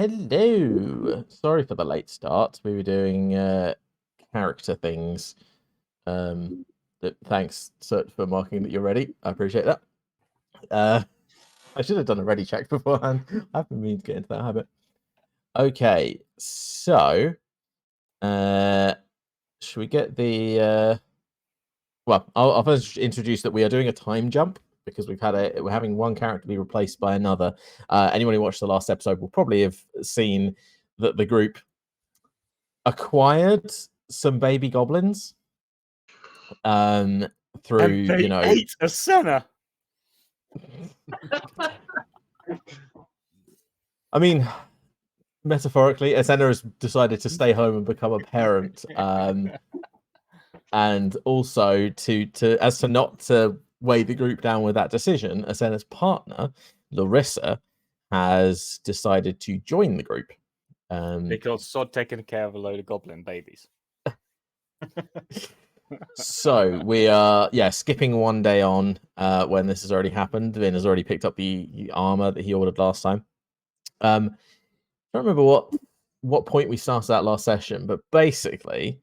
Hello. Sorry for the late start. We were doing character things. Thanks for marking that you're ready. I appreciate that. I should have done a ready check beforehand. I've been meaning to get into that habit. Okay, so should we get the? Well, I'll first introduce that we are doing a time jump because we're having one character be replaced by another. Anyone who watched the last episode will probably have seen that the group acquired some baby goblins. Through and they ate a Senna. I mean, metaphorically, Asenna has decided to stay home and become a parent, and also to not to weigh the group down with that decision. Asenna's partner, Larissa, has decided to join the group because Sod taking care of a load of goblin babies. So we are skipping one day on when this has already happened. Vin has already picked up the armor that he ordered last time. I don't remember what point we started that last session, but basically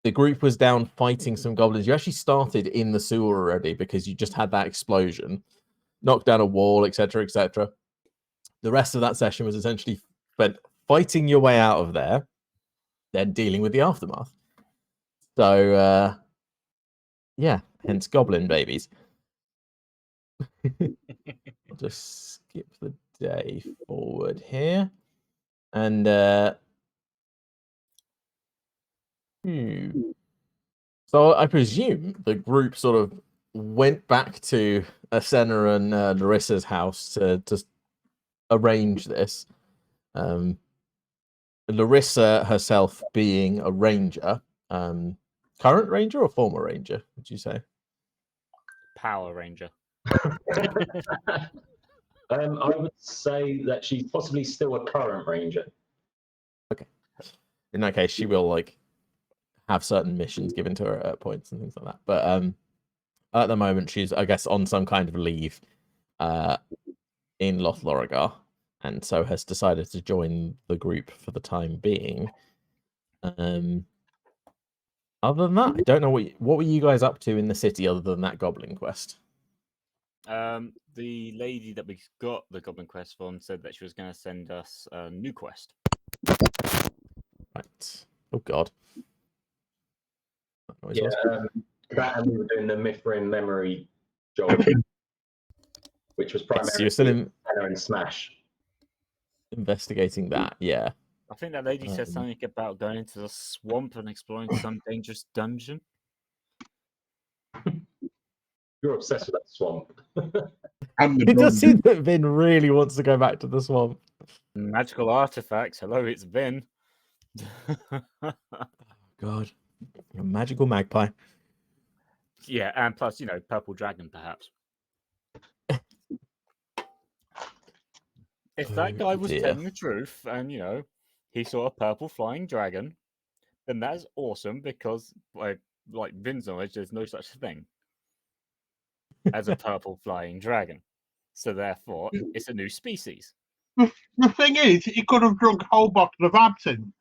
the group was down fighting some goblins. You actually started in the sewer already because you just had that explosion, knocked down a wall, etc., etc. The rest of that session was essentially spent fighting your way out of there, then dealing with the aftermath. So, hence goblin babies. I'll just skip the day forward here. And, so I presume the group sort of went back to Asenna and Larissa's house to arrange this. Larissa herself being a ranger, current ranger or former ranger, would you say? Power Ranger. I would say that she's possibly still a current ranger. Okay. In that case, she will have certain missions given to her at points and things like that. But at the moment, she's, I guess, on some kind of leave in Lothlorgar, and so has decided to join the group for the time being. Other than that, I don't know what were you guys up to in the city other than that goblin quest. The lady that we got the goblin quest from said that she was going to send us a new quest. Right. Oh God. That and we were doing the Mithrin memory job, which was primarily you're still in Smash. Investigating that, yeah. I think that lady said something about going into the swamp and exploring some dangerous dungeon. You're obsessed with that swamp. It does seem that Vin really wants to go back to the swamp. Magical artifacts. Hello, it's Vin. Oh, God. A magical magpie. Yeah, and plus, purple dragon, perhaps. If that guy was telling the truth and, he saw a purple flying dragon, then that's awesome because, like Vin's knowledge, there's no such thing as a purple flying dragon. So therefore, it's a new species. The thing is, he could have drunk a whole bottle of absinthe.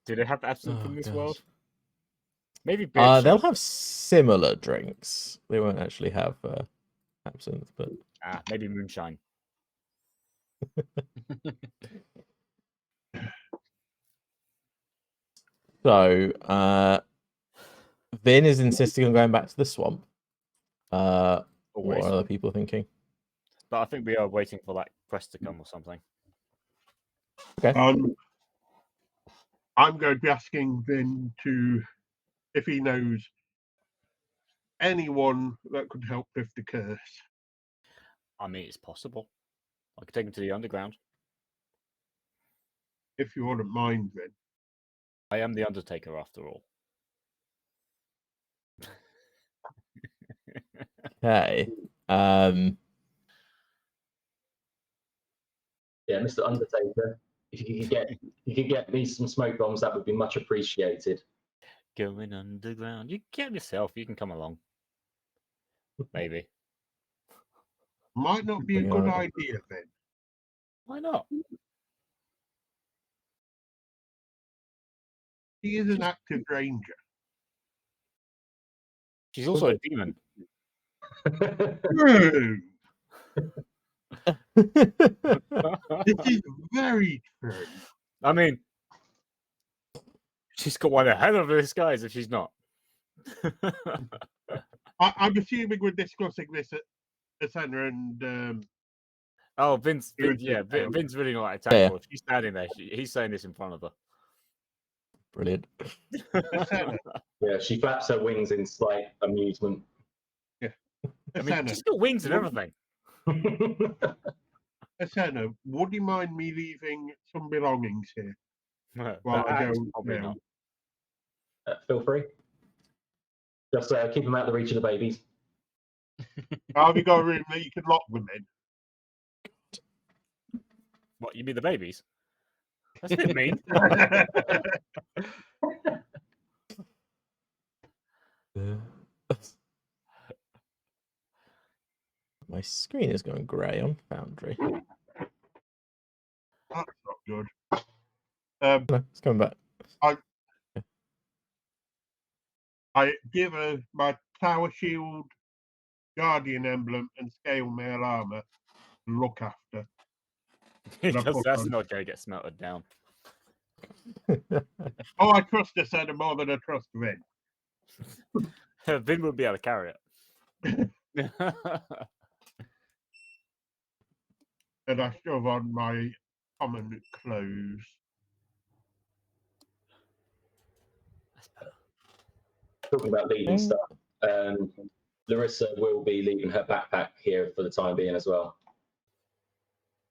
Do they have absinthe in this world? Maybe they'll have similar drinks. They won't actually have absinthe, but maybe moonshine. So, Vin is insisting on going back to the swamp. What are other people thinking? But I think we are waiting for that quest to come or something. Okay. I'm going to be asking Vin if he knows anyone that could help lift the curse. I mean, it's possible. I could take him to the underground. If you wouldn't mind, Vin. I am the Undertaker, after all. Okay. Yeah, Mr. Undertaker. If you could get me some smoke bombs, that would be much appreciated. Going underground. You get yourself. You can come along. Maybe. Might not be a good idea, then. Why not? He is an active ranger. She's also a demon. True. This is very true. I mean, she's got one hell of a disguise if she's not. I'm assuming we're discussing this at Asena and Oh, Vince, Irritant. Vince really not like tactful. If she's standing there, he's saying this in front of her. Brilliant. Asena. Yeah, she flaps her wings in slight amusement. I mean, Asena, she's got wings and everything. Asena, would you mind me leaving some belongings here while I Perhaps, go? probably now? not. Feel free. Just keep them out of the reach of the babies. Have you got a room that you can lock them in? What, you mean the babies? That's a bit mean. My screen is going grey on Foundry. That's not good. No, it's coming back. I give her my Tower Shield, Guardian emblem, and Scale Mail armor to look after. That's not going to get smelted down. Oh, I trust Asena more than I trust Vin. Vin would be able to carry it. And I shove on my common clothes. Talking about leaving stuff, Larissa will be leaving her backpack here for the time being as well,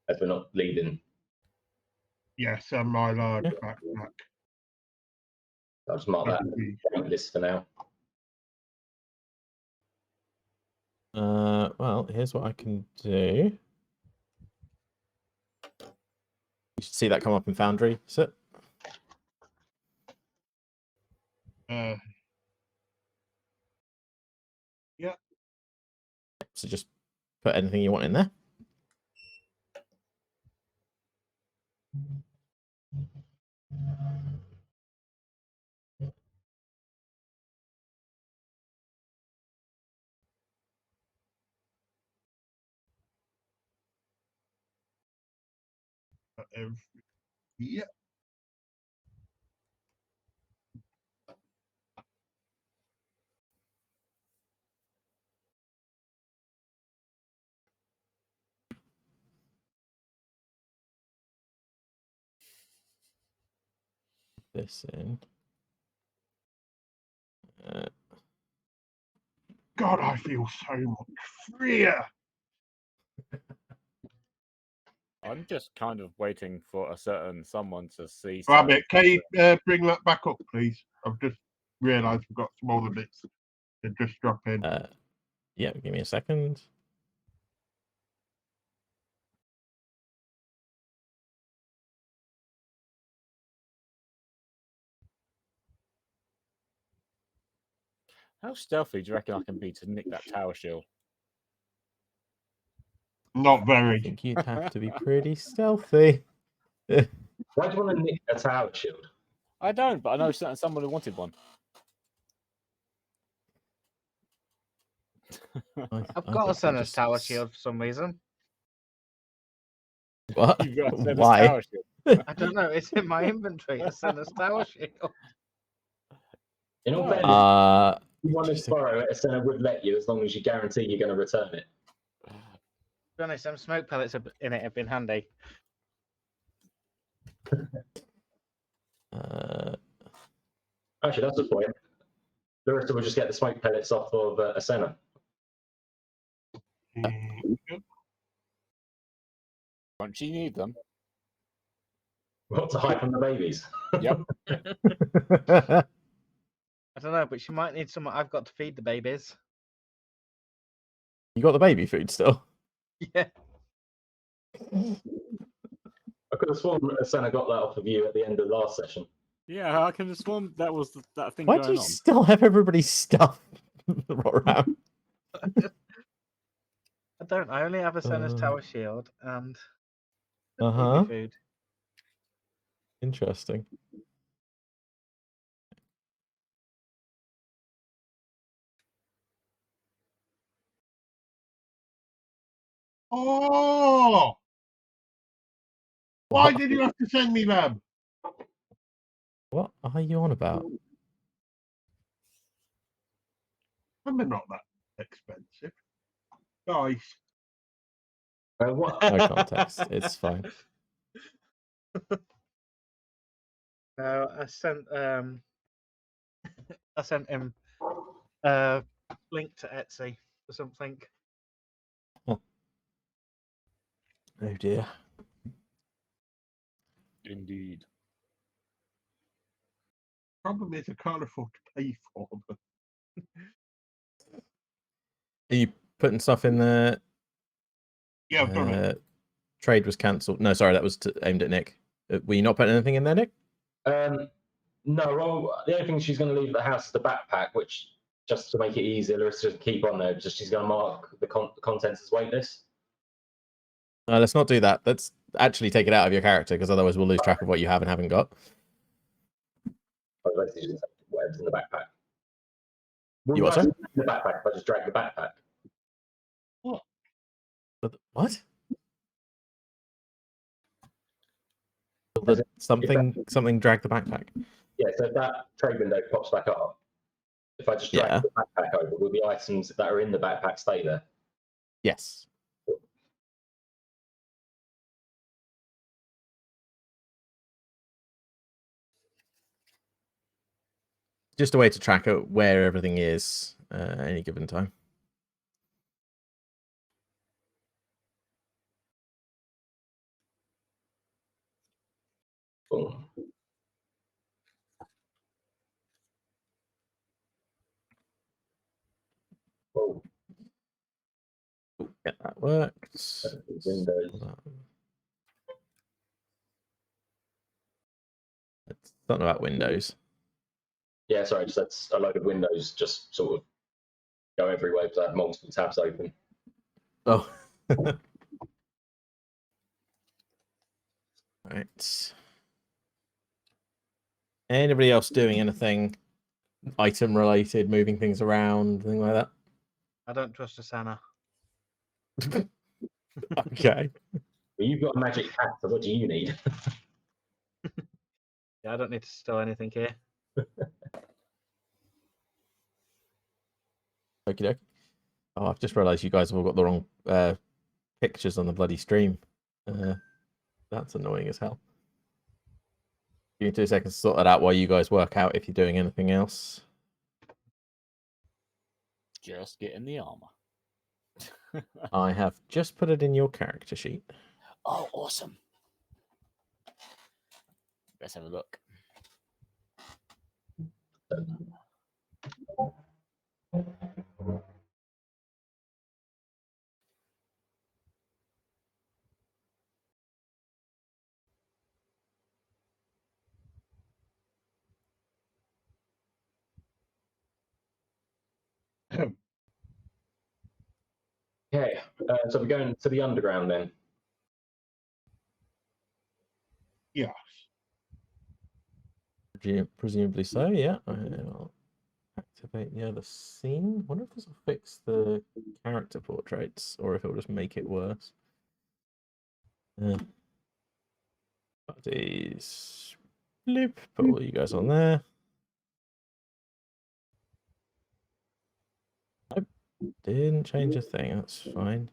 as we're not leaving. Yes, and my large backpack. I'll just mark that on the list for now. Well, here's what I can do. You should see that come up in Foundry. So, Yeah. So just put anything you want in there. Yeah. This in. God, I feel so much freer. I'm just kind of waiting for a certain someone to see. Rabbit, can you bring that back up, please? I've just realised we've got some other bits to just drop in. Yeah, give me a second. How stealthy do you reckon I can be to nick that tower shield? Not I very. think you'd have to be pretty stealthy. Why do you want to nick a tower shield? I don't, but I know someone who wanted one. I've got a Senna's tower shield for some reason. What? You've got Senna's Why? tower shield. I don't know. It's in my inventory. A Senna's tower shield. In all fairness, if you wanted to Interesting. borrow it, Asena would let you as long as you guarantee you're going to return it. To be honest, some smoke pellets in it have been handy. Actually, that's the point. Larissa will just get the smoke pellets off of Asena. Won't she need them? What, to hide from the babies? Yep. I don't know, but she might need some. I've got to feed the babies. You got the baby food still? Yeah. I could have sworn Asena got that off of you at the end of last session. Yeah, I can have sworn that was that thing Why do going you on. still have everybody's stuff around? I don't. I only have a Senna's Tower Shield and the Uh-huh. baby food. Interesting. Oh, why What? did you have to send me Lab? What are you on about? I'm not that expensive, guys. What? No context. It's fine. No, I sent I sent him a link to Etsy or something. Oh dear. Indeed. Problem is, I can't afford to pay for them. Are you putting stuff in there? Yeah, I've done it. Trade was cancelled. No, sorry, that was aimed at Nick. Were you not putting anything in there, Nick? No, well, the only thing she's going to leave at the house is the backpack, which, just to make it easier, Larissa just keep on there. Just she's going to mark the contents as weightless. No, let's not do that. Let's actually take it out of your character, because otherwise we'll lose track of what you have and haven't got. I was basically just whatever's in the backpack. You what, sorry? In the backpack if I just drag the backpack. What? Something drag the backpack. Yeah, so if that trade window pops back up, if I just drag the backpack over, will the items that are in the backpack stay there? Yes. Just a way to track out where everything is at any given time. Boom. Oh. Yeah, that works. Windows. It's something about Windows. Yeah, sorry, just that's a load of windows just sort of go everywhere because I have multiple tabs open. Oh. Right. Anybody else doing anything item related, moving things around, anything like that? I don't trust a Senna. Okay. Well, you've got a magic hat, so what do you need? Yeah, I don't need to store anything here. Okie doke. Oh, I've just realised you guys have all got the wrong pictures on the bloody stream. That's annoying as hell. Give me 2 seconds to sort that out while you guys work out if you're doing anything else. Just getting the armor. I have just put it in your character sheet. Oh, awesome. Let's have a look. Okay, so we're going to the underground then. Yes. Presumably so, yeah. I'll activate the other scene. Wonder if this will fix the character portraits or if it'll just make it worse. Buddies. Bloop. Put all you guys on there. Nope. Didn't change a thing. That's fine.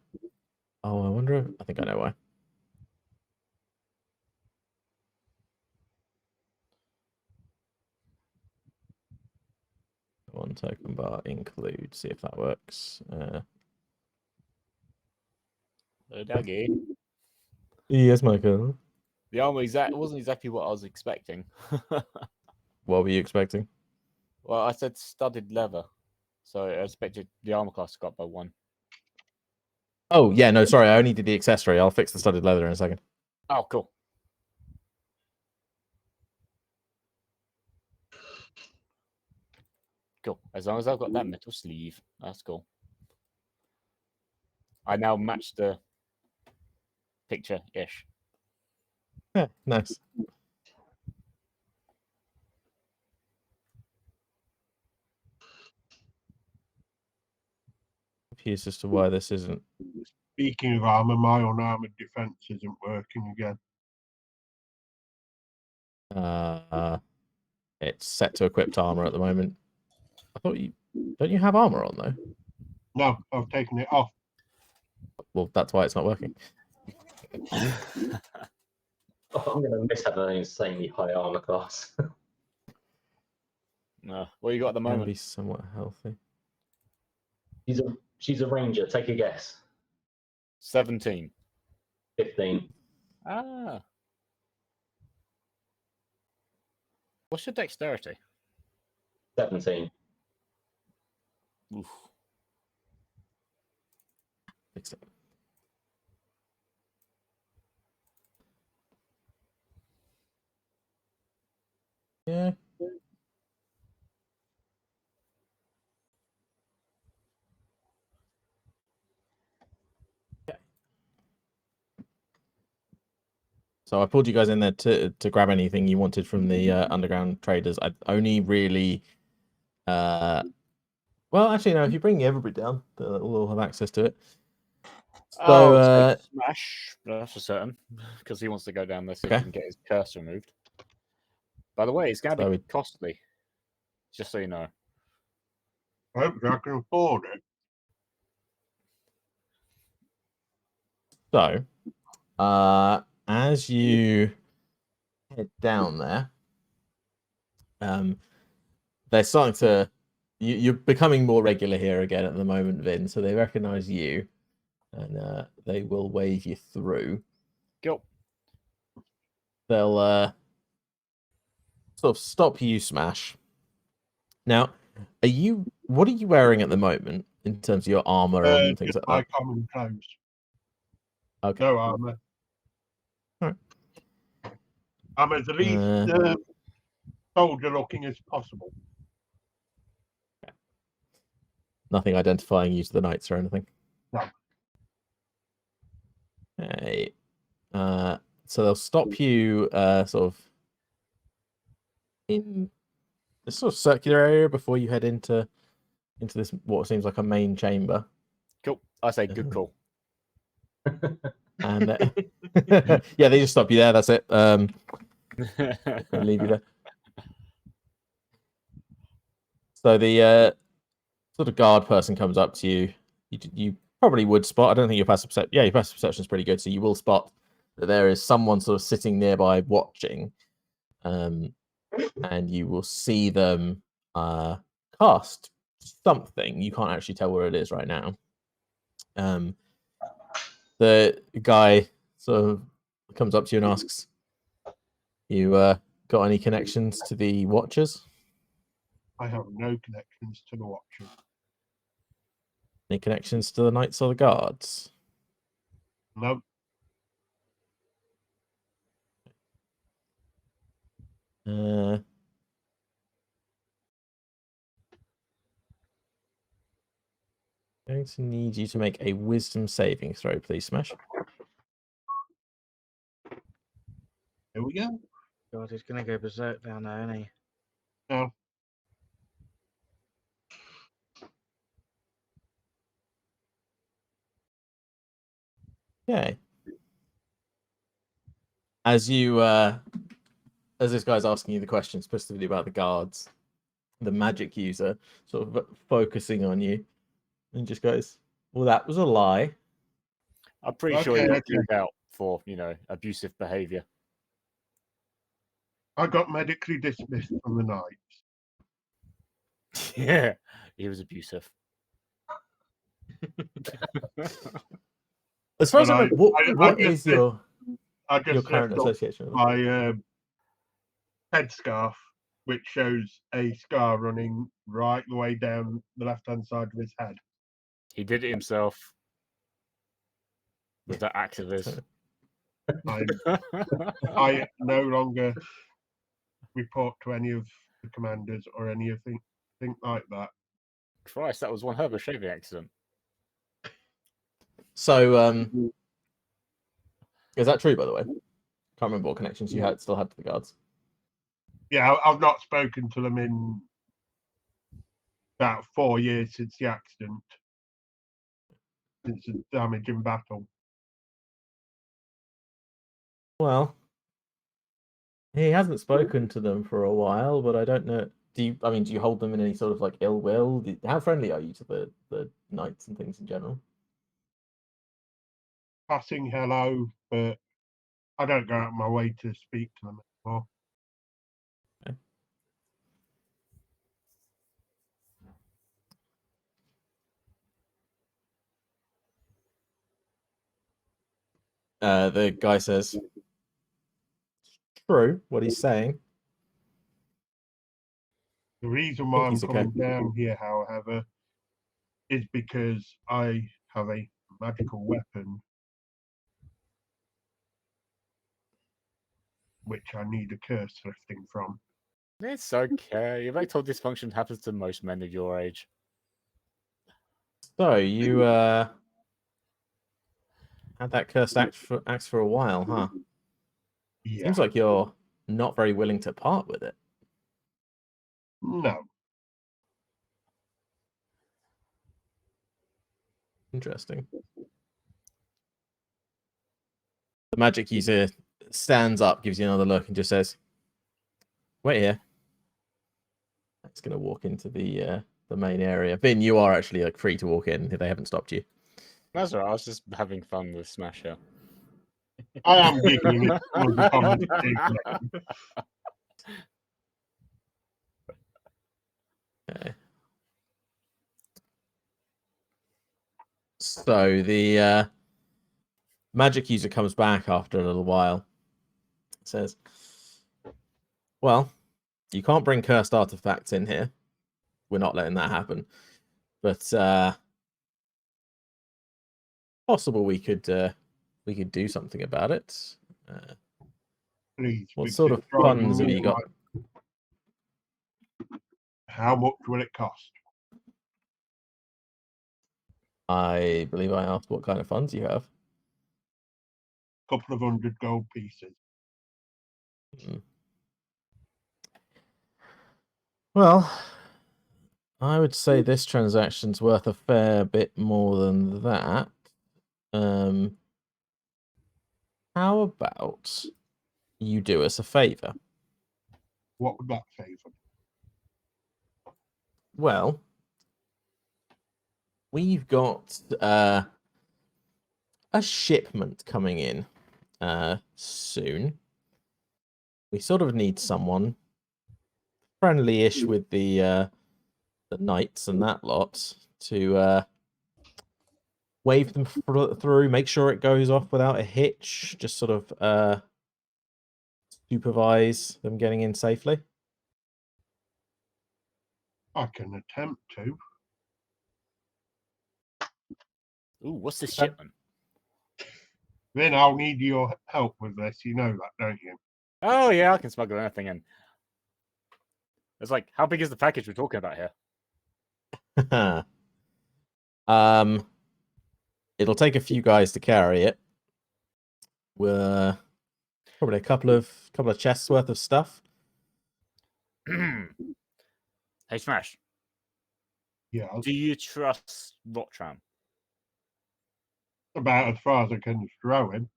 Oh, I wonder if... I think I know why. One token bar include. See if that works. Doggy. Yes, Michael. The armor wasn't exactly what I was expecting. What were you expecting? Well, I said studded leather, so I expected the armor class to go up by 1. Oh, yeah, no, sorry. I only did the accessory. I'll fix the studded leather in a second. Oh, cool. Cool. As long as I've got that metal sleeve, that's cool. I now match the picture-ish. Yeah, nice. Confused as to why this isn't. Speaking of armor, my unarmored defense isn't working again. It's set to equipped armor at the moment. I thought don't you have armor on though? No, I've taken it off. Well, that's why it's not working. Oh, I'm gonna miss having an insanely high armor class. No. What you got at the Can moment? be somewhat healthy. She's a ranger. Take a guess. 17. 15. Ah. What's your dexterity? 17. Oof. Fix it. Yeah. So I pulled you guys in there to grab anything you wanted from the underground traders. I only really, well, actually, no. If you bring everybody down, they'll all have access to it. So, Smash, that's for certain, because he wants to go down there so Okay. he can get his curse removed. By the way, it's going to be costly, just so you know. I hope I can afford it. So, as you head down there, they're starting to. You're becoming more regular here again at the moment, Vin. So they recognise you, and they will wave you through. Go. They'll sort of stop you, Smash. Now, what are you wearing at the moment in terms of your armor and things Just like my that? common clothes. Okay. No armor. All right. I'm as least soldier looking as possible. Nothing identifying you to the knights or anything. No. Hey. So they'll stop you sort of in this sort of circular area before you head into this what seems like a main chamber. Cool. I say good call. And yeah, they just stop you there. That's it. They leave you there. So the sort of guard person comes up to you. You probably would spot. I don't think your passive perception. Yeah, your passive perception is pretty good, so you will spot that there is someone sort of sitting nearby watching, and you will see them cast something. You can't actually tell where it is right now. The guy sort of comes up to you and asks, "You got any connections to the Watchers? I have no connections to the Watchers. Any connections to the Knights or the Guards?" No. Going to need you to make a wisdom saving throw, please, Smash. Here we go. God, he's going to go berserk down there, isn't he? No. Okay. As you as this guy's asking you the question specifically about the guards, the magic user sort of focusing on you and just goes, "Well, that was a lie." I'm pretty sure he got called out for, abusive behaviour. I got medically dismissed from the Knights. Yeah, he was abusive. As far as I know, what is your current left off association with them? my headscarf, which shows a scar running right the way down the left-hand side of his head. He did it himself with the activist. I no longer report to any of the commanders or anything like that. Christ, that was one hell of a shaving accident. So, is that true, by the way? Can't remember what connections you still had to the guards. Yeah, I've not spoken to them in about 4 years since the accident, since the damage in battle. Well, he hasn't spoken to them for a while, but I don't know. Do you hold them in any sort of like ill will? How friendly are you to the knights and things in general? Passing hello, but I don't go out of my way to speak to them anymore. The guy says, "True, what he's saying." The reason why I'm he's okay. coming down here, however, is because I have a magical weapon which I need a curse lifting from. It's okay. Erectile dysfunction happens to most men of your age. So you had that cursed axe for a while, huh? Yeah. Seems like you're not very willing to part with it. No. Interesting. The magic user stands up, gives you another look, and just says, "Wait here." It's going to walk into the main area. Vin, you are actually like free to walk in if they haven't stopped you. That's all right. I was just having fun with Smasher. I am giggling at some of the comments they've made. Okay. So the magic user comes back after a little while. Says, "Well, you can't bring cursed artifacts in here. We're not letting that happen. But possible we could do something about it. Please. What because sort of it's driving funds have me you got?" mad. How much will it cost? I believe I asked what kind of funds you have. Couple of 100 gold pieces. Well, I would say this transaction's worth a fair bit more than that. How about you do us a favor? What would that favour? Well, we've got a shipment coming in soon. We sort of need someone friendly-ish with the knights and that lot to wave them through, make sure it goes off without a hitch, just sort of supervise them getting in safely. I can attempt to. Ooh, what's this shipment? Then I'll need your help with this. You know that, don't you? Oh yeah, I can smuggle anything in. It's like, how big is the package we're talking about here? It'll take a few guys to carry it. We're probably a couple of chests worth of stuff. Hey Smash, Yeah. do you trust Rotram? About as far as I can throw him.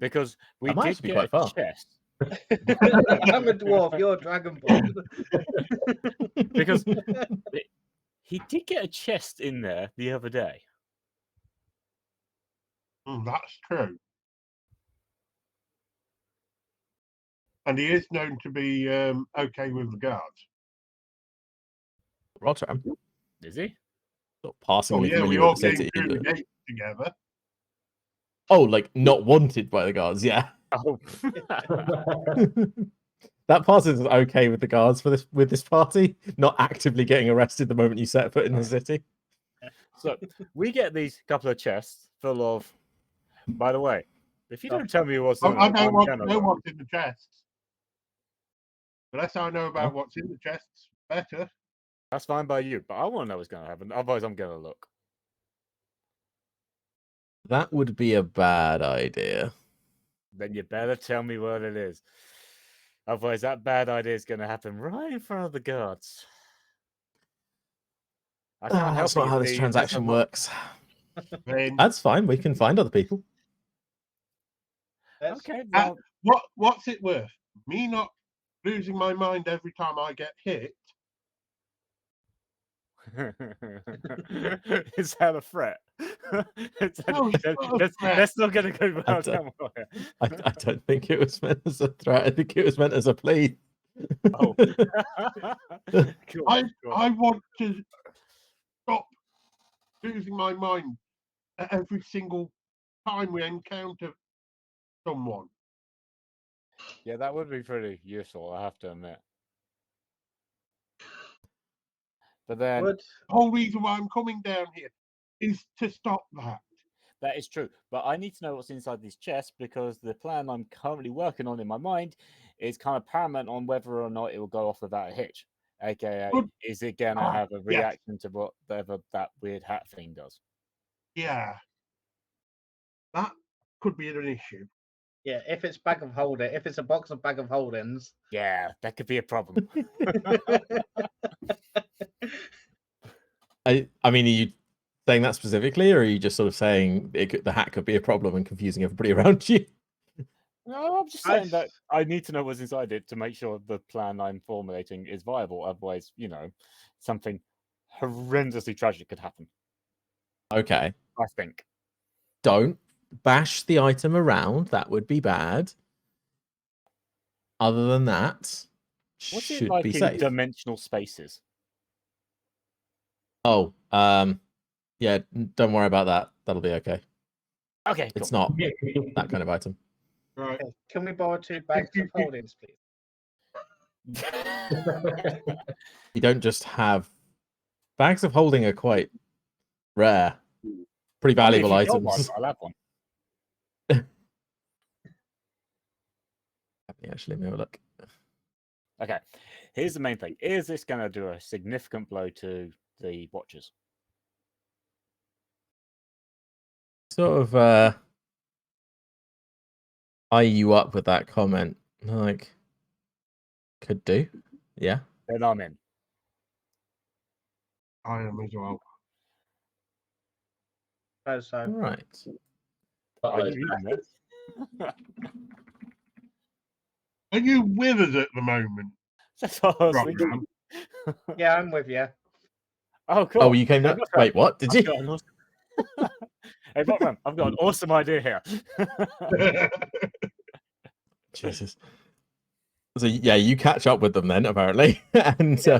Because we That might did actually be get quite a far. chest. I'm a dwarf, you're Dragonborn. Because he did get a chest in there the other day. That's true. And he is known to be okay with the guards. Rotram, Is he? sort of passingly Oh yeah, we familiar all with the came city. through the But... gate together. Oh, like not wanted by the guards, yeah. Oh. That part is okay with the guards for this party, not actively getting arrested the moment you set foot in the city. So we get these couple of chests full of. By the way, if you don't tell me what's in I it, don't I'm want to gonna know look. what's in the chests. The less I know about what's in the chests, better. That's fine by you, but I want to know what's going to happen. Otherwise, I'm going to look. That would be a bad idea. Then you better tell me what it is. Otherwise, that bad idea is going to happen right in front of the guards. I can't help That's not it how if this the transaction vessel- works. Then That's fine. We can find other people. Let's- Okay, well, what's it worth? Me not losing my mind every time I get hit? is that a threat? No, it's not a threat. That's not going to go well don't- down well. I don't think it was meant as a threat. I think it was meant as a plea. Oh. Cool, I cool. I want to stop losing my mind at every single time we encounter someone. Yeah, that would be pretty useful, I have to admit. But then, Would The whole reason why I'm coming down here is to stop that. that is true. But I need to know what's inside this chest because the plan I'm currently working on in my mind is kind of paramount on whether or not it will go off without a hitch. AKA, Good. is it going to Ah, have a yes. reaction to whatever that weird hat thing does? Yeah. That could be an issue. yeah, if it's bag of holding, if it's a box of bag of holdings, Yeah, that could be a problem. I mean, are you saying that specifically, or are you just sort of saying the hat could be a problem and confusing everybody around you? No, I'm just saying that I need to know what's inside it to make sure the plan I'm formulating is viable. Otherwise, something horrendously tragic could happen. Okay. I think. Don't bash the item around. That would be bad. Other than that, What's should it like be in safe. dimensional spaces? Oh, yeah. Don't worry about that. That'll be okay. Okay, cool. It's not that kind of item. Right. okay, can we borrow 2 bags of holdings, please? You don't just have bags of holding are quite rare, pretty I mean, if valuable you got one, items. I'll have one. Actually, let me have a look. Okay, here's the main thing: is this going to do a significant blow to the Watchers? Sort of eye you up with that comment. Like, could do. Yeah. Then I'm in. I am as well. So, Right. Fuck Are those you in bastards. there? Are you with us at the moment? That's what I was Right, thinking. man. yeah, I'm with you. Oh, cool. Oh, you came Hey, down. Buckram, Wait, what? Did I've you? got an awesome- Hey, Buckram, I've got an awesome idea here. Jesus. So yeah, you catch up with them then, apparently, and so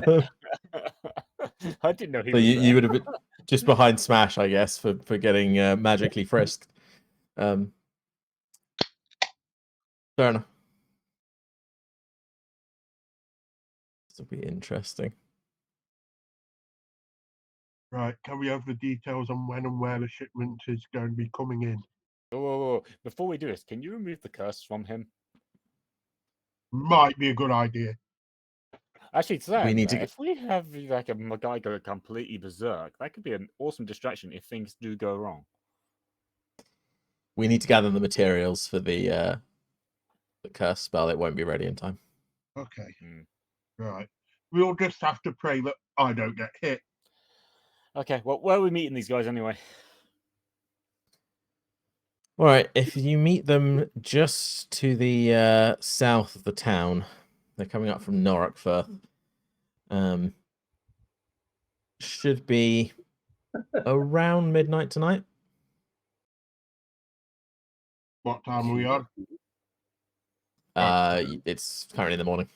I didn't know he was you would have been just behind Smash, I guess, for getting magically frisked. Fair enough. This will be interesting. Right, can we have the details on when and where the shipment is going to be coming in? Whoa. Before we do this, can you remove the curse from him? Might be a good idea. Actually, to that We end, need to if we have like a guy go completely berserk, that could be an awesome distraction if things do go wrong. We need to gather the materials for the curse spell. It won't be ready in time. Okay. Hmm. Right. We'll just have to pray that I don't get hit. Okay, well, where are we meeting these guys anyway? All right. If you meet them just to the south of the town, they're coming up from Norrockfirth. Should be around midnight tonight. What time are we on? It's currently in the morning.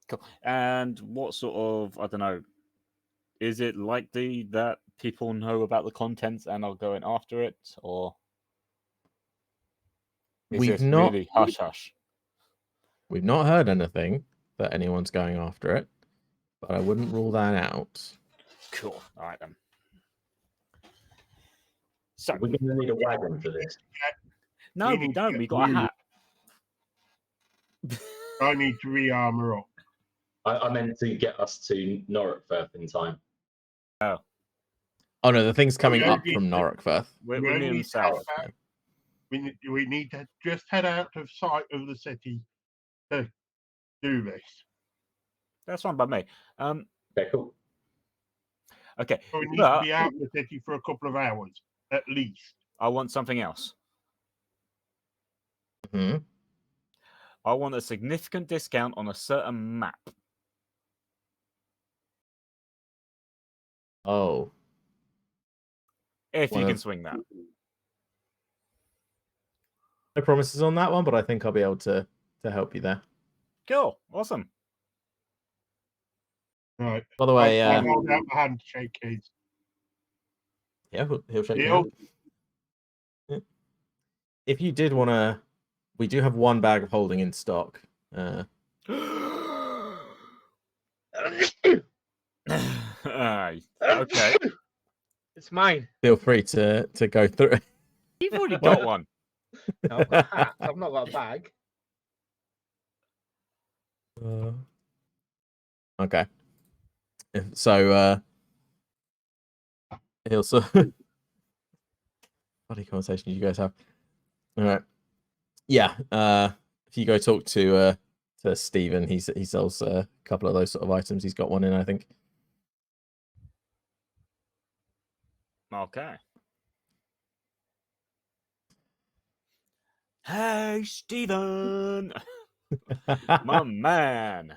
Cool. And what sort of, I don't know, is it likely that people know about the contents and are going after it, or is We've this not- really hush hush? We've not heard anything that anyone's going after it, but I wouldn't rule that out. Cool. All right then. So We're going to need a wagon for this. no, we we need to don't. get We got a really- hat. I need to re-armor up. I meant to get us to Norrockfirth in time. Oh no, the thing's coming yeah, up from Norrickfirth. We're We only near need the to head south. out- we need to just head out of sight of the city to do this. That's fine by me. Okay, cool. Okay, So we need to but be out of the city for a couple of hours at least. I want something else. Hmm. I want a significant discount on a certain map. Oh, If One you can of- swing that. no promises on that one, but I think I'll be able to help you there. Cool. Awesome. Right. By the way, I'll hold out my hand to shake his. yeah, he'll shake your Deal. hand. Yeah. If you did want to, we do have one bag of holding in stock. Aye. Okay. It's mine. Feel free to go through. You've already got one. No, I've got a hat. I've not got a bag. Okay. So, he'll so funny conversation you guys have. All right. Yeah. If you go talk to Stephen, he sells a couple of those sort of items. He's got one in, I think. Okay. Hey, Stephen. My man.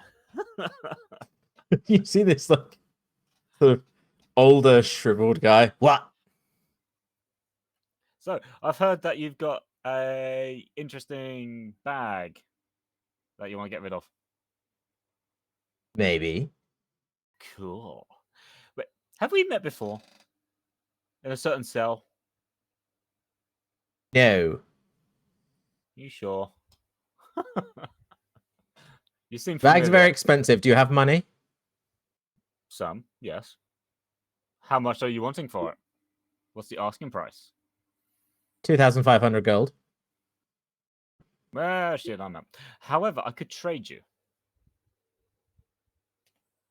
You see this like sort of older, shriveled guy. What? So I've heard that you've got a interesting bag that you want to get rid of. Maybe. Cool. Wait, have we met before? In a certain cell? No. You sure? You seem Bags are familiar. very expensive. Do you have money? Some, yes. How much are you wanting for it? What's the asking price? 2,500 gold. Well, shit, I know. However, I could trade you.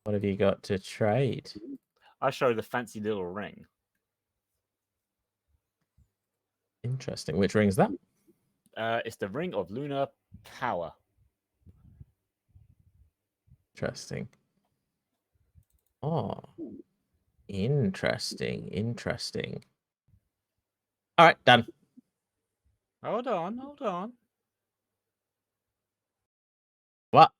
What have you got to trade? I'll show you the fancy little ring. Interesting. Which ring's that? It's the Ring of Lunar Power. Interesting. Oh. Interesting. Interesting. All right, done. Hold on, hold on. What?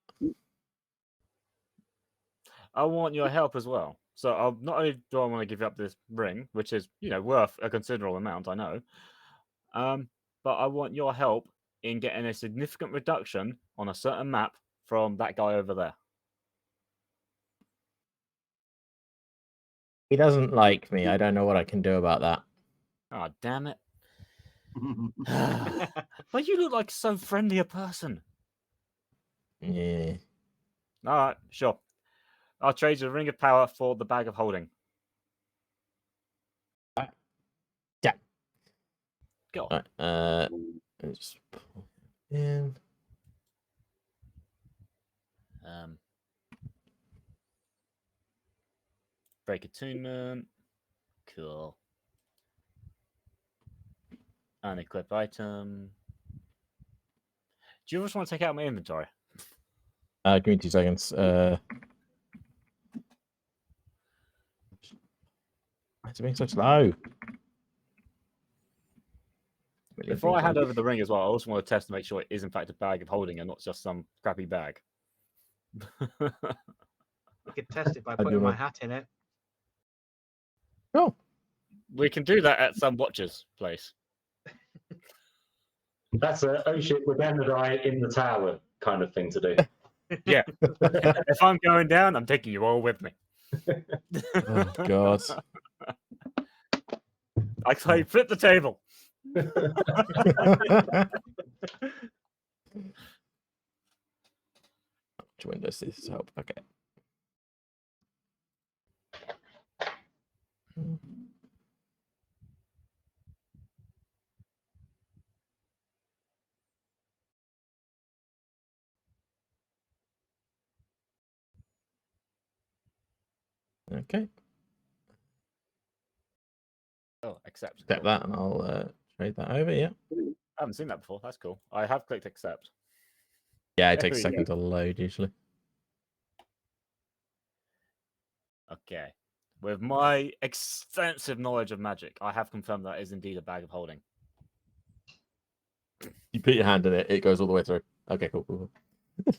I want your help as well. So I'll not only do I want to give you up this ring, which is, worth a considerable amount, I know. But I want your help in getting a significant reduction on a certain map from that guy over there. He doesn't like me. I don't know what I can do about that. Oh, damn it. But you look like so friendly a person. Yeah. All right, sure. I'll trade you the Ring of Power for the Bag of Holding. Yeah. Go. All right. Let's just pull it in. Break attunement. Cool. Unequip item. Do you just want to take out my inventory? Give me 2 seconds. Why is it being so slow? Before I hand over the ring as well, I also want to test to make sure it is in fact a bag of holding and not just some crappy bag. You could test it by do putting my know. hat in it. Oh, We can do that at some watcher's place. That's a oh shit, we're going to die in the tower kind of thing to do. Yeah. If I'm going down, I'm taking you all with me. oh God. I say flip the table. Which window does this help? Okay. Okay. Oh, accept. Accept Cool. that, and I'll trade that over. Yeah. I haven't seen that before. That's cool. I have clicked accept. Yeah, it takes a There we second to load usually. Okay. With my extensive knowledge of magic, I have confirmed that is indeed a bag of holding. You put your hand in it, it goes all the way through. Okay, cool, cool, cool.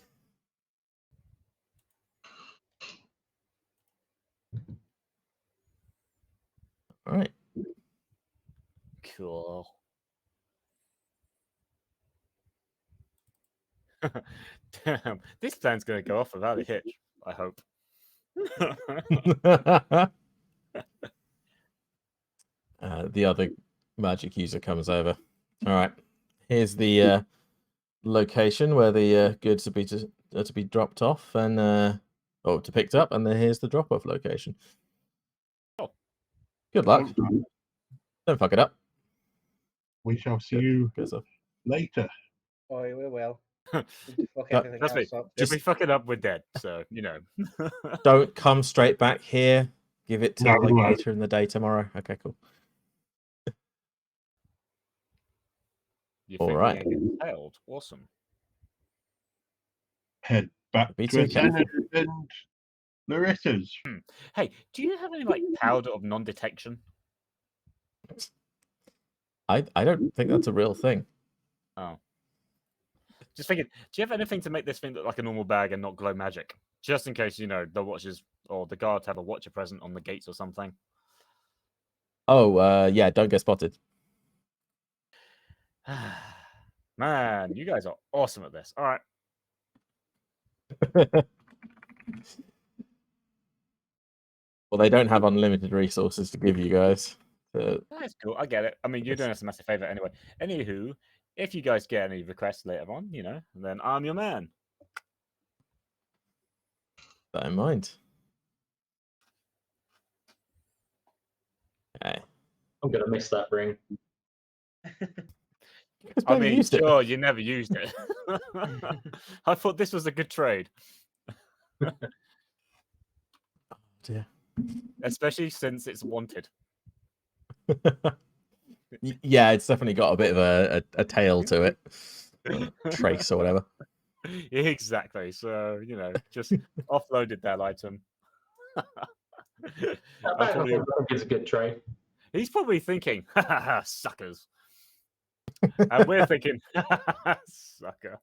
All right. Cool. Damn, this plan's gonna go off without a hitch. I hope. The other magic user comes over. All right. Here's the location where the goods are to be dropped off and or to picked up, and then here's the drop-off location. Oh. Good luck. Don't fuck it up. We shall see Good. you Good stuff. later. Oh, we will. Fuck Everything trust me, else up. if we fuck it up, we're dead. So you know. Don't come straight back here. Give it till No, we like won't. later in the day tomorrow. Okay, cool. You All think right. we ain't get tailed? Awesome. Head back Be to too Ascend careful. and Larissa's. Hey, do you have any like powder of non-detection? I don't think that's a real thing. Oh. Just thinking, do you have anything to make this thing look like a normal bag and not glow magic? Just in case, you know, the watchers or the guards have a watcher present on the gates or something. Oh, yeah, don't get spotted. Man, you guys are awesome at this. All right. Well, they don't have unlimited resources to give you guys. That's cool. I get it. I mean, you're doing us a massive favor anyway. Anywho, if you guys get any requests later on, you know, then I'm your man. That in mind. Okay. I'm gonna miss that ring. I mean, sure, you never used it. I thought this was a good trade. Dear. Especially since it's wanted. Yeah, it's definitely got a bit of a tail to it. Trace or whatever. Exactly. So, you know, just offloaded that item. That bag I think is a good trade. He's probably thinking, ha ha ha, suckers. And we're thinking, ha ha ha, sucker.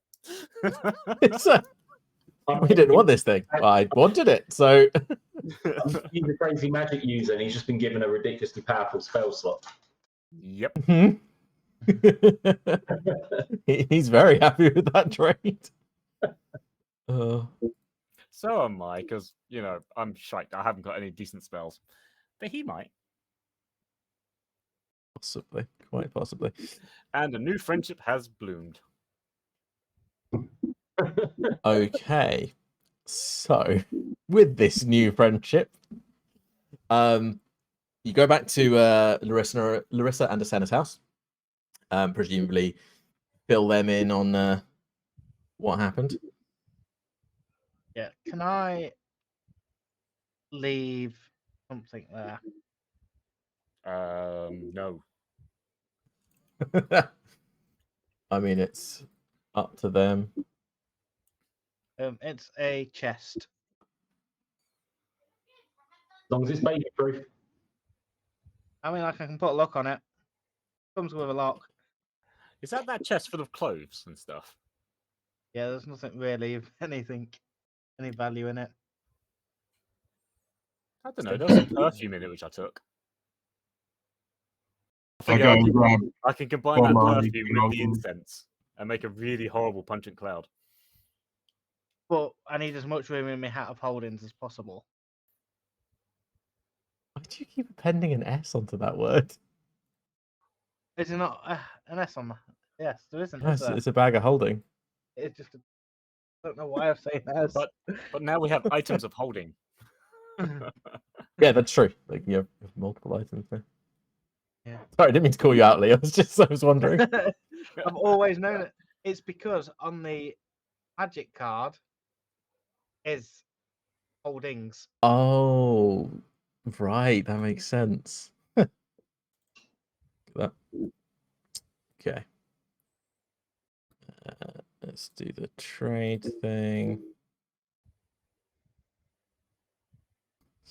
We didn't want this thing. I wanted it, so. He's a crazy magic user, and he's just been given a ridiculously powerful spell slot. Yep. He's very happy with that trade. So am I, because, you know, I'm shite. I haven't got any decent spells. But he might. Possibly. Quite possibly. And a new friendship has bloomed. Okay. So, with this new friendship, you go back to Larissa and Asana's house. Presumably fill them in on what happened. Yeah. Can I leave something there? No. I mean, it's up to them. It's a chest. As long as it's baby proof. I mean, like I can put a lock on it. Comes with a lock. Is that chest full of clothes and stuff? Yeah, there's nothing really of any value in it. I don't know. There was some perfume in it, which I took. I go and grab I can combine that Bomb perfume with the Army. incense and make a really horrible pungent cloud. But I need as much room in my hat of holdings as possible. Why do you keep appending an S onto that word? Is there not an S on that? Yes, there isn't. No, Is there? it's a bag of holding. It's just. I don't know why I've said S. But now we have items of holding. Yeah, that's true. Like you have multiple items there. Yeah. Sorry, I didn't mean to call you out, Leo. I was wondering. I've always known it. It's because on the magic card is holdings. Oh, right. That makes sense. that. Okay. Let's do the trade thing.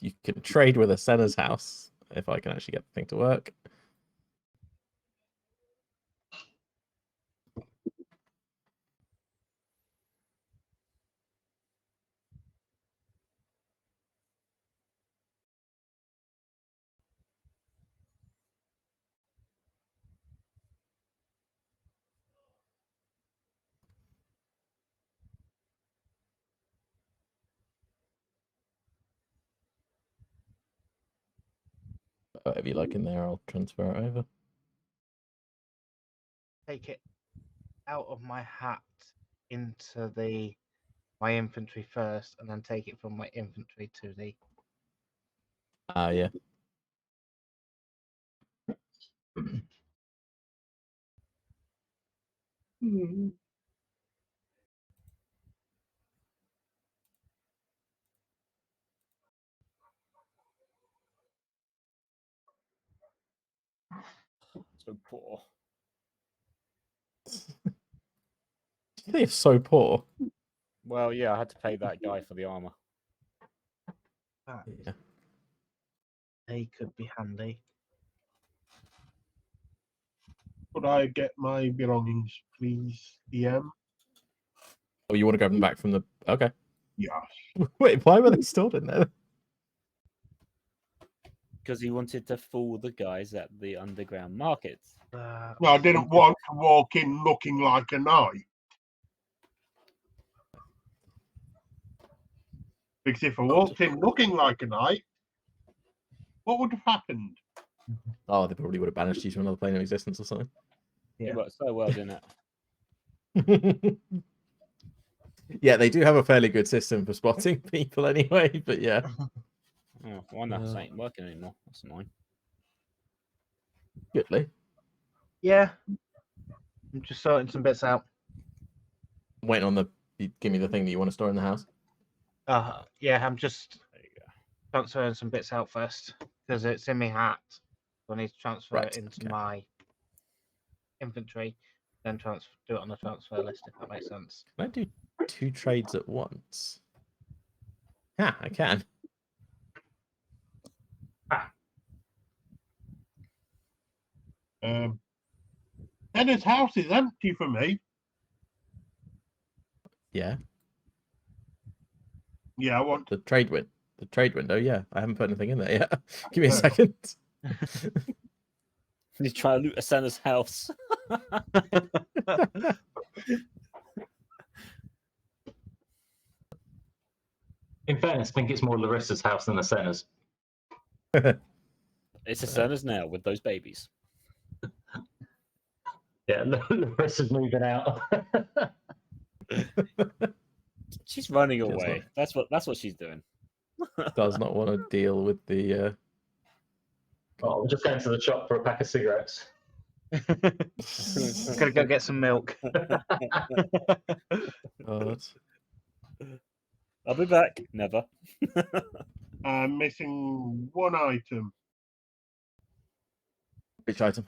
You can trade with a Senna's house if I can actually get the thing to work. Whatever you like in there, I'll transfer it over. Take it out of my hat into my infantry first, and then take it from my infantry to the. Yeah. So poor. They're so poor. Well, yeah, I had to pay that guy for the armor. Yeah. They could be handy. Could I get my belongings, please, DM? Oh, you want to grab them back from the? Okay. Yes. Wait, why were they stored in there? Because he wanted to fool the guys at the underground markets. No, I didn't want to walk in looking like a knight. Because if I walked in looking like a knight, what would have happened? Oh, they probably would have banished you to another plane of existence or something. It worked so well, didn't it? Yeah, they do have a fairly good system for spotting people anyway, but yeah. Oh, one that ain't working anymore. That's annoying. Goodly. Yeah. I'm just sorting some bits out. I'm waiting on give me the thing that you want to store in the house. Yeah, I'm just There you go. transferring some bits out first because it's in my hat. So I need to transfer Right, it into okay. my infantry, then do it on the transfer list if that makes sense. Can I do 2 trades at once? Yeah, I can. Henna's house is empty for me. Yeah. Yeah, I want. The trade window, yeah. I haven't put anything in there yet. Give me a Oh. second. He's trying to loot Asenna's house. In fairness, I think it's more Larissa's house than the Senna's. It's Asenna's now with those babies. Yeah, Larissa's moving out. She's running Does away. That's what she's doing. Does not want to deal with the Oh, I'm just going to the shop for a pack of cigarettes. Gotta go get some milk. God. I'll be back. Never. I'm missing one item. Which item?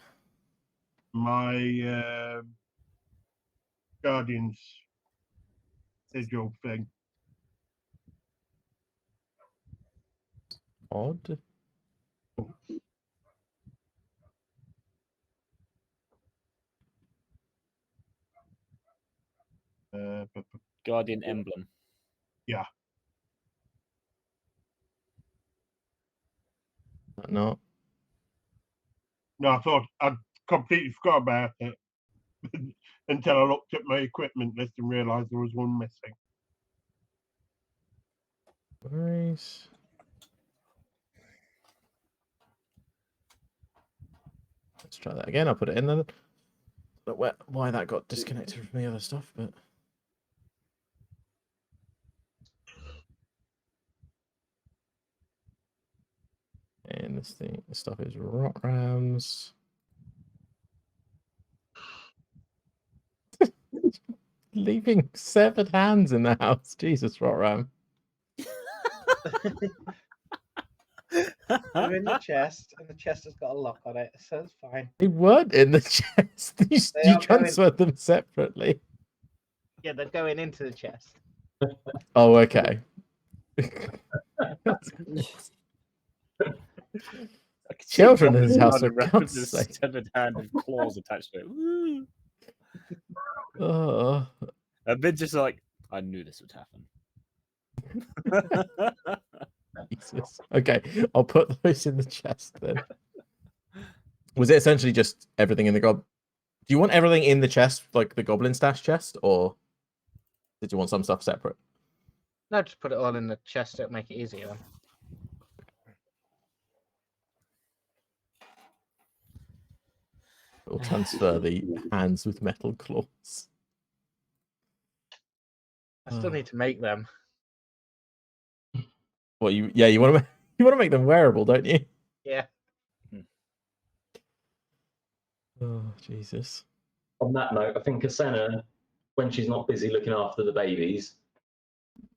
My Guardian's sigil thing. Odd. Guardian emblem. Yeah. No. No, I thought I'd completely forgot about it until I looked at my equipment list and realised there was one missing. Nice. Let's try that again. I'll put it in there. But why that got disconnected from the other stuff, but and this stuff is rot rams. Leaving severed hands in the house. Jesus, rot ram. They're in the chest, and the chest has got a lock on it, so it's fine. They weren't in the chest. They You are going- transferred them separately. Yeah, they're going into the chest. Oh, okay. Children in his house, for God's his sake. severed hand with claws attached to it. Woo! Oh. And then just like, I knew this would happen. Jesus. Okay, I'll put those in the chest then. Was it essentially just everything in the gob? Do you want everything in the chest, like the goblin stash chest, or did you want some stuff separate? No, just put it all in the chest. It'll make it easier. Then. We'll transfer the hands with metal claws. I still need to make them. Well, you want to make them wearable, don't you? Yeah. Oh, Jesus. On that note, I think Asena, when she's not busy looking after the babies,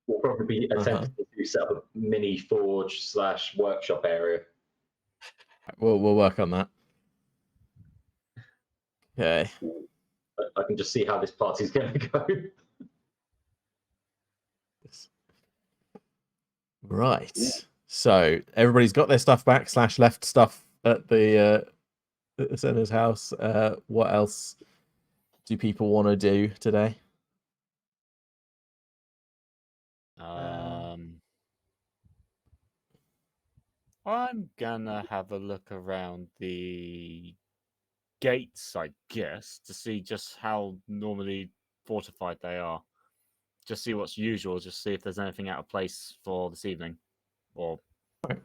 will probably be attempting to set up a mini forge / workshop area. We'll work on that. Okay. I can just see how this party's going to go. Right. So everybody's got their stuff back / left stuff at the Sena's house. What else do people want to do today? I'm gonna have a look around the gates, I guess, to see just how normally fortified they are. Just see what's usual, just see if there's anything out of place for this evening or the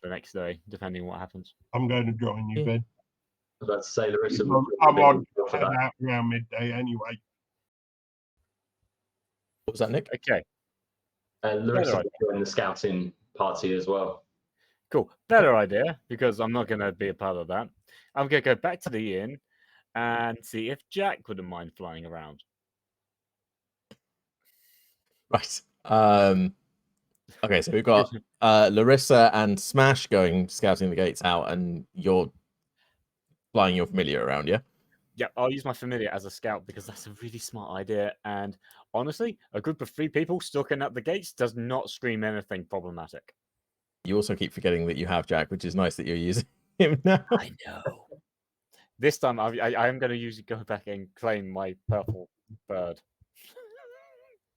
next day, depending on what happens. I'm going to join you, Ben. I was about to say, Larissa. I'm on head out around midday anyway. What was that, Nick? Okay. Larissa will join the scouting party as well. Cool. Better idea, because I'm not going to be a part of that. I'm going to go back to the inn and see if Jack wouldn't mind flying around. Right. Okay, so we've got Larissa and Smash going scouting the gates out, and you're flying your familiar around, yeah? Yeah, I'll use my familiar as a scout because that's a really smart idea. And honestly, a group of 3 people stalking up the gates does not scream anything problematic. You also keep forgetting that you have Jack, which is nice that you're using him now. I know. This time, I am going to go back and claim my purple bird.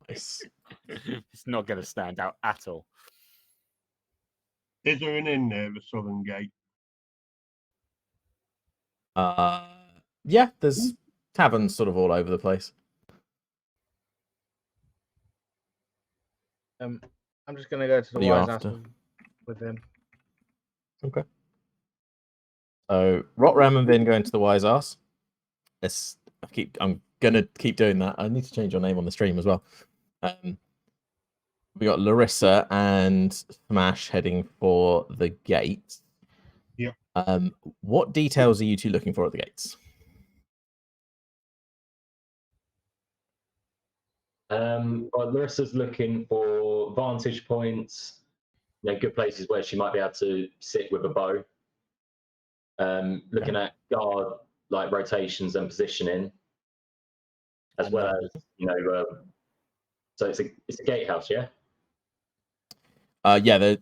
Nice. It's not going to stand out at all. Is there an inn near the southern gate? Yeah, there's taverns sort of all over the place. I'm just gonna go to the What are you wise after? ass with him. Okay. So Rotram and Vin going to the wise ass. I'm gonna keep doing that. I need to change your name on the stream as well. We got Larissa and Smash heading for the gate. Yep. What details are you two looking for at the gates? Well, Larissa's looking for vantage points, good places where she might be able to sit with a bow. Looking at guard rotations and positioning, as well as so it's a gatehouse, yeah. Yeah,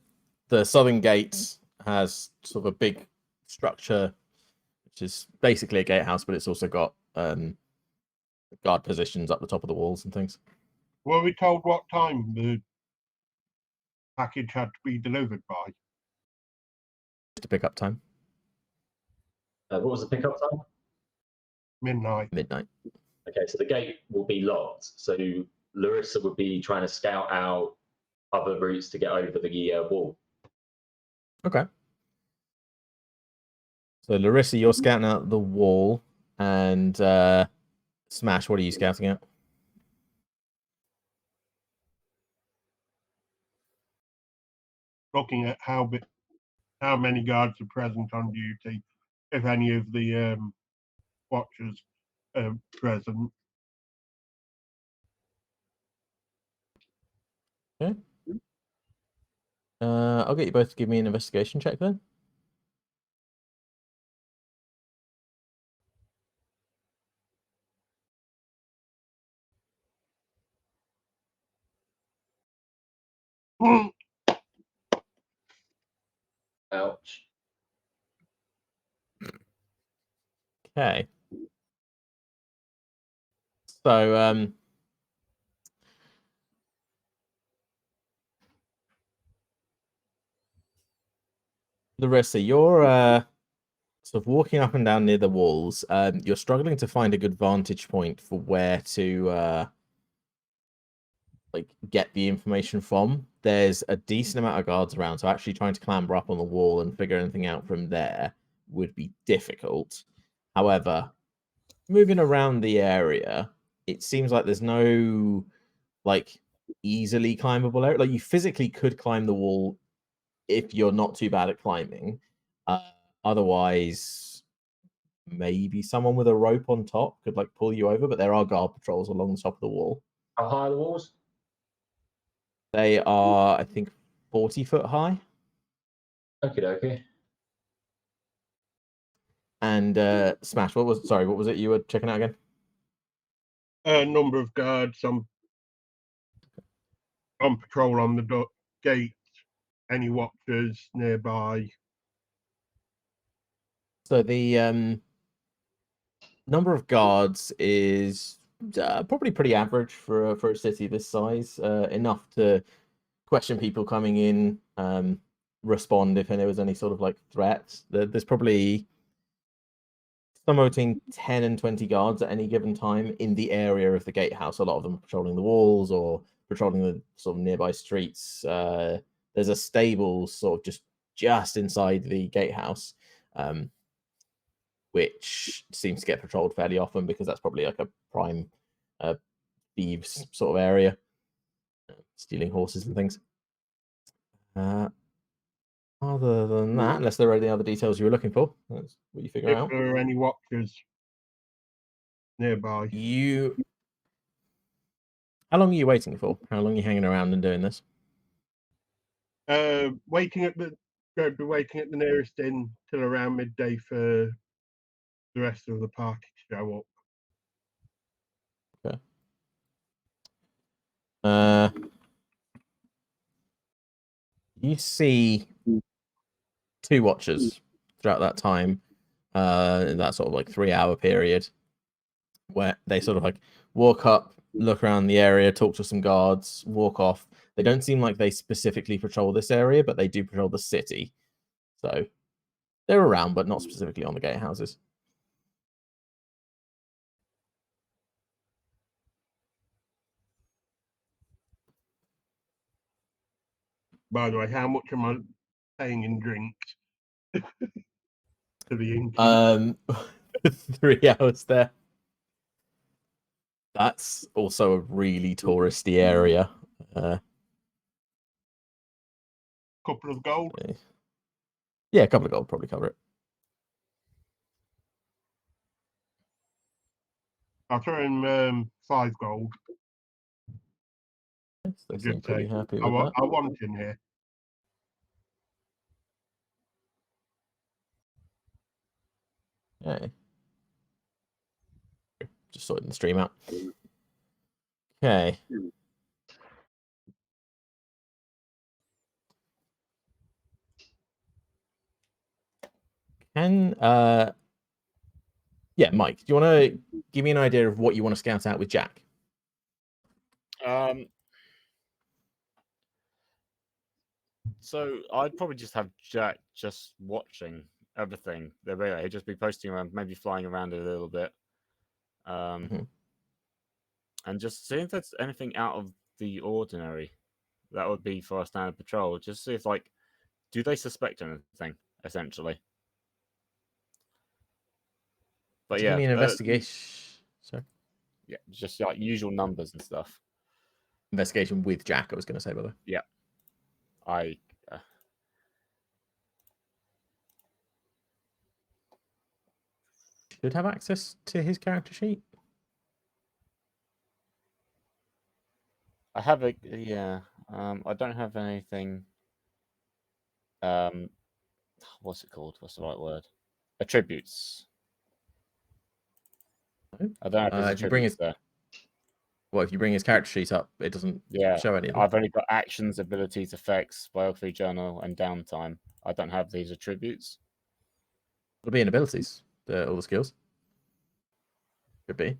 the southern gate has sort of a big structure, which is basically a gatehouse, but it's also got guard positions up the top of the walls and things. Were we told what time the package had to be delivered by? To pick up time. What was the pickup time? Midnight. Midnight. Okay, so the gate will be locked. So Larissa would be trying to scout out other routes to get over the wall. Okay. So Larissa, you're scouting out the wall, and Smash, what are you scouting out? Looking at how many guards are present on duty, if any of the watchers are present. Okay. I'll get you both to give me an investigation check then. Ouch. Okay. So, Larissa, you're sort of walking up and down near the walls. You're struggling to find a good vantage point for where to like get the information from. There's a decent amount of guards around, so actually trying to clamber up on the wall and figure anything out from there would be difficult. However, moving around the area, it seems like there's no like easily climbable area. Like you physically could climb the wall if you're not too bad at climbing. Otherwise, maybe someone with a rope on top could like pull you over, but there are guard patrols along the top of the wall. How high are the walls? They are, I think, 40 foot high. Okay. And Smash, what was it you were checking out again? Number of guards on patrol on the gate. Any watchers nearby? So the number of guards is probably pretty average for a city this size. Enough to question people coming in, respond if there was any sort of like threats. There's probably somewhere between 10 and 20 guards at any given time in the area of the gatehouse. A lot of them are patrolling the walls or patrolling the sort of nearby streets. There's a stable sort of just inside the gatehouse, which seems to get patrolled fairly often because that's probably like a prime thieves sort of area, stealing horses and things. Other than that, unless there are any other details you were looking for, that's what you figure out. If there are any watchers nearby. How long are you waiting for? How long are you hanging around and doing this? Waiting at the nearest inn till around midday for the rest of the party to show up. Okay. You see two watchers throughout that time, in that sort of like 3-hour period, where they sort of like walk up, look around the area, talk to some guards, walk off. They don't seem like they specifically patrol this area, but they do patrol the city. So they're around, but not specifically on the gatehouses. By the way, how much am I paying in drinks to the inn? 3 hours there. That's also a really touristy area. Couple of gold. Yeah, a couple of gold probably cover it. I'll throw in 5 gold. Yes, they Just seem pretty say, happy I with want, that. I want in here. Okay. Just sorting the stream out. Okay. Yeah, Mike, do you want to give me an idea of what you want to scout out with Jack? So I'd probably just have Jack just watching everything. He'd just be posting around, maybe flying around a little bit, and just see if there's anything out of the ordinary. That would be for a standard patrol. Just see if do they suspect anything essentially? But Give me an investigation. Sorry. Yeah, just like usual numbers and stuff. Investigation with Jack, I was going to say, by the way. Yeah. I should have access to his character sheet. have I don't have anything what's it called? What's the right word? Attributes. I don't know if there's if you bring attributes his there. well, if you bring his character sheet up, it doesn't Yeah, show any of them. I've only got actions, abilities, effects, biography, journal, and downtime. I don't have these attributes. It'll be in abilities, all the skills. Could be.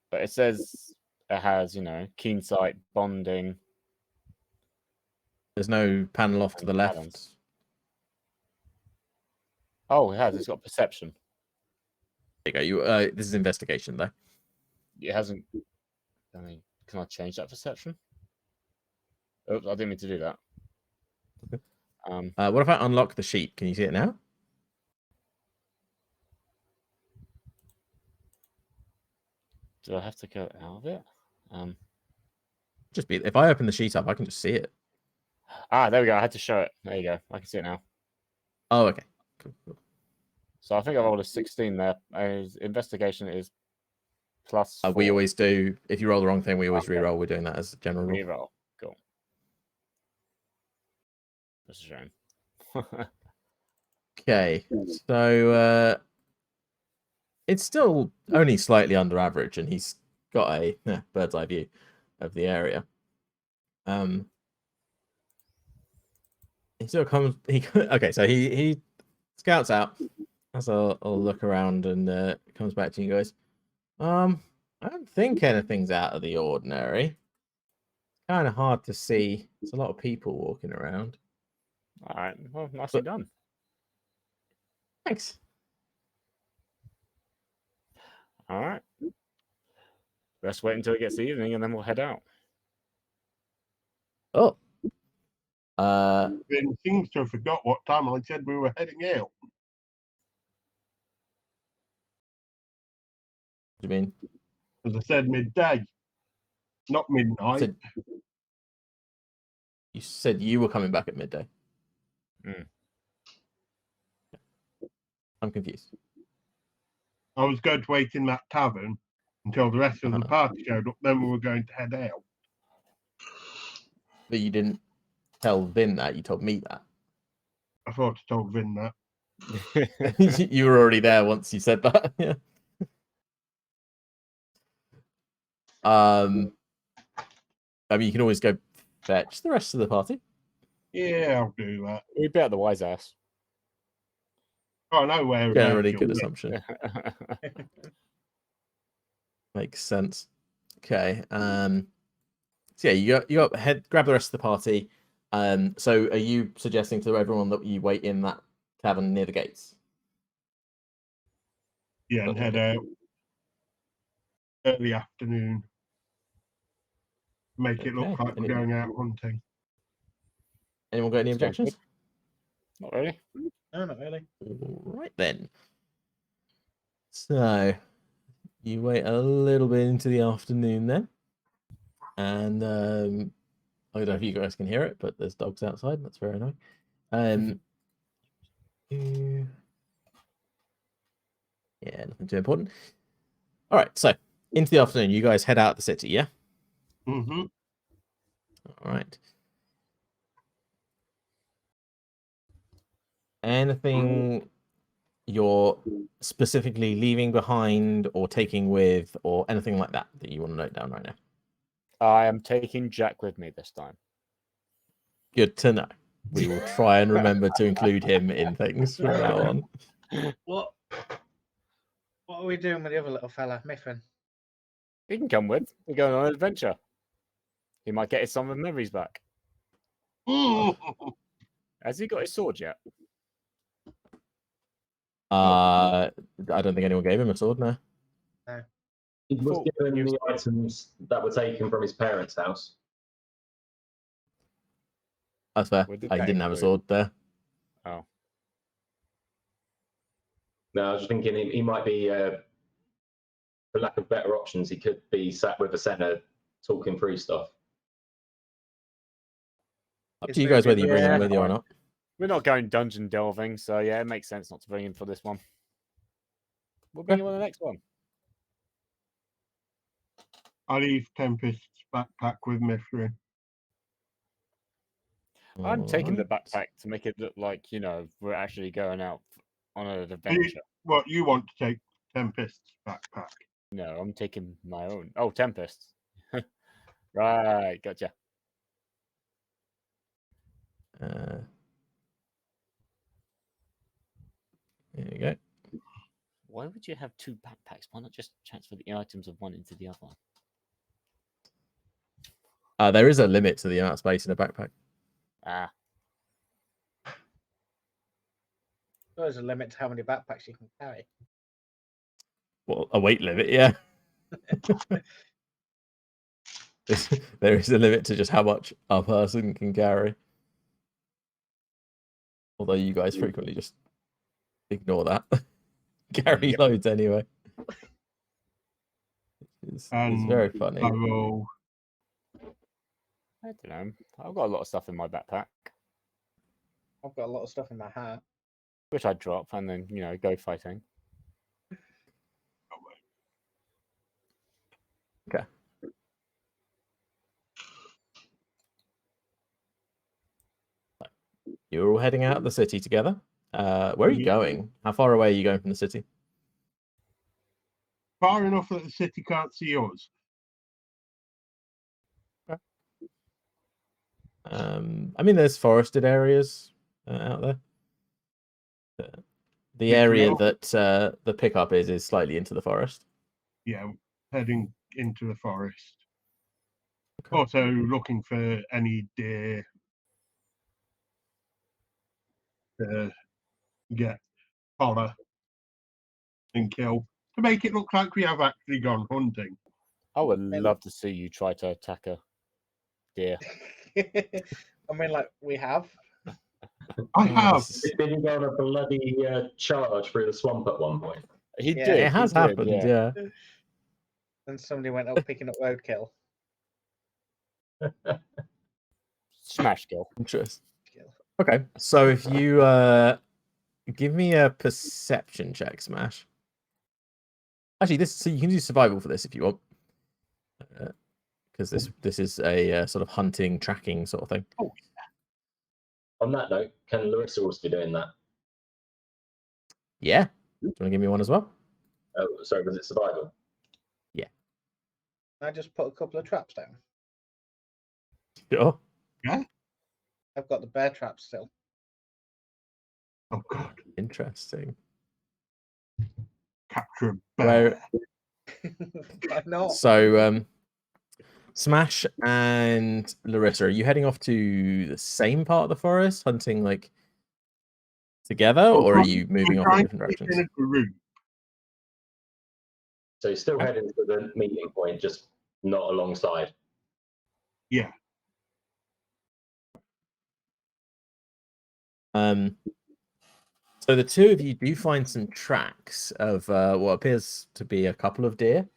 But it says it has, keen sight, bonding. There's no panel off to the left. Talent. Oh, it has. It's got perception. There you go. This is investigation, though. It hasn't. I mean, can I change that perception? Oops, I didn't mean to do that. What if I unlock the sheet? Can you see it now? Do I have to go out of it? Just be. If I open the sheet up, I can just see it. There we go. I had to show it. There you go. I can see it now. Oh, okay. Cool. So I think I rolled a 16 there. Investigation is plus. We 4. always do. If you roll the wrong thing, we always Okay. re-roll. We're doing that as a general rule. Reroll. Cool. That's a shame. Okay, so it's still only slightly under average, and he's got a bird's eye view of the area. He still comes. Okay, so he scouts out, has a look around, and comes back to you guys. I don't think anything's out of the ordinary. Kind of hard to see. There's a lot of people walking around. All right. Well, nicely done. Thanks. All right. Let's wait until it gets evening, and then we'll head out. Oh. Then seems to have forgot what time I said we were heading out. What do you mean? As I said, midday, not midnight. You said you were coming back at midday. I'm confused. I was going to wait in that tavern until the rest of the party showed up. Then we were going to head out. But you didn't tell Vin that. You told me that. I thought I told Vin that. You were already there once you said that. Yeah. I mean, you can always go fetch the rest of the party. Yeah, I'll do that. We bet the wise ass. I know where. Generally good assumption. Makes sense. Okay. So yeah, you got grab the rest of the party. So are you suggesting to everyone that you wait in that tavern near the gates? Yeah, and head out early afternoon. Make it look like we're going out hunting. Anyone got any objections? Not really. No, not really. All right then. So you wait a little bit into the afternoon then, and I don't know if you guys can hear it, but there's dogs outside. That's very annoying. Yeah, nothing too important. All right, so into the afternoon, you guys head out of the city, yeah? Mm-hmm. All right. Anything you're specifically leaving behind or taking with, or anything like that you want to note down right now? I am taking Jack with me this time. Good to know. We will try and remember to include him in things from now on. What are we doing with the other little fella, Mifflin? He can come with. We're going on an adventure. He might get his summer memories back. Has he got his sword yet? I don't think anyone gave him a sword, no. He was given the items that were taken from his parents' house. That's fair. What did I that didn't have a include? sword there. Oh. No, I was thinking he might be, for lack of better options, he could be sat with a centre talking through stuff. Up to you guys whether you bring him with you or not. We're not going dungeon delving, so yeah, it makes sense not to bring him for this one. We'll bring him on the next one. I leave Tempest's backpack with Mifflin. I'm taking the Alright. backpack to make it look like, we're actually going out on an adventure. What you want to take Tempest's backpack? No, I'm taking my own. Oh, Tempest. Right, gotcha. There you go. Why would you have two backpacks? Why not just transfer the items of one into the other one? There is a limit to the amount of space in a backpack. Ah, There's a limit to how many backpacks you can carry. Well, a weight limit, yeah. There is a limit to just how much a person can carry. Although you guys frequently just ignore that. Carry loads anyway. It's very funny. I will. I don't know. I've got a lot of stuff in my backpack, I've got a lot of stuff in my hat. which I drop and then, go fighting. Okay. You're all heading out of the city together. Where are you going? How far away are you going from the city? Far enough that the city can't see us. I mean, there's forested areas out there. The area that the pickup is slightly into the forest. Yeah, heading into the forest. Okay. Also looking for any deer to get collar and kill to make it look like we have actually gone hunting. I would love to see you try to attack a deer. I mean, like, we have. I have. Didn't go on a bloody charge through the swamp at one point. He Yeah. did. It has he did, happened, yeah. And somebody went up picking up roadkill. Smash kill. Interesting. Okay, so if you give me a perception check, Smash. Actually, so you can do survival for this if you want, because this is a sort of hunting, tracking sort of thing. Oh. On that note, can Larissa also be doing that? Yeah. Do you want to give me one as well? Oh, sorry, was it survival? I just put a couple of traps down. Sure. I've got the bear traps still. Oh god, Interesting. capture a bear. Why not? So, Smash and Larissa, are you heading off to the same part of the forest, hunting like together, or are you moving off in different directions? In a group. So you're still heading to the meeting point, just not alongside. Yeah. So the two of you do find some tracks of what appears to be a couple of deer.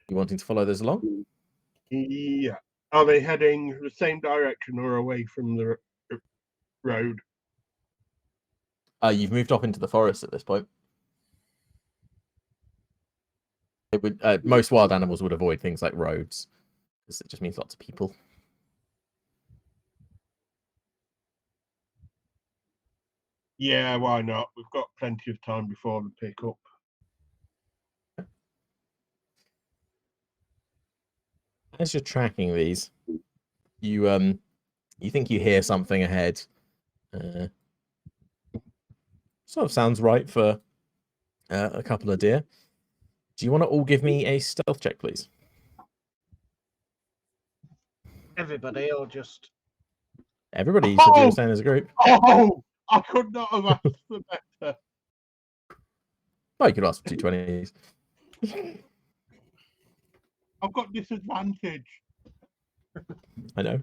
You wanting to follow those along? Yeah. Are they heading the same direction or away from the road? You've moved off into the forest at this point. It would most wild animals would avoid things like roads, because it just means lots of people. Yeah, why not? We've got plenty of time before the pickup. As you're tracking these, you think you hear something ahead. Sort of sounds right for a couple of deer. Do you want to all give me a stealth check, please? Everybody, or just Everybody, you said you were staying as a group. Oh, I could not have asked for better. Oh, you could ask for 220s. I've got disadvantage. I know.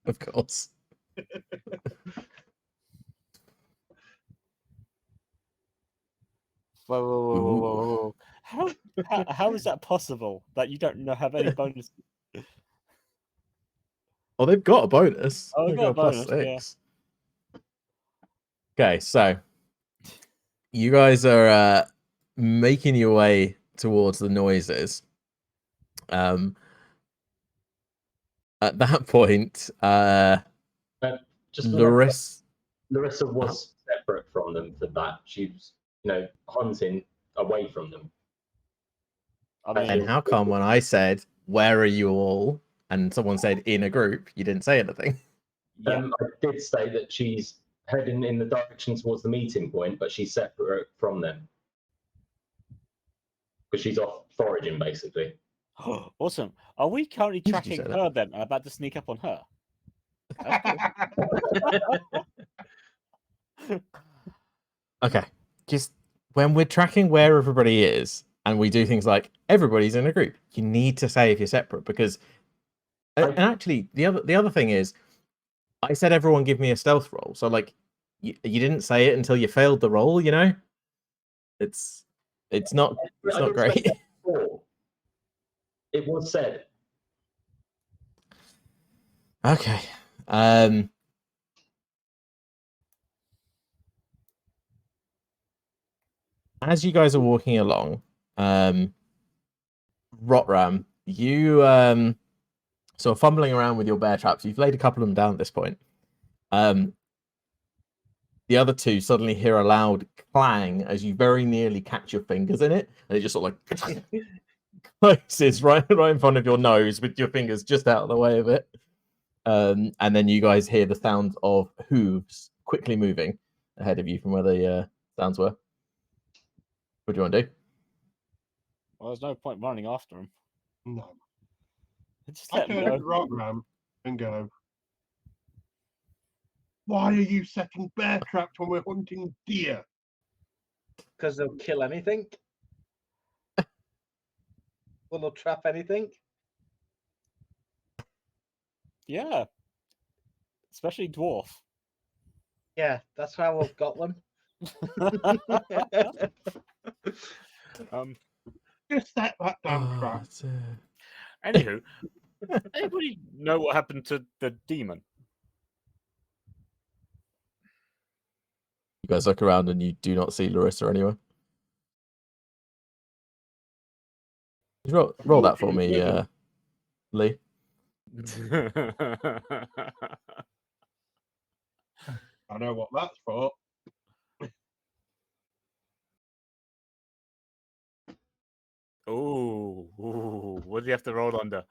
Of course. Whoa. How is that possible that you don't have any bonus? Oh, they've got a bonus. Oh, They've got a got a bonus, +6. Okay, so you guys are making your way towards the noises. At that point, Just remember, Larissa. Larissa was separate from them for that. She was, hunting away from them. I mean, And how come when I said, "Where are you all?" and someone said in a group, you didn't say anything? yeah. I did say that she's heading in the direction towards the meeting point, but she's separate from them because she's off foraging, basically. Awesome. Are we currently Did you tracking say that? her then and about to sneak up on her? Okay, just when we're tracking where everybody is, and we do things like everybody's in a group, you need to say if you're separate because. And actually, the other thing is, I said everyone give me a stealth roll, so like you didn't say it until you failed the roll. You know, it's not great. It was said. Okay. As you guys are walking along, Rotram, you so fumbling around with your bear traps. You've laid a couple of them down at this point. The other two suddenly hear a loud clang as you very nearly catch your fingers in it, and it just sort of like closes right in front of your nose with your fingers just out of the way of it. And then you guys hear the sounds of hooves quickly moving ahead of you from where the sounds were. What do you want to do? Well, there's no point running after him. No. Just I let him turn go. to Rotram and go, why are you setting bear traps when we're hunting deer? Because they'll kill anything. Will they'll trap anything. Yeah. Especially dwarf. Yeah, that's how I've got them. Just set that damn trap. Anywho, anybody know what happened to the demon? You guys look around and you do not see Larissa anywhere. Roll that for me, Lee. I know what that's for. Ooh, what do you have to roll under?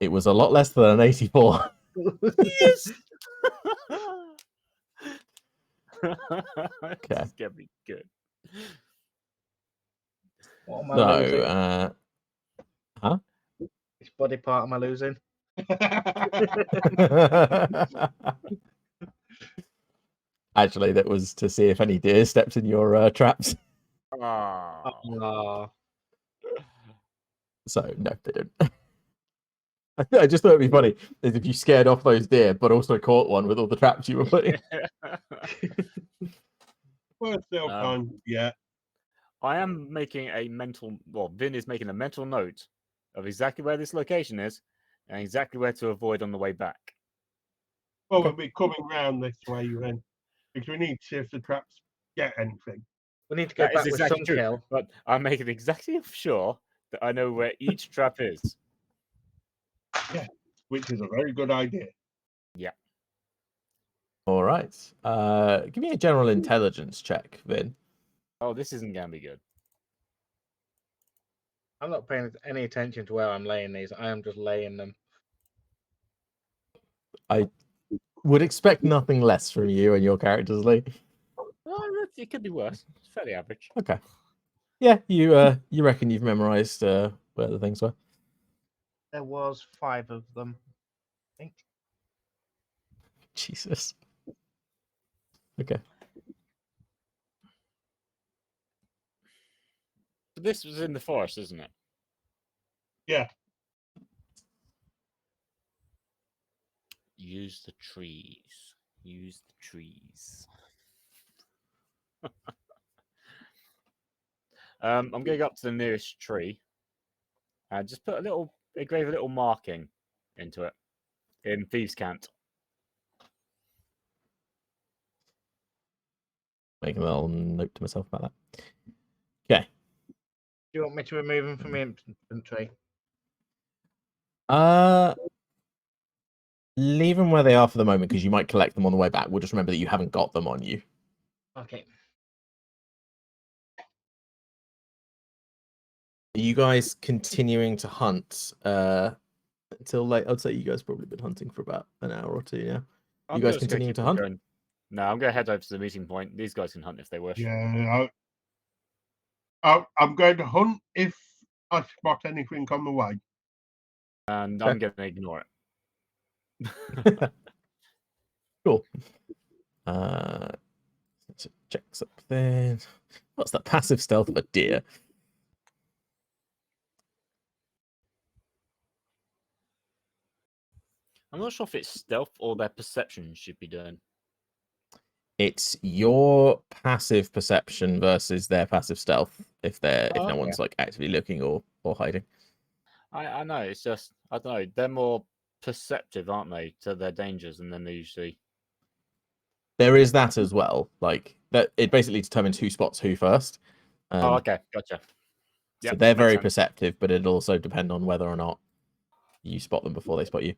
It was a lot less than an 84. Yes. Okay. This is gonna be good. What am I losing? Huh? Which body part am I losing? Actually, that was to see if any deer stepped in your traps. Oh. So no, they didn't. I just thought it'd be funny is if you scared off those deer, but also caught one with all the traps you were putting. Well, still can't yet. I am making a mental. Well, Vin is making a mental note of exactly where this location is and exactly where to avoid on the way back. Well, we'll be coming round this way then, because we need to see if the traps get anything. We need to go That is back with exactly some true. kill. But I'm making exactly sure that I know where each trap is. Yeah, which is a very good idea. Yeah. All right. Give me a general intelligence check, Vin. Oh, this isn't gonna be good. I'm not paying any attention to where I'm laying these. I am just laying them. I would expect nothing less from you and your characters, Lee. Well, it could be worse. It's fairly average. Okay. Yeah, you reckon you've memorized where the things were? There was 5 of them, I think. Jesus. Okay. This was in the forest, isn't it? Yeah. Use the trees. Use the trees. I'm going to go up to the nearest tree and just put engrave a little marking into it in Thieves' Cant. Making a little note to myself about that. Okay. Do you want me to remove them from the infantry? Leave them where they are for the moment because you might collect them on the way back. We'll just remember that you haven't got them on you. Okay. Are you guys continuing to hunt until late? I'd say you guys probably been hunting for about an hour or two now. I'm You guys just gonna continuing keep to on hunt? going. No, I'm going to head over to the meeting point. These guys can hunt if they wish. Yeah, I'm going to hunt if I spot anything on the way. And Okay. I'm going to ignore it. Cool. Let's check something. What's that passive stealth of a deer? I'm not sure if it's stealth or their perception should be doing. It's your passive perception versus their passive stealth. If Oh, no okay. one's like actively looking or hiding. I know, it's just, I don't know, they're more perceptive, aren't they, to their dangers, and then they usually... There is that as well. Like that, it basically determines who spots who first. Oh, okay, gotcha. So Yep, they're makes very sense. perceptive, but it'll also depend on whether or not you spot them before they spot you.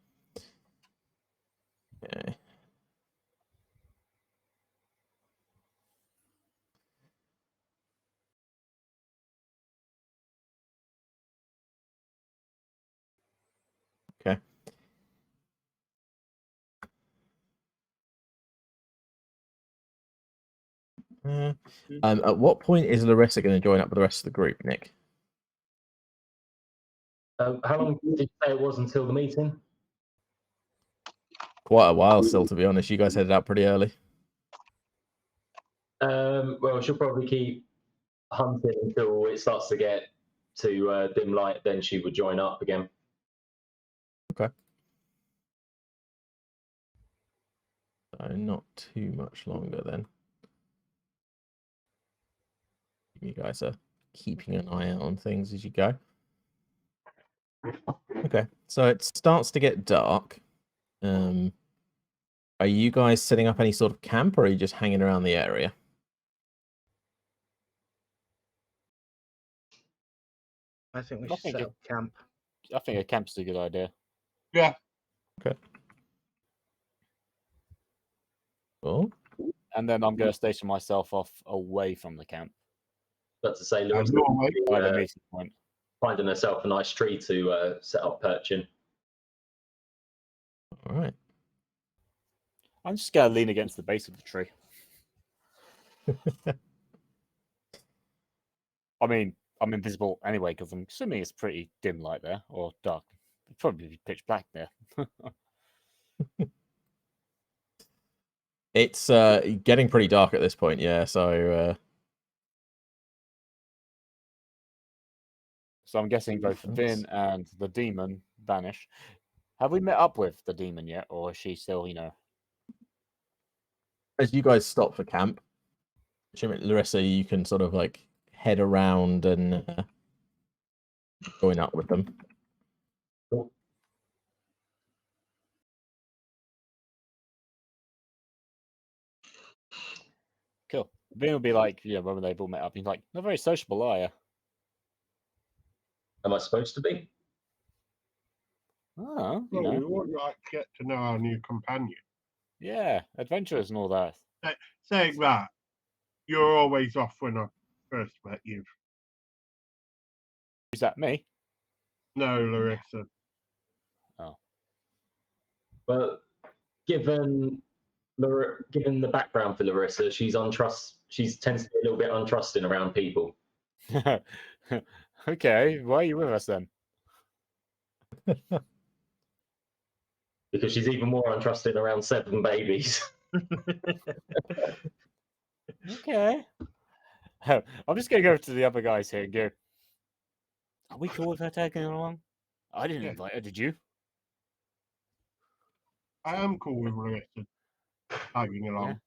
Okay. Okay. At what point is Larissa going to join up with the rest of the group, Nick? How long did you say it was until the meeting? Quite a while still, to be honest. You guys headed out pretty early. Well, she'll probably keep hunting until it starts to get to dim light. Then she would join up again. Okay. So not too much longer then. You guys are keeping an eye out on things as you go. Okay, so it starts to get dark. Are you guys setting up any sort of camp, or are you just hanging around the area? I think we I should think set it- up camp. I think a camp's a good idea. Yeah. Okay. Cool. And then I'm going to station myself off away from the camp But to say, I'm Larissa not awake. by the meeting point. finding herself a nice tree to set up perching. All right. I'm just going to lean against the base of the tree. I mean, I'm invisible anyway because I'm assuming it's pretty dim light there, or dark. It'd probably be pitch black there. It's getting pretty dark at this point, yeah. So So I'm guessing both Vin and the demon vanish. Have we met up with the demon yet, or is she still, as you guys stop for camp, Larissa, you can sort of like head around and join up with them. Cool. Vin will be like, when they've all met up, he's like, not very sociable, are you? Am I supposed to be? Oh, Well, we would like to get to know our new companion. yeah, adventurers and all that. Saying that, you're always off when I first met you. Is that me? No, Larissa. Well, given the background for Larissa, she tends to be a little bit untrusting around people. Okay, why are you with us then? Because she's even more untrusting around 7 babies. Okay. I'm just going to go to the other guys here and go, are we cool with her tagging along? I didn't Yeah. invite her, did you? I am cool with Larissa tagging along.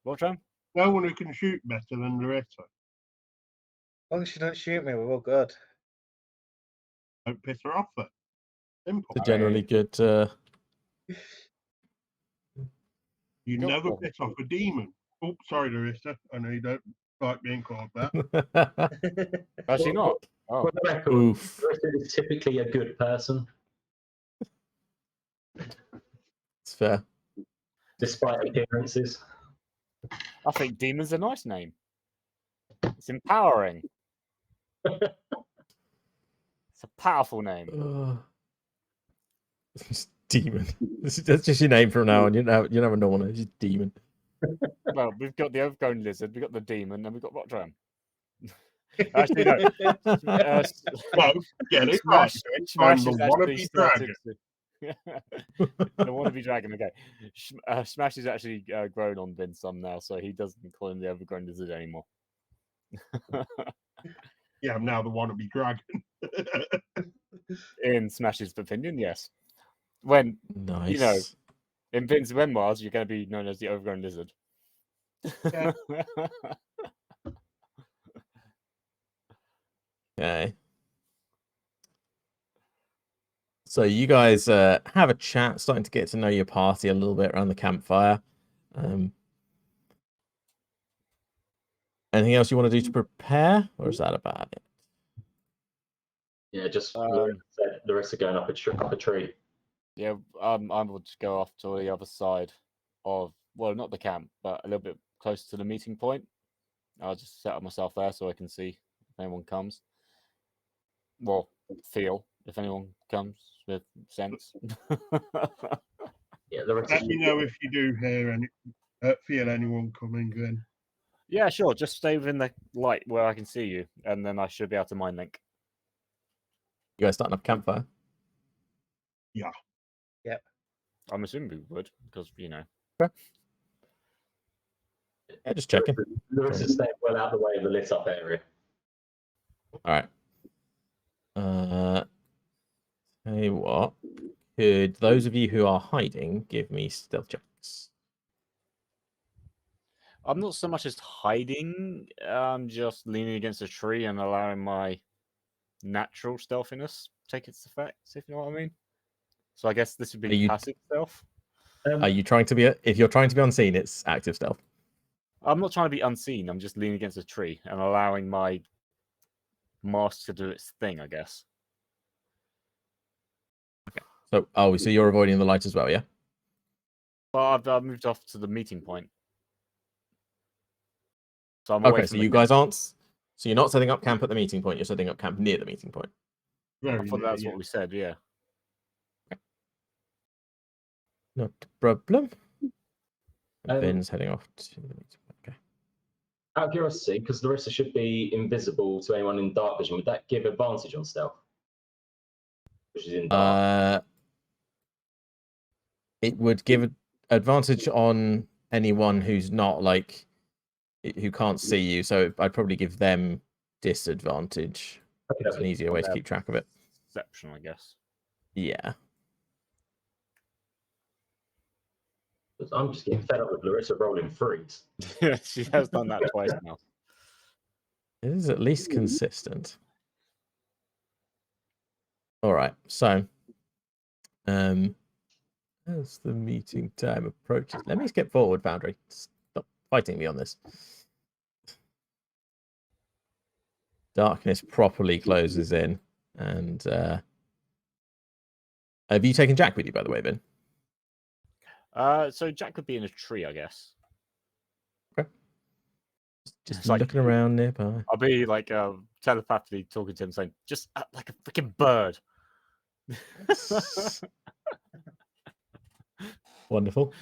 What, Tram? No one who can shoot better than Larissa. As long as she don't shoot me, we're all good. Don't piss her off then. Simple. It's a generally good. You Go never for it. piss off a demon. Oh, sorry, Larissa. I know you don't like being called that. Actually, not. Oh, For the record, Oof. Larissa is typically a good person, It's fair. despite appearances. I think demon's a nice name. It's empowering. It's a powerful name. It's demon. That's just your name from now on. You know a normal name. It's just demon. Well, we've got the overgrown lizard, we've got the demon, and we've got Rockdrum. Actually, no. Well, get it right. Smash I'm the is actually wannabe started dragon. the wannabe dragon. Okay, Smash is actually grown on Vince some now, so he doesn't call him the overgrown lizard anymore. Yeah, I'm now the wannabe dragon. In Smash's opinion, yes. When Nice. in Vince's memoirs, you're going to be known as the overgrown lizard. Yeah. Okay. So you guys have a chat, starting to get to know your party a little bit around the campfire. Anything else you want to do to prepare, or is that about it? Yeah, just Larissa going up a tree. Yeah, I would go off to the other side of, well, not the camp, but a little bit closer to the meeting point. I'll just set up myself there so I can see if anyone comes. Well, feel if anyone comes with sense. Yeah, Larissa. Let me know if you do hear any, feel anyone coming in. Yeah, sure. Just stay within the light where I can see you, and then I should be able to mind link. You guys starting up a campfire? Yeah. Yep. I'm assuming we would, because Yeah, just checking. Larissa's staying well out of the way of the lit up area. All right. Tell you what, could those of you who are hiding give me stealth checks? I'm not so much as hiding. I'm just leaning against a tree and allowing my natural stealthiness take its effect, if you know what I mean. So I guess this would be passive stealth. Are you trying to be? If you're trying to be unseen, it's active stealth. I'm not trying to be unseen. I'm just leaning against a tree and allowing my mask to do its thing, I guess. Okay. So you're avoiding the light as well, yeah? Well, I've moved off to the meeting point. So I'm away Okay, from so you guys aren't. So you're not setting up camp at the meeting point. You're setting up camp near the meeting point. I thought that's what we said. Yeah. Okay. Not a problem. Ben's heading off to the meeting point. Okay. Out of curiosity, because Larissa should be invisible to anyone in dark vision, would that give advantage on stealth? Which is in dark. It would give advantage on anyone who's not like who can't see you. So I'd probably give them disadvantage. Okay, it's an easier way to keep track of it. Exception, I guess. Yeah. I'm just getting fed up with Larissa rolling threes. Yeah, she has done that twice now. It is at least consistent. All right. So, as the meeting time approaches, let me skip forward, Foundry. Stop fighting me on this. Darkness properly closes in, and have you taken Jack with you, by the way, Ben? So Jack could be in a tree, I guess. Okay. Just looking around nearby. I'll be like telepathically talking to him, saying, "Just act like a freaking bird." Wonderful.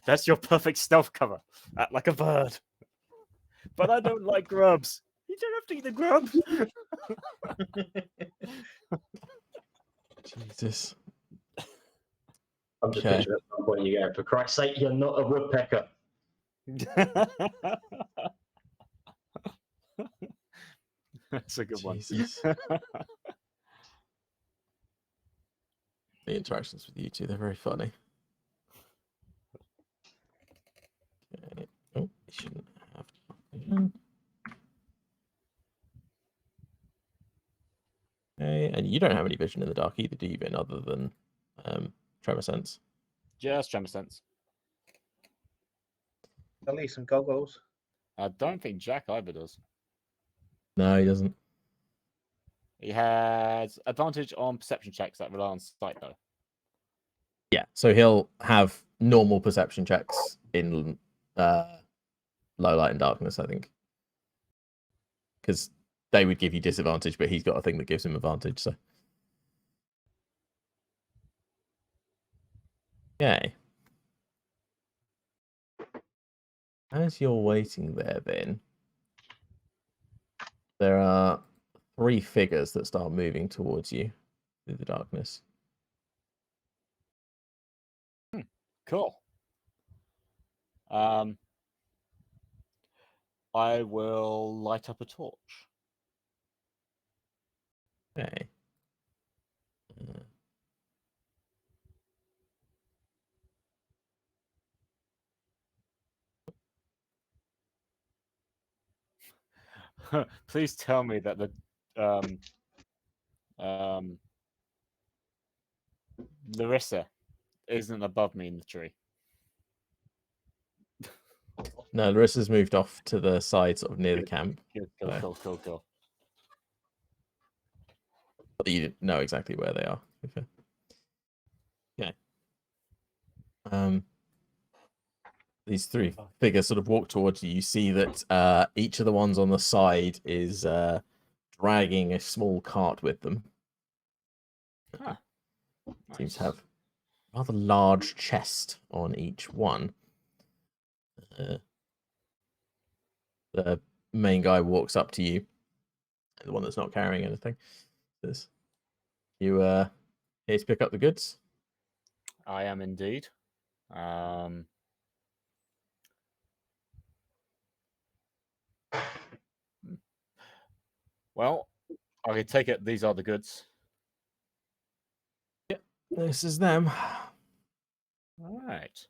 That's your perfect stealth cover. Act like a bird. But I don't like grubs. You don't have to eat the grub. Jesus. I'm just picturing at some point you go, for Christ's sake, you're not a woodpecker. That's a good Jesus. one. The interactions with you two, they're very funny. Okay. Oh, you shouldn't have. Okay, and you don't have any vision in the dark either, do you, Ben, other than Tremor Sense? Just Tremor Sense. At least some goggles. I don't think Jack either does. No, he doesn't. He has advantage on perception checks that rely on sight, though. Yeah, so he'll have normal perception checks in low light and darkness, I think, because they would give you disadvantage, but he's got a thing that gives him advantage. So, okay. As you're waiting there, then there are 3 figures that start moving towards you through the darkness. Cool. I will light up a torch. Okay. Please tell me that Larissa isn't above me in the tree. No, Larissa's moved off to the side, sort of near the camp. Cool. But you didn't know exactly where they are. Okay. These 3 figures sort of walk towards you. You see that each of the ones on the side is dragging a small cart with them. Huh. Seems to Nice. have a rather large chest on each one. The main guy walks up to you, the one that's not carrying anything. Says, "You here to pick up the goods?" I am indeed. Well, I can take it. These are the goods. This is them. All right.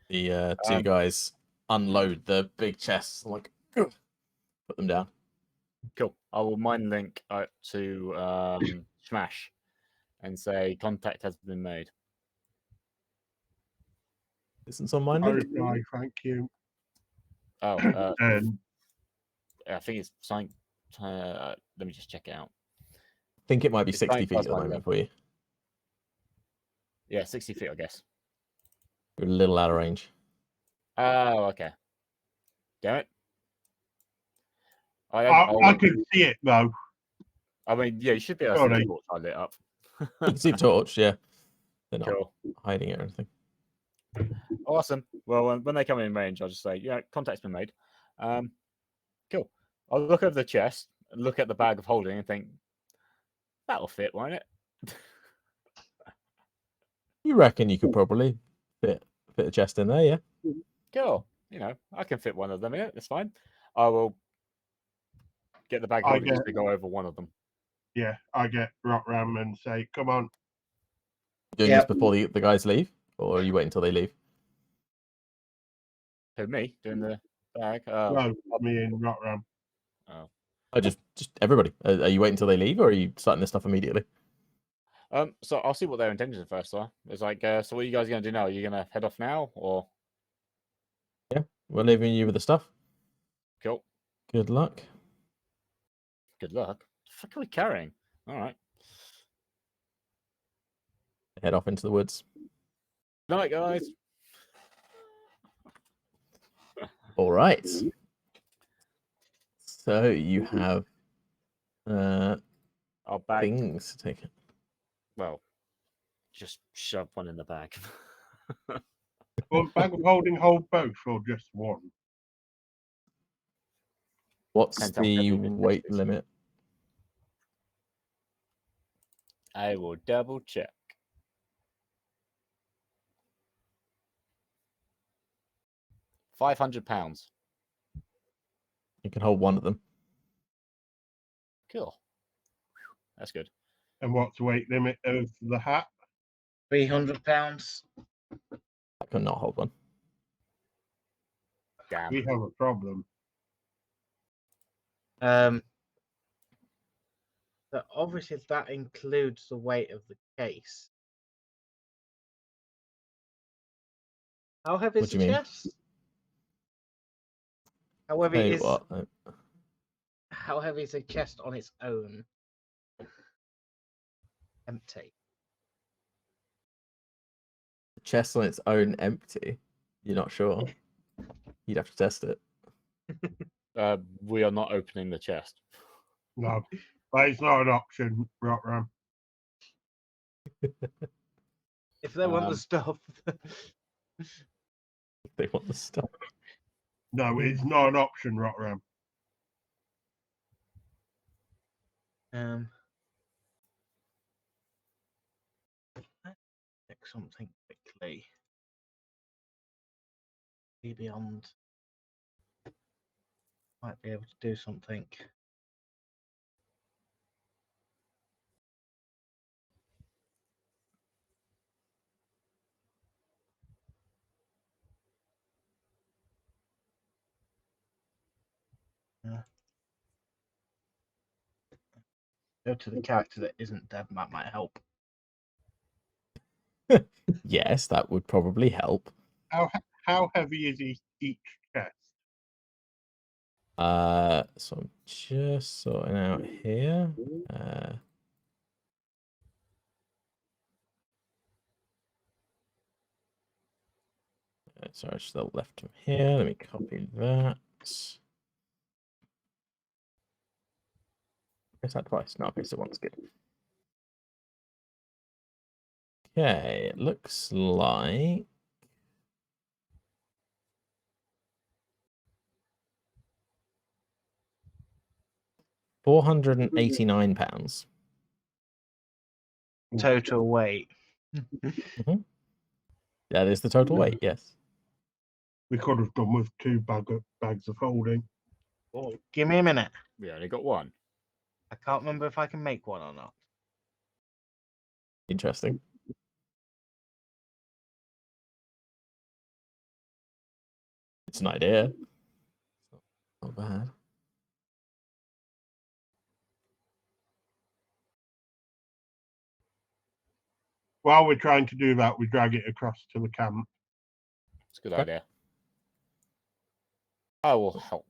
The 2 guys unload the big chests, like put them down. Cool. I will mind link to Smash and say contact has been made. Isn't on mine? I Link? reply, thank you. Oh, And I think it's something. Let me just check it out. I think it might be It's 60 fine, feet at that's the fine, moment then. for you. Yeah, 60 feet, I guess. You're a little out of range. Oh, okay. Damn it. I could see it though. I mean, yeah, you should be able to see the torch I lit up. You can see the torch, yeah. They're not Cool. hiding it or anything. Awesome. Well, when they come in range, I'll just say, yeah, contact's been made. Cool. I'll look over the chest, look at the bag of holding, and think, that'll fit, won't it? You reckon you could probably fit a chest in there, yeah? Cool. You know, I can fit one of them in it. That's fine. I will get the bag of holding just to go over one of them. Yeah, I get Rock Ram and say, come on. Doing this before the guys leave? Or are you waiting until they leave? Who, me? Doing the bag? No, me and Rock Ram. Oh, just everybody. Are you waiting until they leave, or are you starting this stuff immediately? So I'll see what their intentions first are. It's like, so what are you guys going to do now? Are you going to head off now, or? Yeah, we're leaving you with the stuff. Cool. Good luck. Good luck. What the fuck are we carrying? All right. Head off into the woods. Night, guys. All right. So you have Our bag. things to take it. Well, just shove one in the bag. Well, bag of holding hold both or just one? What's Depends how the heavy the chest weight is. limit? I will double check. £500. You can hold one of them. Cool. That's good. And what's the weight limit of the hat? £300. I cannot hold one. Damn. We have a problem. So obviously that includes the weight of the case. How heavy is What do the you mean? chest? How heavy Tell you is what, how heavy is a chest on its own? Empty. the chest on its own empty. You're not sure. You'd have to test it. We are not opening the chest. No, but it's not an option, Rotram. If they want the Um, stuff. They want the stuff. No, it's not an option, Rotram. Check something quickly. Be beyond. Might be able to do something. Go to the character that isn't dead. That might help. Yes, that would probably help. How heavy is each chest? So I'm just sorting out here. Sorry, I still left him here. Let me copy that. Press that twice. No, I pressed it once. Good. Okay, it looks like £489. Total weight. That is the total weight, yes. We could have done with two bags of holding. Oh, give me a minute. We only got one. I can't remember if I can make one or not. Interesting. It's an idea. Not bad. While we're trying to do that, we drag it across to the camp. It's a good Okay. idea. I will help.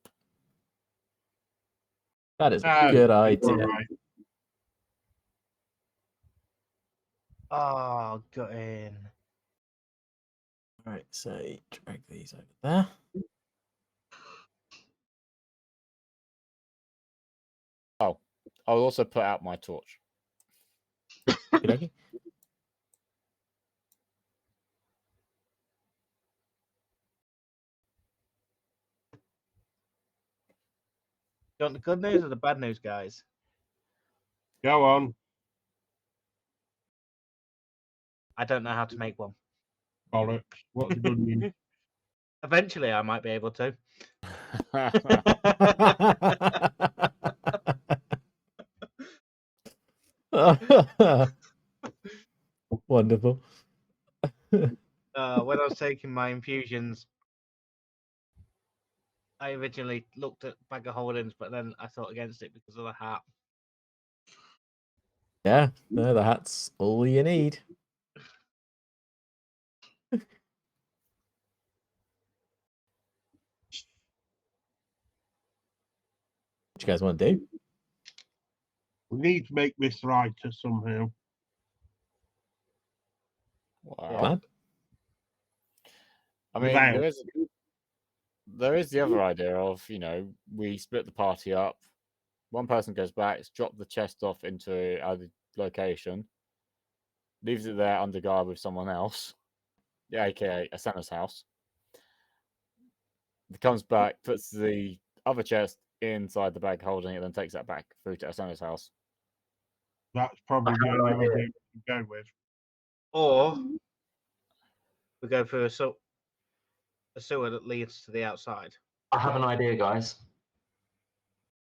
That is a good idea. Right. Oh, got in. Right, so drag these over there. I'll also put out my torch. Okey-dokey. You want the good news or the bad news, guys? Go on. I don't know how to make one. Bollocks. What's the good news? Eventually, I might be able to. Wonderful. When I was taking my infusions, I originally looked at bag of holdings, but then I thought against it because of the hat. Yeah, no, the hat's all you need. What you guys want to do? We need to make this right somehow. Wow. Plan? I The mean, veil. there is the other idea of, we split the party up. One person goes back, drop the chest off into a location, leaves it there under guard with someone else, aka Asana's house. Comes back, puts the other chest inside the bag holding it, then takes that back through to Asana's house. That's probably the only idea we can go with. Or we go through a sewer that leads to the outside. I have an idea, guys.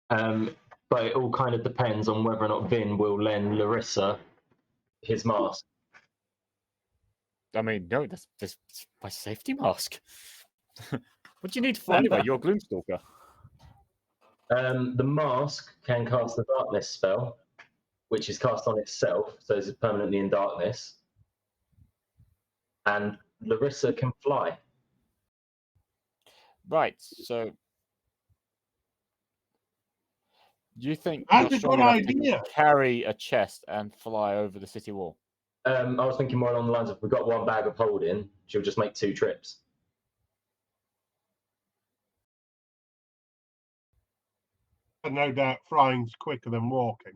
But it all kind of depends on whether or not Vin will lend Larissa his mask. I mean, no, that's my safety mask. What do you need to find anyway? You're a Gloomstalker. The mask can cast the darkness spell, which is cast on itself, so it's permanently in darkness. And Larissa can fly. Right, so Do you think That's you're a strong good enough idea. to carry a chest and fly over the city wall? I was thinking more along the lines of, we've got one bag of holding, she'll just make 2 trips. And no doubt flying's quicker than walking.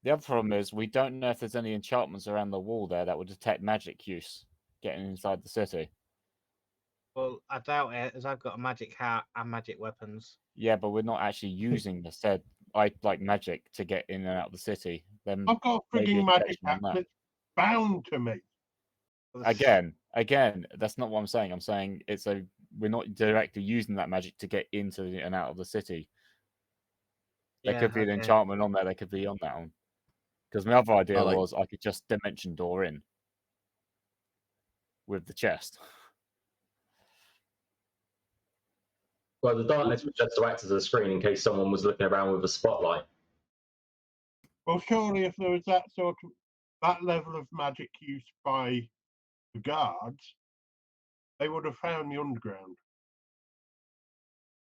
The other problem is we don't know if there's any enchantments around the wall there that would detect magic use getting inside the city. Well, I doubt it, as I've got a magic hat and magic weapons. Yeah, but we're not actually using the said like magic to get in and out of the city. Then I've got a maybe frigging a magic detection on hat that. that's bound to me. Again, that's not what I'm saying. I'm saying we're not directly using that magic to get into and out of the city. There Yeah, could be an okay. enchantment on there. There could be on that one. Because my other idea like- was I could just dimension door in with the chest. Well, the darkness was just to act as a screen in case someone was looking around with a spotlight. Well, surely if there was that level of magic use by the guards, they would have found the underground.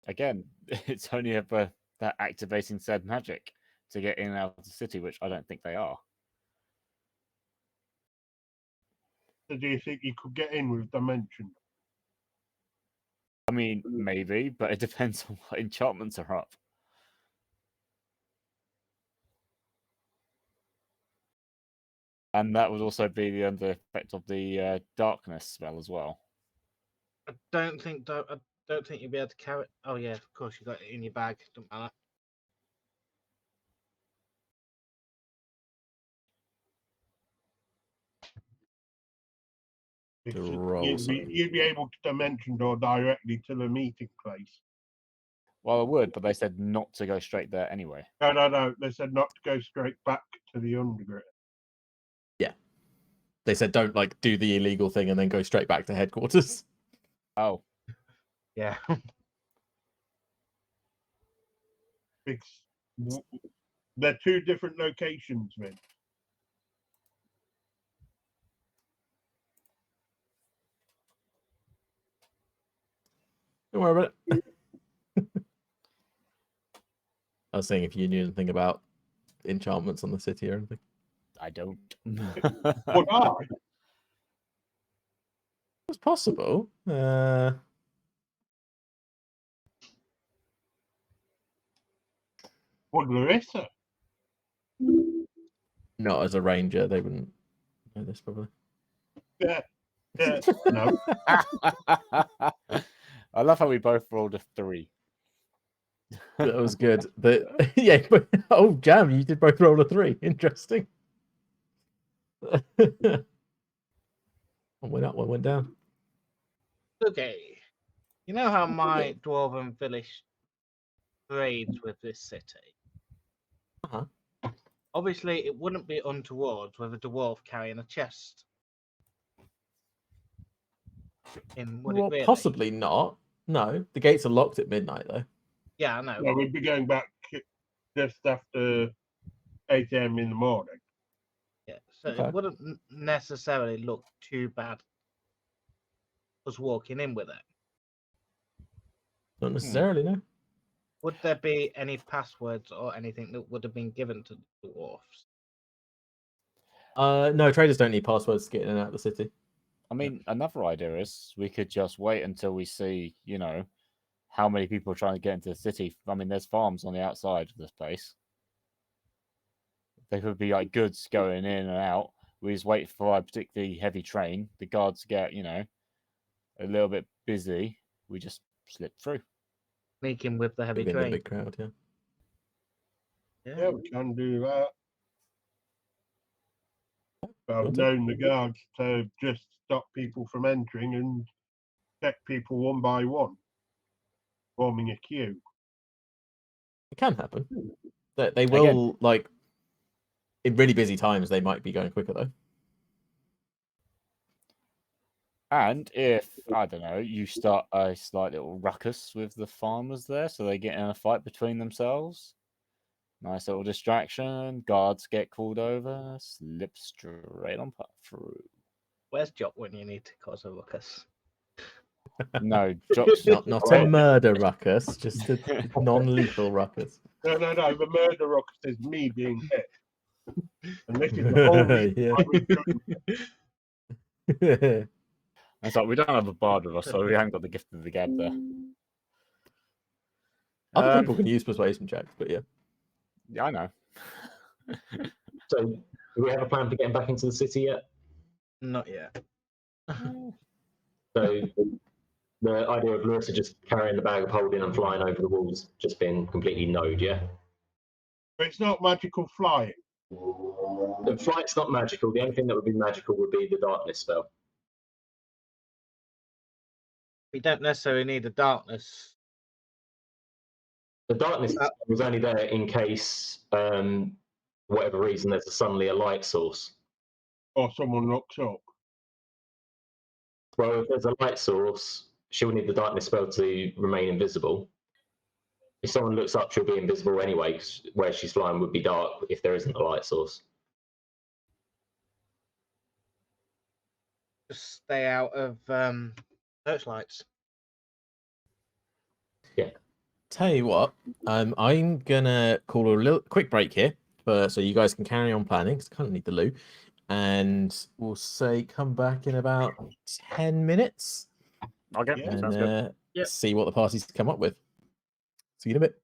Again, it's only ever that activating said magic to get in and out of the city, which I don't think they are. So do you think you could get in with dimension? I mean, maybe, but it depends on what enchantments are up. And that would also be under effect of the darkness spell as well. I don't think you'll be able to carry. Oh yeah, of course you got it in your bag. Don't matter. Because roll you'd be able to dimension door directly to the meeting place. Well, I would, but they said not to go straight there anyway. No. They said not to go straight back to the underground. They said don't like do the illegal thing and then go straight back to headquarters. Oh, Yeah. They're 2 different locations, Vin. Don't worry about it. I was saying if you knew anything about enchantments on the city or anything. I don't. Would I? It's possible. Would Larissa? Not as a ranger, they wouldn't know this probably. Yeah. No. I love how we both rolled a 3. That was good. Yeah, but oh Jam, you did both roll a 3. Interesting. One went up, one went down. Okay. You know how my dwarven village trades with this city? Uh-huh. Obviously, it wouldn't be untoward with a dwarf carrying a chest. Would it really? Possibly not. No, the gates are locked at midnight though. Yeah, I know. Yeah, we'd be going back just after 8 a.m. in the morning. Yeah, so Okay. it wouldn't necessarily look too bad us walking in with it. Not necessarily, no. Would there be any passwords or anything that would have been given to the dwarfs? No, traders don't need passwords to get in and out of the city. I mean, another idea is we could just wait until we see, how many people are trying to get into the city. I mean, there's farms on the outside of this place. There could be like goods going in and out. We just wait for a particularly heavy train. The guards get, a little bit busy. We just slip through. Sneaking with the heavy Maybe in the train. big crowd, yeah. Yeah, we can do that. But I've Will do. known the guards to just stop people from entering and check people one by one, forming a queue. It can happen. They will, like, in really busy times, they might be going quicker, though. And if, I don't know, you start a slight little ruckus with the farmers there, so they get in a fight between themselves. Nice little distraction. Guards get called over. Slip straight on through. Where's Jock when you need to cause a ruckus? No, drops. Not a murder ruckus, just a non-lethal ruckus. No. The murder ruckus is me being hit. And this is the whole reason why we shouldn't. It's like we don't have a bard with us, so we haven't got the gift of the gab there. Other people can use persuasion checks, but yeah. Yeah, I know. So, do we have a plan for getting back into the city yet? Not yet. So, the idea of Larissa just carrying the bag of holding and flying over the walls just been completely node, yeah? But it's not magical flying. The flight's not magical. The only thing that would be magical would be the darkness spell. We don't necessarily need the darkness. The darkness spell was only there in case, for whatever reason, there's suddenly a light source. Or someone looks up. Well, if there's a light source, she'll need the darkness spell to remain invisible. If someone looks up, she'll be invisible anyway, 'cause where she's flying would be dark if there isn't a light source. Just stay out of searchlights. Tell you what, I'm gonna call a little quick break here, so you guys can carry on planning. 'Cause I kind of need the loo, and we'll say come back in about 10 minutes Okay, Yeah. sounds and good. Yep. see what the party's come up with. See you in a bit.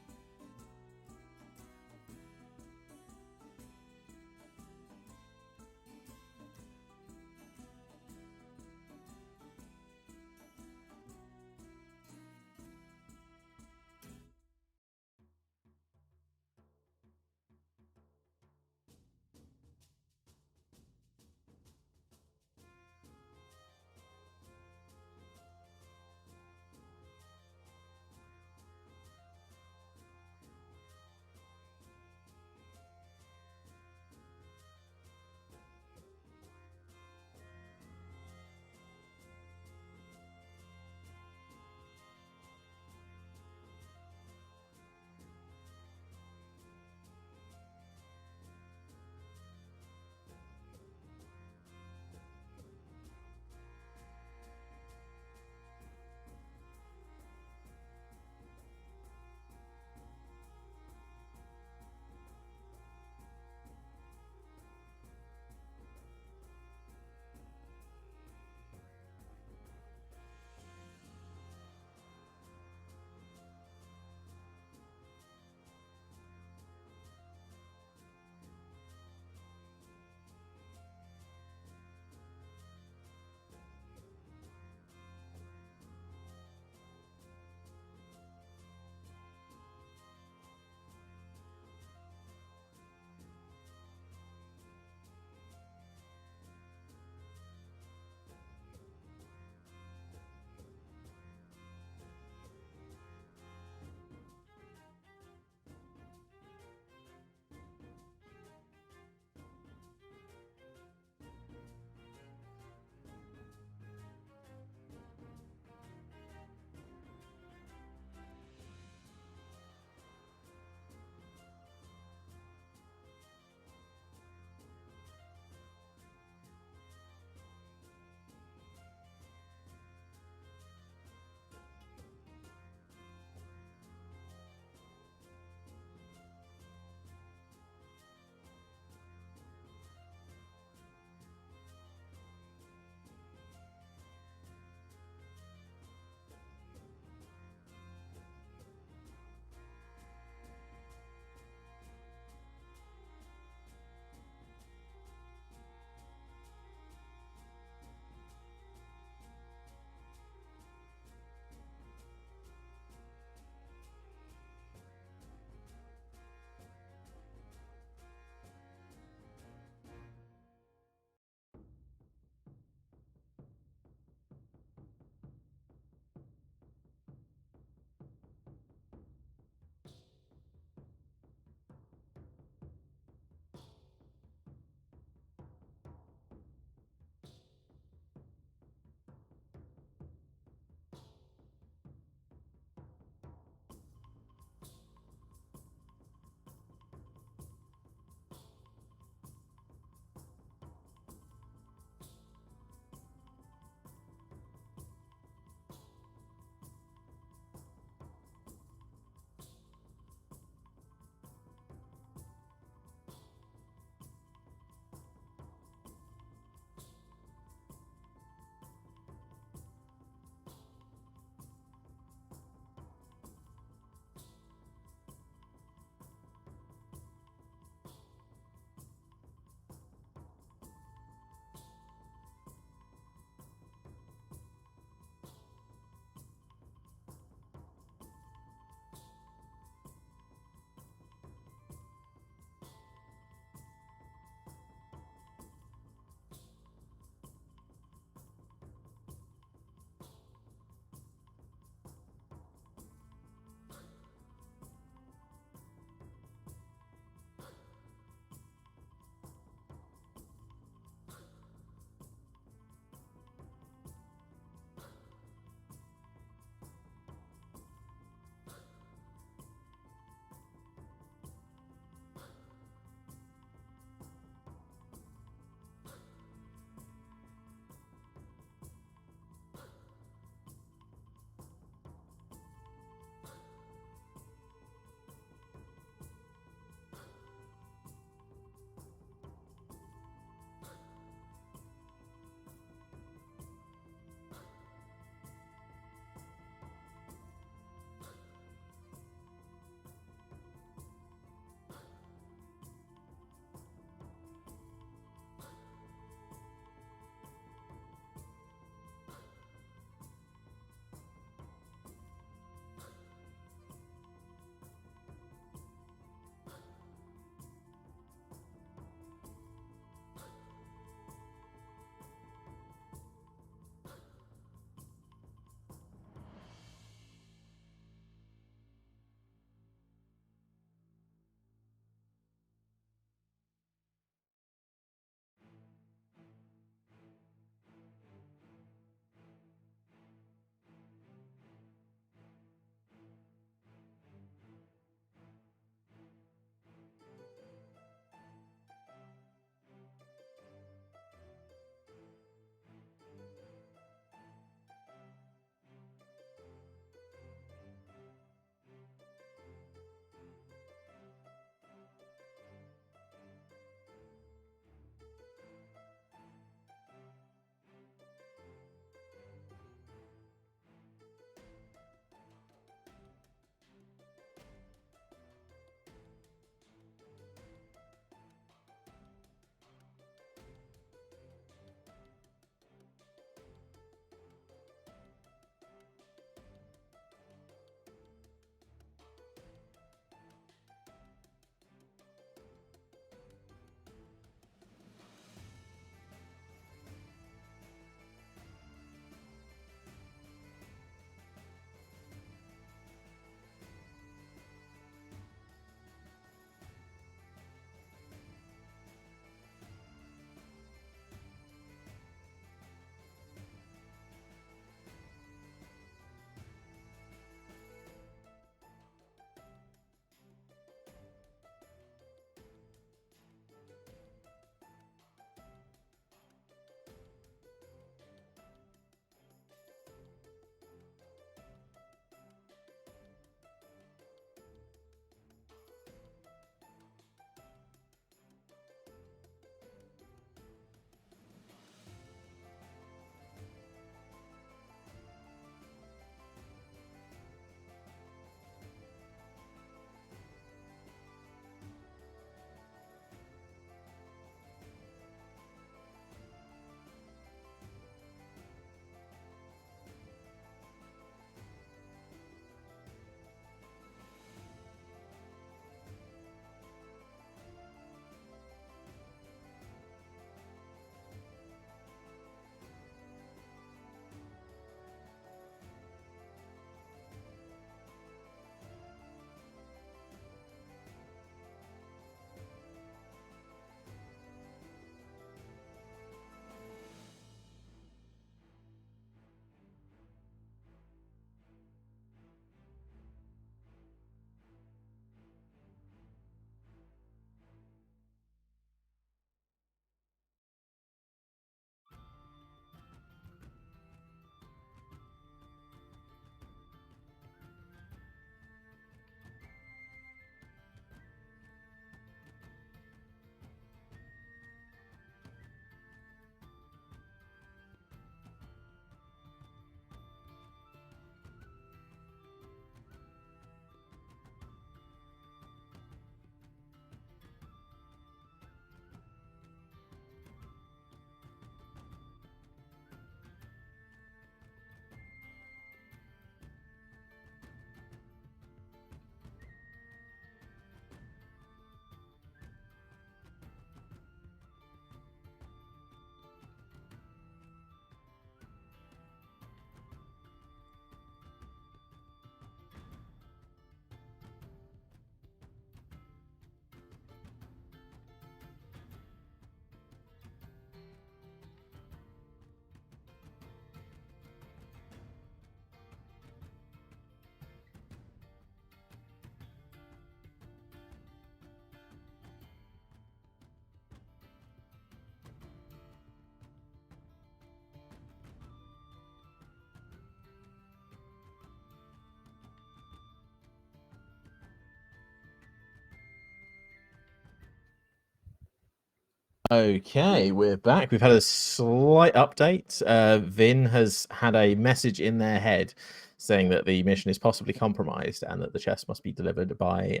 Okay, we're back. We've had a slight update. Vin has had a message in their head saying that the mission is possibly compromised and that the chest must be delivered by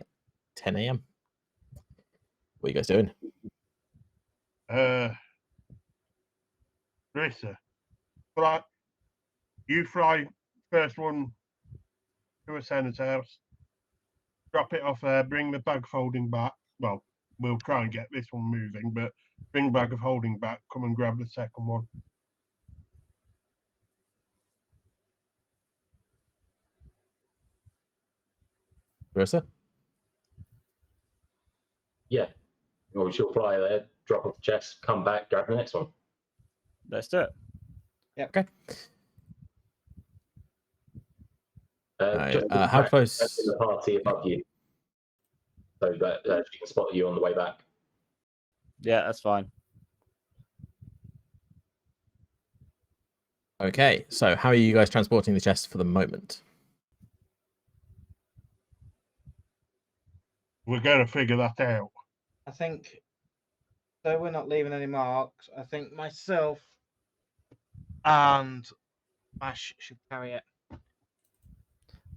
10 a.m. What are you guys doing? Larissa, you fly first one to a senator's house, drop it off there, bring the bag folding back. Well, we'll try and get this one moving, but bring bag of holding back, come and grab the second one. Marissa? Yeah. Or she'll fly there, drop off the chest, come back, grab the next one. Let's do it. Okay. Just How in close? the party above you, so that she can spot you on the way back. Yeah, that's fine. Okay, so how are you guys transporting the chest for the moment? We're going to figure that out. I think, so we're not leaving any marks. I think myself and Ash should carry it.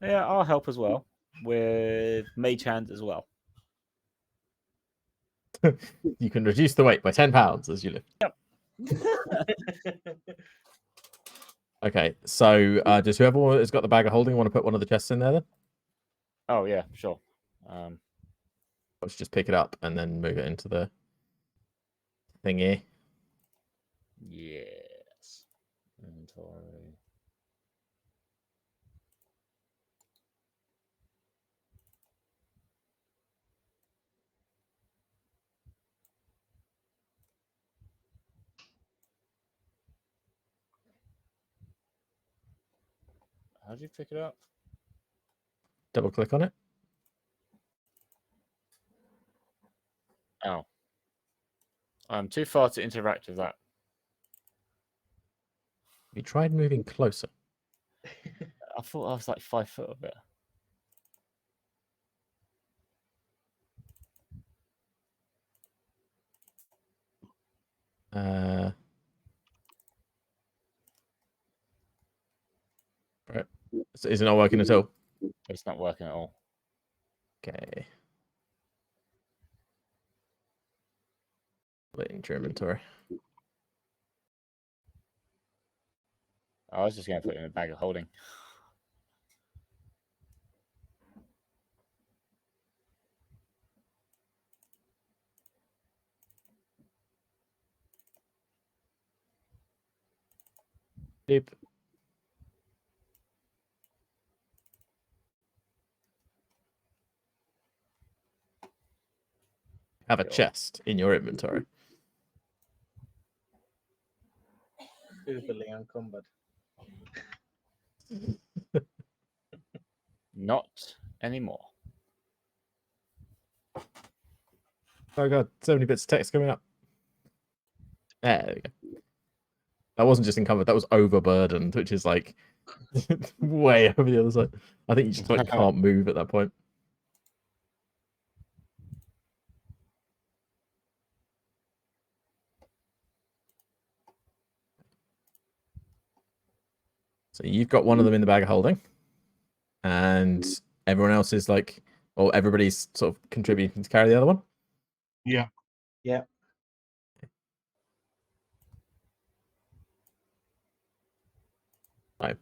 Yeah, I'll help as well with mage hand as well. You can reduce the weight by 10 pounds as you lift. Okay, so does whoever has got the bag of holding want to put one of the chests in there then? Oh yeah, sure. Let's just pick it up and then move it into the thingy. Yes. Inventory. How do you pick it up? Double click on it. Oh. I'm too far to interact with that. You tried moving closer. I thought I was like 5 foot of it. Right. So is it not working at all? It's not working at all. Okay. Put it into your inventory. I was just going to put it in a bag of holding. Doop. Have a Sure. chest in your inventory. Overly encumbered. Not anymore. Oh god, so many bits of text coming up. There we go. That wasn't just encumbered, that was overburdened, which is like way over the other side. I think you just like can't move at that point. So you've got one of them in the bag of holding, and everyone else is like, or everybody's sort of contributing to carry the other one. Yeah. Yeah. Right.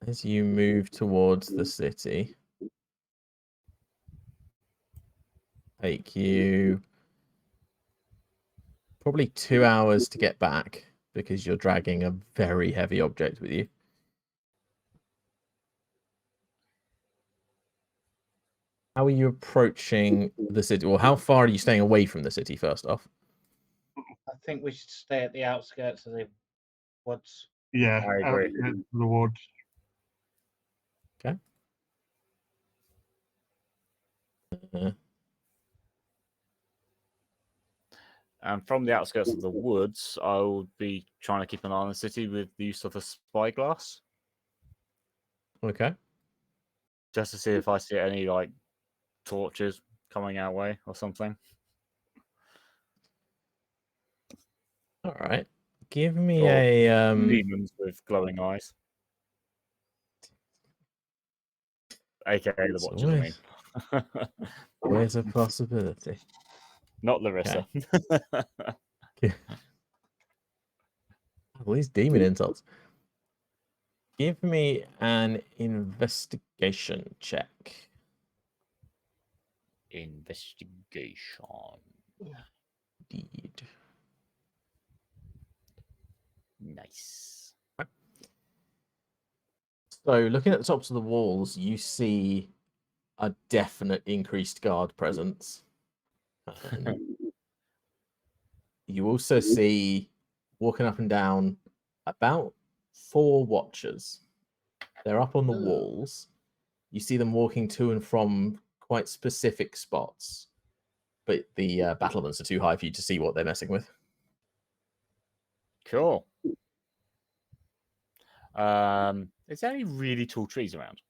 As you move towards the city, take you probably 2 hours to get back because you're dragging a very heavy object with you. How are you approaching the city? Well, how far are you staying away from the city, first off? I think we should stay at the outskirts of the woods. Yeah. I agree. Out into the woods. Okay. And from the outskirts of the woods, I will be trying to keep an eye on the city with the use of a spyglass, Okay. just to see if I see any like torches coming our way or something. All right. Give me Or a demons with glowing eyes. AKA the It's Watchers, I mean. always a possibility. Not Larissa. All these demon insults. Give me an investigation check. Investigation. Indeed. Nice. So, looking at the tops of the walls, you see a definite increased guard presence. You also see, walking up and down, about 4 watchers. They're up on the walls. You see them walking to and from quite specific spots, but the battlements are too high for you to see what they're messing with. Cool. Is there any really tall trees around?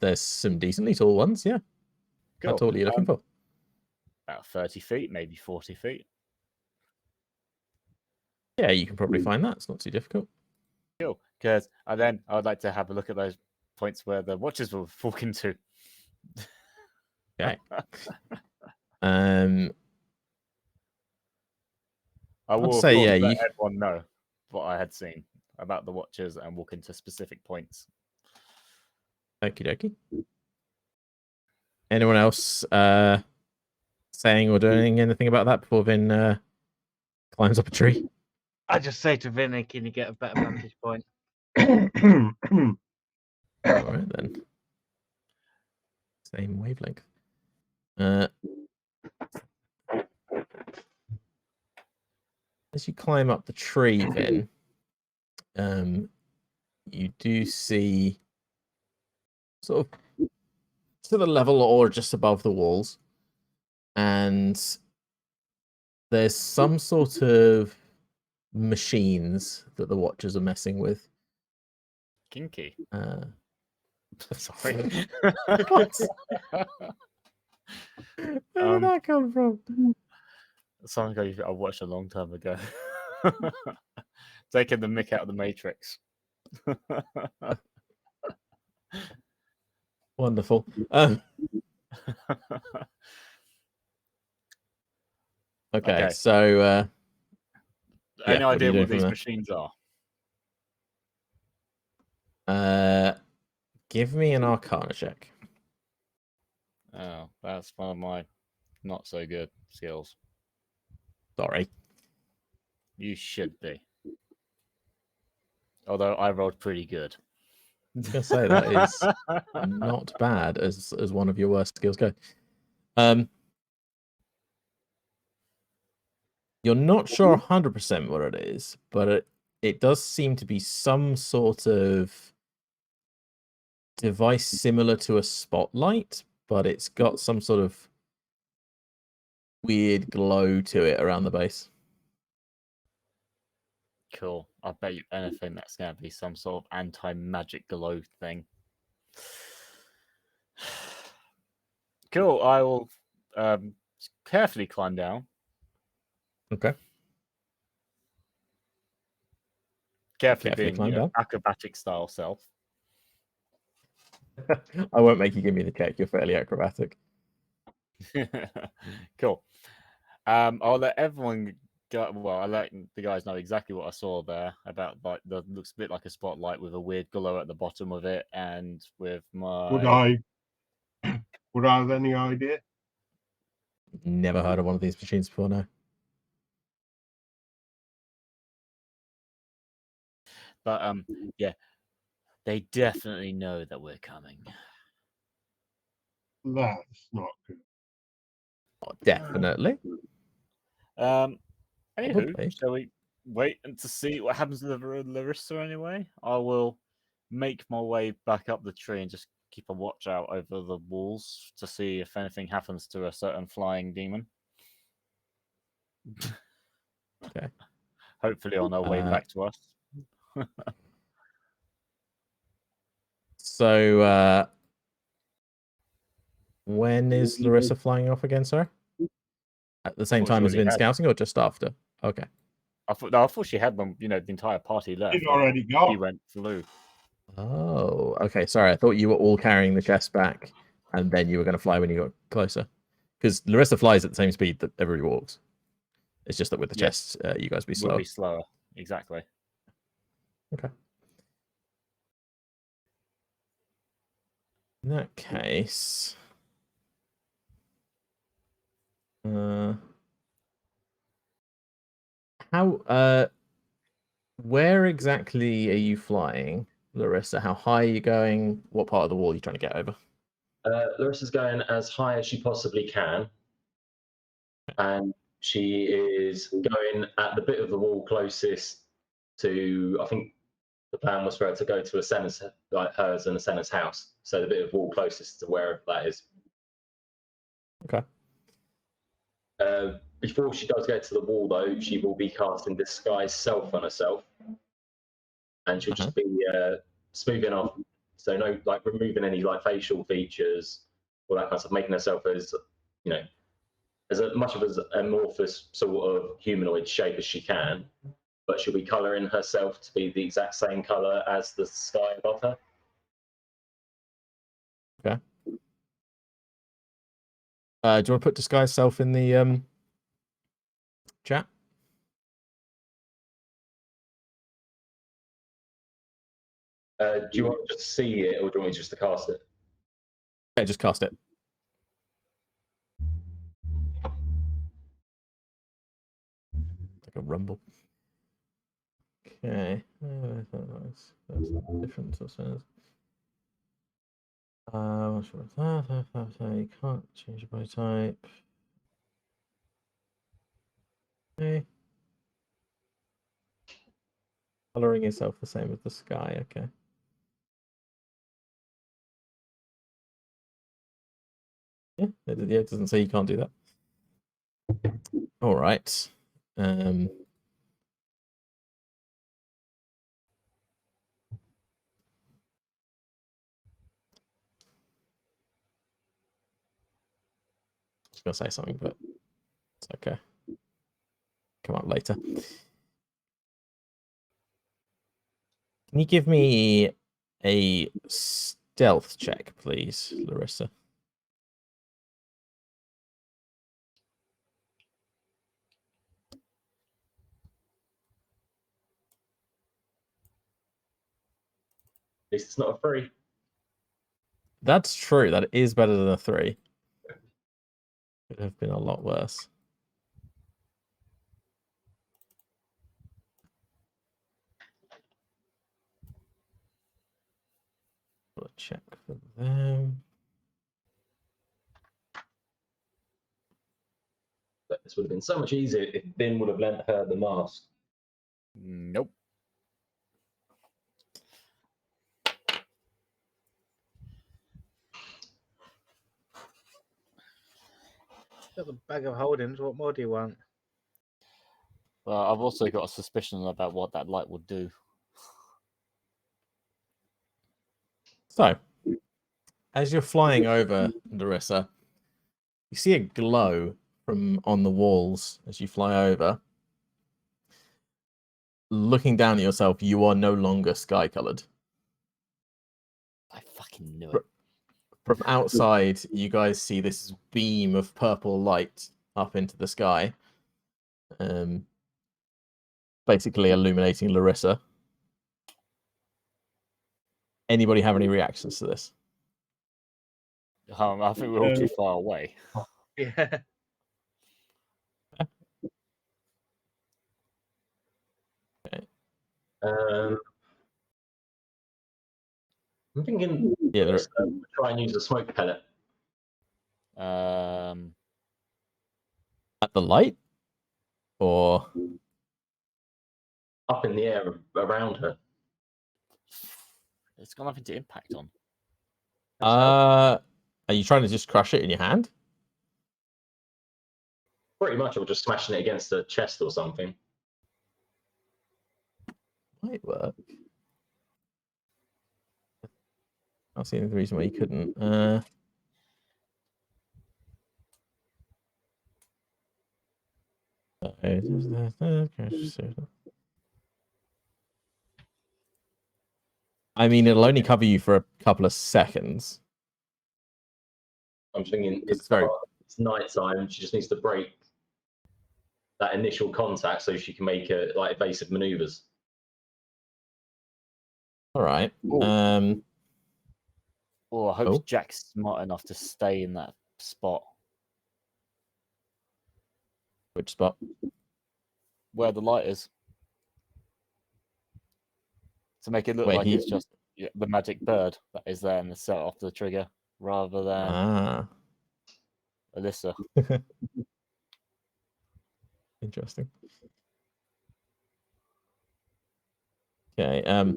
There's some decently tall ones, yeah. Cool. How tall are you looking for? About 30 feet, maybe 40 feet. Yeah, you can probably find that. It's not too difficult. Cool. Because then I would like to have a look at those points where the watchers will walk into. Okay. I will say, of course, yeah, let you- everyone know what I had seen about the watchers and walk into specific points. Okie dokie. Anyone else saying or doing anything about that before Vin climbs up a tree? I just say to Vinny, can you get a better vantage point? All right then. Same wavelength. As you climb up the tree, Vin, you do see sort of to the level or just above the walls, and there's some sort of machines that the watchers are messing with. Kinky. Sorry. What? Where did that come from? Something I watched a long time ago. Taking the mick out of the Matrix. Wonderful. Okay, so any what are idea you doing what these from machines are? there? Give me an Arcana check. Oh, that's one of my not so good skills. Sorry. You should be. Although I rolled pretty good. I was gonna say that is not bad as one of your worst skills go. You're not sure 100% what it is, but it does seem to be some sort of device similar to a spotlight, but it's got some sort of weird glow to it around the base. Cool. I bet you anything that's going to be some sort of anti-magic glow thing. Cool. I will carefully climb down. Okay. Carefully Carefully being climb down. acrobatic style self. I won't make you give me the check. You're fairly acrobatic. Cool. I'll let everyone go. Well, I'll let the guys know exactly what I saw there about like that looks a bit like a spotlight with a weird glow at the bottom of it, and with my Would I have any idea? Never heard of one of these machines before, no. But yeah, they definitely know that we're coming. That's not good. Oh, definitely. Anywho, Probably. shall we wait and to see what happens to Larissa anyway? I will make my way back up the tree and just keep a watch out over the walls to see if anything happens to a certain flying demon. Okay. Hopefully on our way back to us. So when is Larissa flying off again, sir? At the same thought she time as already Vin had. scouting, or just after? Okay. I thought she had when the entire party left. He'd already She got. went flew. Oh, okay. Sorry, I thought you were all carrying the chest back, and then you were going to fly when you got closer. Because Larissa flies at the same speed that everybody walks. It's just that with the Yeah. chest, you guys be Would slower. be slower. Exactly. Okay. In that case, where exactly are you flying, Larissa? How high are you going? What part of the wall are you trying to get over? Larissa's going as high as she possibly can, and she is going at the bit of the wall closest to. I think the plan was for her to go to Asena's, like hers and Asena's house. So the bit of wall closest to wherever that is. Okay. Before she does get to the wall, though, she will be casting disguise self on herself, and she'll just be smoothing off. So no, like removing any like facial features, all that kind of stuff, making herself as as much of an amorphous sort of humanoid shape as she can. But she'll be colouring herself to be the exact same colour as the sky above her. Okay. Do you want to put disguise self in the chat? Do you want to just see it, or do you want me just to cast it? Yeah, just cast it. Like a rumble. Okay. That's different. You can't change your body type. Okay. Coloring yourself the same as the sky. Okay. Yeah, it doesn't say you can't do that. All right. I was gonna say something, but it's okay. Come up later. Can you give me a stealth check, please, Larissa? At least it's not a 3. That's true. That is better than a 3. Could have been a lot worse. I'll check for them. But this would have been so much easier if Vin would have lent her the mask. Nope. Got the bag of holdings. What more do you want? Well, I've also got a suspicion about what that light will do. So, as you're flying over Larissa, you see a glow from on the walls as you fly over. Looking down at yourself, you are no longer sky colored. I fucking knew it. From outside, you guys see this beam of purple light up into the sky, basically illuminating Larissa. Anybody have any reactions to this? I think we're all too far away. Yeah. I'm thinking try and use a smoke pellet. At the light? Or up in the air around her. It's got nothing to impact on. are you trying to just crush it in your hand? Pretty much, or just smashing it against the chest or something. Might work. I don't see any reason why you couldn't. I mean, it'll only cover you for a couple of seconds. I'm thinking It's very- it's night time. She just needs to break that initial contact so she can make like evasive maneuvers. All right. Ooh. Oh, I hope Oh. Jack's smart enough to stay in that spot Which spot? where the light is, to make it look Wait, like he- it's just the magic bird that is there and set off the trigger, rather than Alyssa. Interesting. Okay.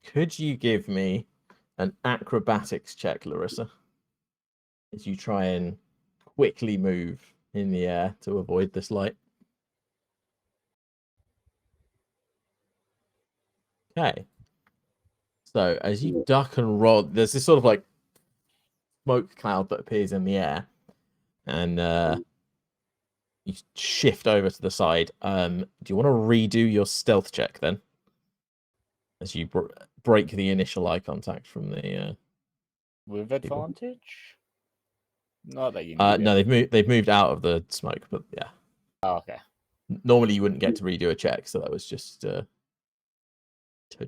Could you give me an acrobatics check, Larissa, as you try and quickly move in the air to avoid this light? Okay. So as you duck and roll, there's this sort of like smoke cloud that appears in the air, and you shift over to the side. Do you want to redo your stealth check then, as you break the initial eye contact from the? With advantage? Not that you No, need they've moved out of the smoke, but yeah. Oh, okay. Normally you wouldn't get to redo a check, so that was just to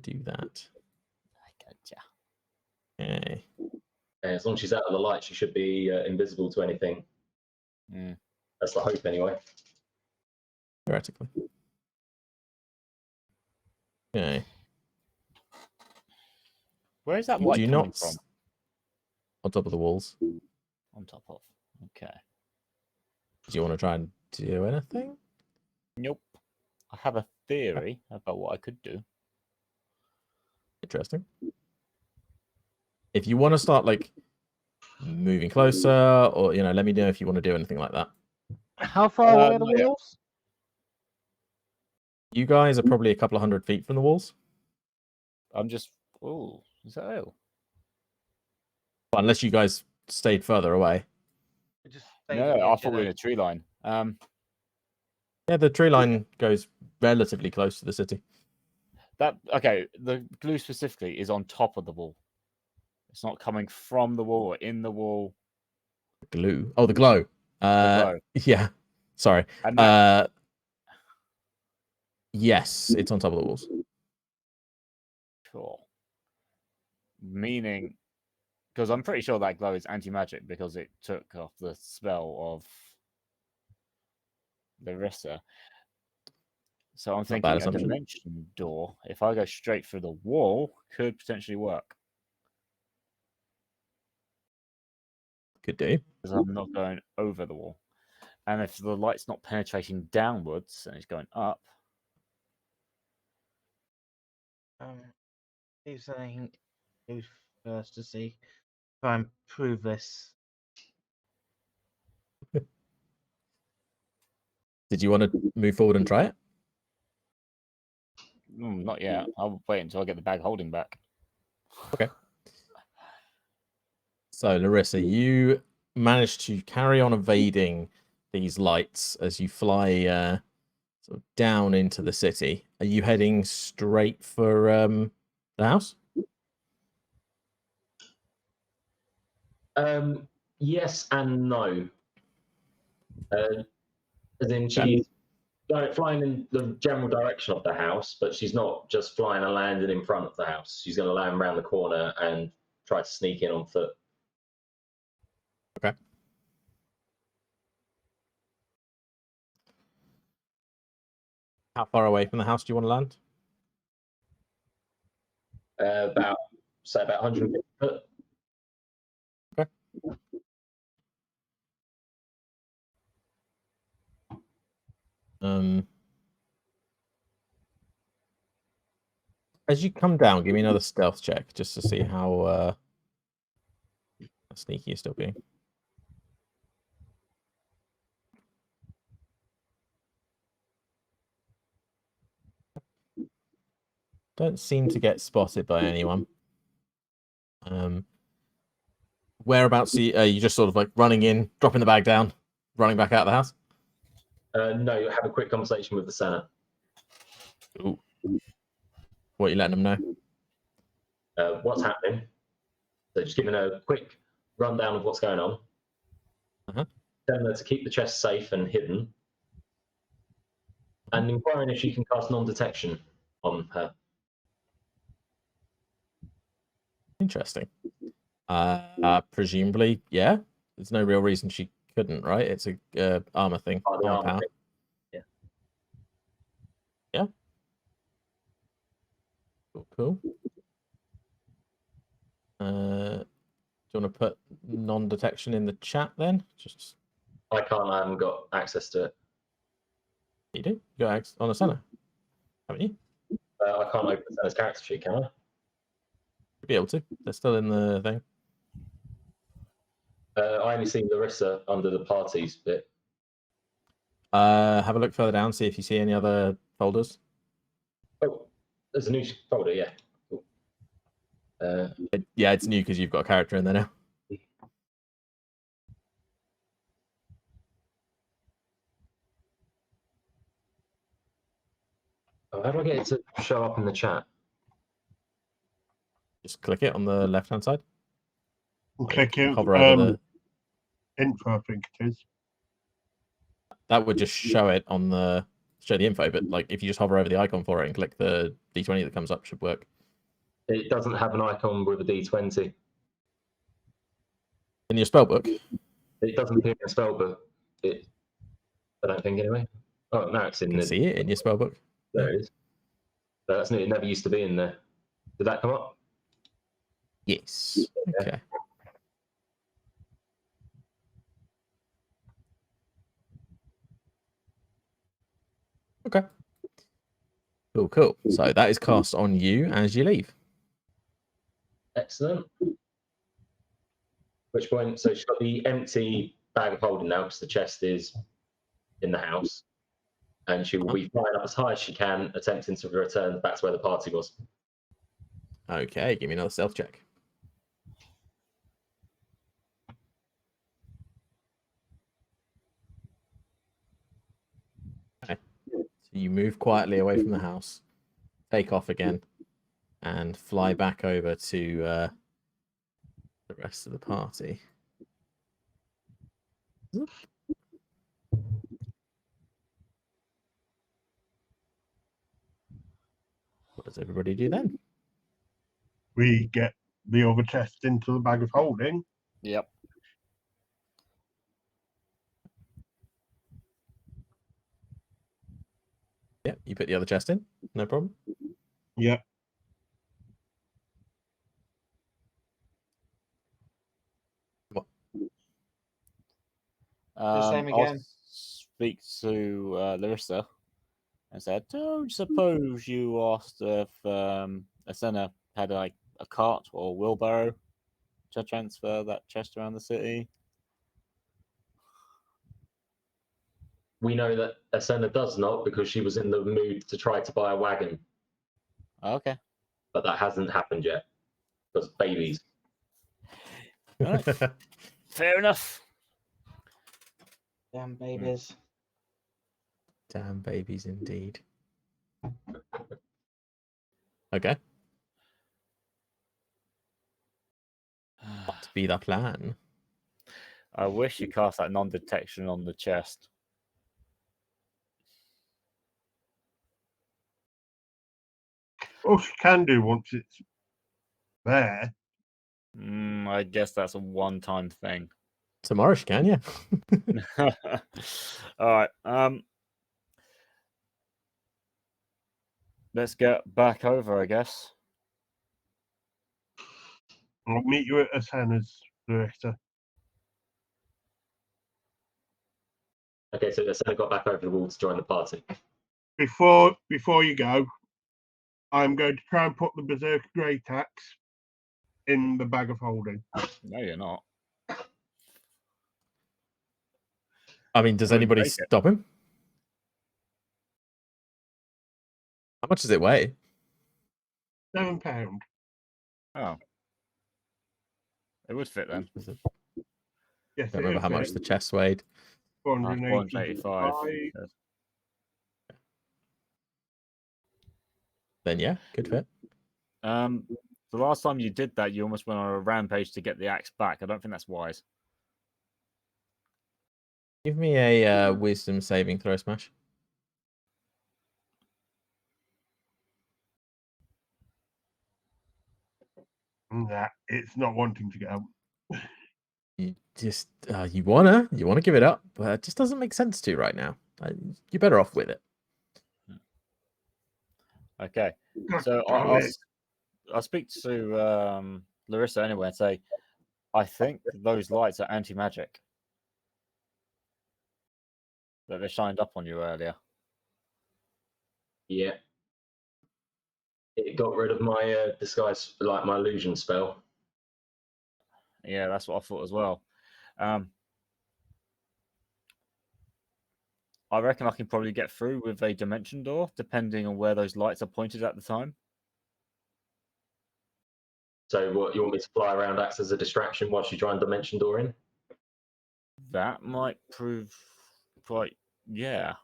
do that. I gotcha. Okay. As long as she's out of the light, she should be invisible to anything. Mm. That's the hope, anyway. Theoretically. Okay. Where is that Do light you coming not from? on top of the walls? On top of. Okay. Do you want to try and do anything? Nope. I have a theory about what I could do. Interesting. If you want to start like moving closer, or let me know if you want to do anything like that. How far away are the not yet. walls? You guys are probably a couple of 100 feet from the walls, I'm just. Oh, is that ill? unless you guys stayed further away. It just stayed No, on the I edge thought of we were in the- a tree line. Yeah, the tree line goes relatively close to the city. Okay. The glue specifically is on top of the wall. It's not coming from the wall or in the wall. Glue. Oh, the glow. glow. Yeah. Sorry. And that, Yes, it's on top of the walls. cool. Meaning, because I'm pretty sure that glow is anti-magic because it took off the spell of Larissa. So I'm bad thinking a assumption. dimension door, if I go straight through the wall, could potentially work. Could do. Because I'm not going over the wall. And if the light's not penetrating downwards and it's going up, Who's saying who's first to see? Try and prove this. Did you want to move forward and try it? not yet. I'll wait until I get the bag holding back. So, Larissa, you managed to carry on evading these lights as you fly sort of down into the city. Are you heading straight for the house? Yes and no. As in, she's flying in the general direction of the house, but she's not just flying and landing in front of the house. She's going to land around the corner and try to sneak in on foot. Okay. How far away from the house do you want to land? About 150 foot. Okay. As you come down, give me another stealth check just to see how sneaky you're still being. Don't seem to get spotted by anyone. Whereabouts are you just sort of like running in, dropping the bag down, running back out of the house? No, have a quick conversation with the Senate. Ooh. What are you letting them know? What's happening? So just giving a quick rundown of what's going on. Uh-huh. Telling her to keep the chest safe and hidden. And inquiring if she can cast non-detection on her. Interesting. Presumably, yeah. There's no real reason she couldn't, right? It's a armor thing. Oh, the armor armor power. thing. Yeah. Yeah. Cool. Do you want to put non-detection in the chat then? Just I can't. I haven't got access to it. you do. You got access on the center, haven't you? I can't open Sena's character sheet, can I? You'll be able to. They're still in the thing. I only see Larissa under the parties bit. Have a look further down. See if you see any other folders. Oh, there's a new folder. Yeah. Cool. Yeah, it's new because you've got a character in there now. Oh, how do I get it to show up in the chat? Just click it on the left-hand side. And click it. Hover over the. Info, I think it is. That would just show it on the info, but like if you just hover over the icon for it and click the D20 that comes up, should work. It doesn't have an icon with a D20. In your spellbook. It doesn't appear in the spellbook. I don't think anyway. Oh, now it's in You can see it in your spellbook. There it is. That's new. It never used to be in there. Did that come up? Yes. Okay. Okay. Cool. So that is cast on you as you leave. Excellent. Which point, so she's got the empty bag of holding now because the chest is in the house. And she will be flying up as high as she can, attempting to return back to where the party was. Okay, give me another stealth check. Okay. So you move quietly away from the house, take off again, and fly back over to the rest of the party. What does everybody do then? We get the other chest into the bag of holding. Yep. Yeah, you put the other chest in, no problem. Yep. Same I'll again. speak to Larissa and said, "Don't suppose you asked if Asena had like a cart or wheelbarrow to transfer that chest around the city?" We know that Asena does not because she was in the mood to try to buy a wagon, Okay. but that hasn't happened yet because babies. Right. Fair enough. Damn babies. Damn babies indeed. Okay. What be the plan? I wish you cast that non-detection on the chest. Well, she can do once it's there. I guess that's a one-time thing. Tomorrow she can, yeah. All right. Let's get back over, I guess. I'll meet you at Asena's, Larissa. Okay, so Asena got back over the wall to join the party. Before you go, I'm going to try and put the Berserker Great Axe in the bag of holding. No, you're not. I mean, does I would anybody take it. stop him? How much does it weigh? £7. Oh. It would fit then. Is it- Yes, I don't remember how much the chest weighed. 485. 485. Then yeah, good fit. The last time you did that, you almost went on a rampage to get the axe back. I don't think that's wise. Give me a wisdom saving throw, Smash. Nah, it's not wanting to get out. You just you wanna give it up, but it just doesn't make sense to right now. You're better off with it. Okay, God so damn it. I'll speak to Larissa anyway and say, I think those lights are anti-magic. That they shined up on you earlier. Yeah. It got rid of my disguise, like my illusion spell. Yeah, that's what I thought as well. I reckon I can probably get through with a dimension door, depending on where those lights are pointed at the time. So what, you want me to fly around, acts as a distraction whilst you try and dimension door in? That might prove quite, yeah.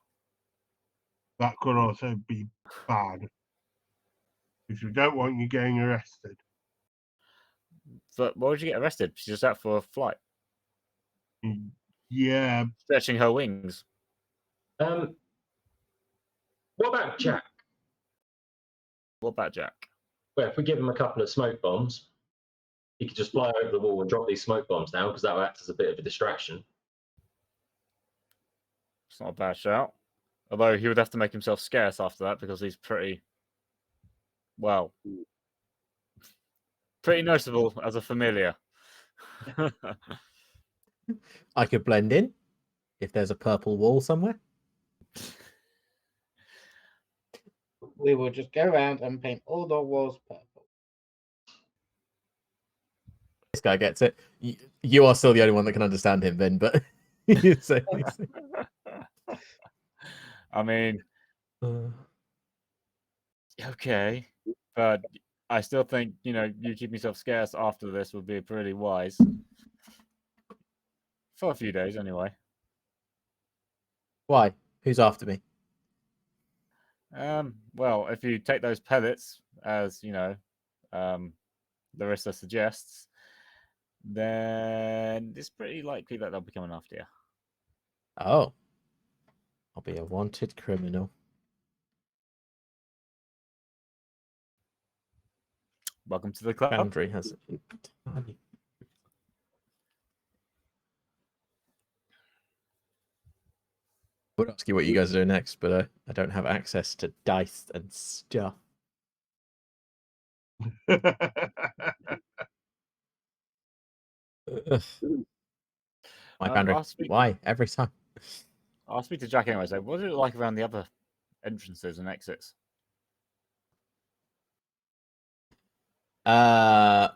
That could also be bad. Because we don't want you getting arrested. But why would you get arrested? She's just out for a flight, Yeah, stretching her wings. What about Jack? What about Jack? Well, if we give him a couple of smoke bombs, he could just fly over the wall and drop these smoke bombs down, because that will act as a bit of a distraction. It's not a bad shout. Although he would have to make himself scarce after that because he's pretty noticeable as a familiar. I could blend in if there's a purple wall somewhere. We will just go around and paint all the walls purple. This guy gets it. You are still the only one that can understand him, Ben. But you say, I mean, okay, but I still think you keep yourself scarce after this would be pretty wise for a few days anyway. Why? Who's after me? Well, if you take those pellets, as Larissa suggests, then it's pretty likely that they'll be coming after you. Oh, I'll be a wanted criminal. Welcome to the club. Foundry has it. I would ask you what you guys are doing next, but I don't have access to dice and stuff. My Foundry. Why? Every time. I'll speak to Jack anyway. So, what is it like around the other entrances and exits? Well,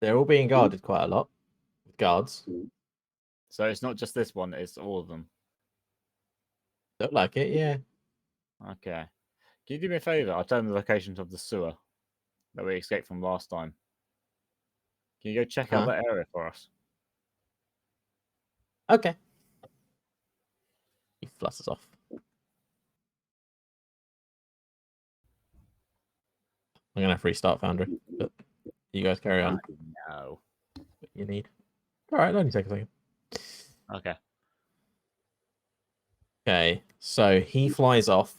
they're all being guarded quite a lot with guards. So it's not just this one; it's all of them. Don't like it, yeah. Okay. Can you do me a favor? I'll tell them the locations of the sewer that we escaped from last time. Can you go check out that area for us? Okay. He flutters off. I'm gonna have to restart Foundry, but you guys carry on. No. What you need. All right, only take a second. Okay. Okay, so he flies off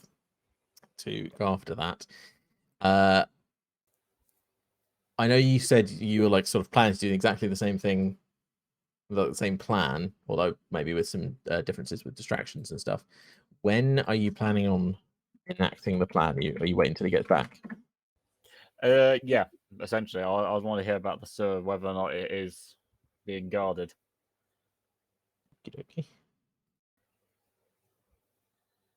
to go after that. I know you said you were like sort of planning to do exactly the same thing, the same plan, although maybe with some differences with distractions and stuff. When are you planning on enacting the plan? Are you waiting until he gets back? Yeah, essentially. I want to hear about the sewer, whether or not it is being guarded. Okey-dokey.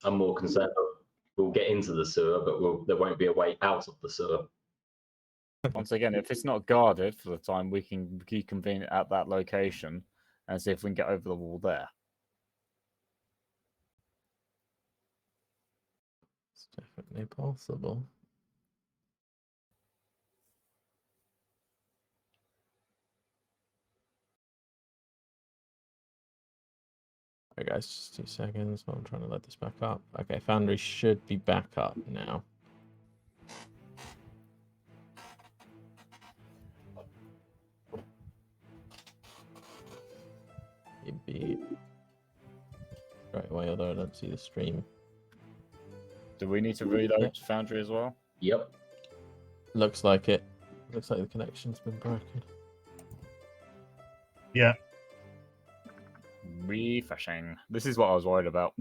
I'm more concerned that we'll get into the sewer, but there won't be a way out of the sewer. Once again, if it's not guarded for the time, we can reconvene at that location and see if we can get over the wall there. It's definitely possible. Sorry guys, just 2 seconds. I'm trying to load this back up. Okay, Foundry should be back up now. It'd be right away, although I don't see the stream. Do we need to reload Yep. Foundry as well? Yep. Looks like it. Looks like the connection's been broken. Yeah. Refreshing. This is what I was worried about.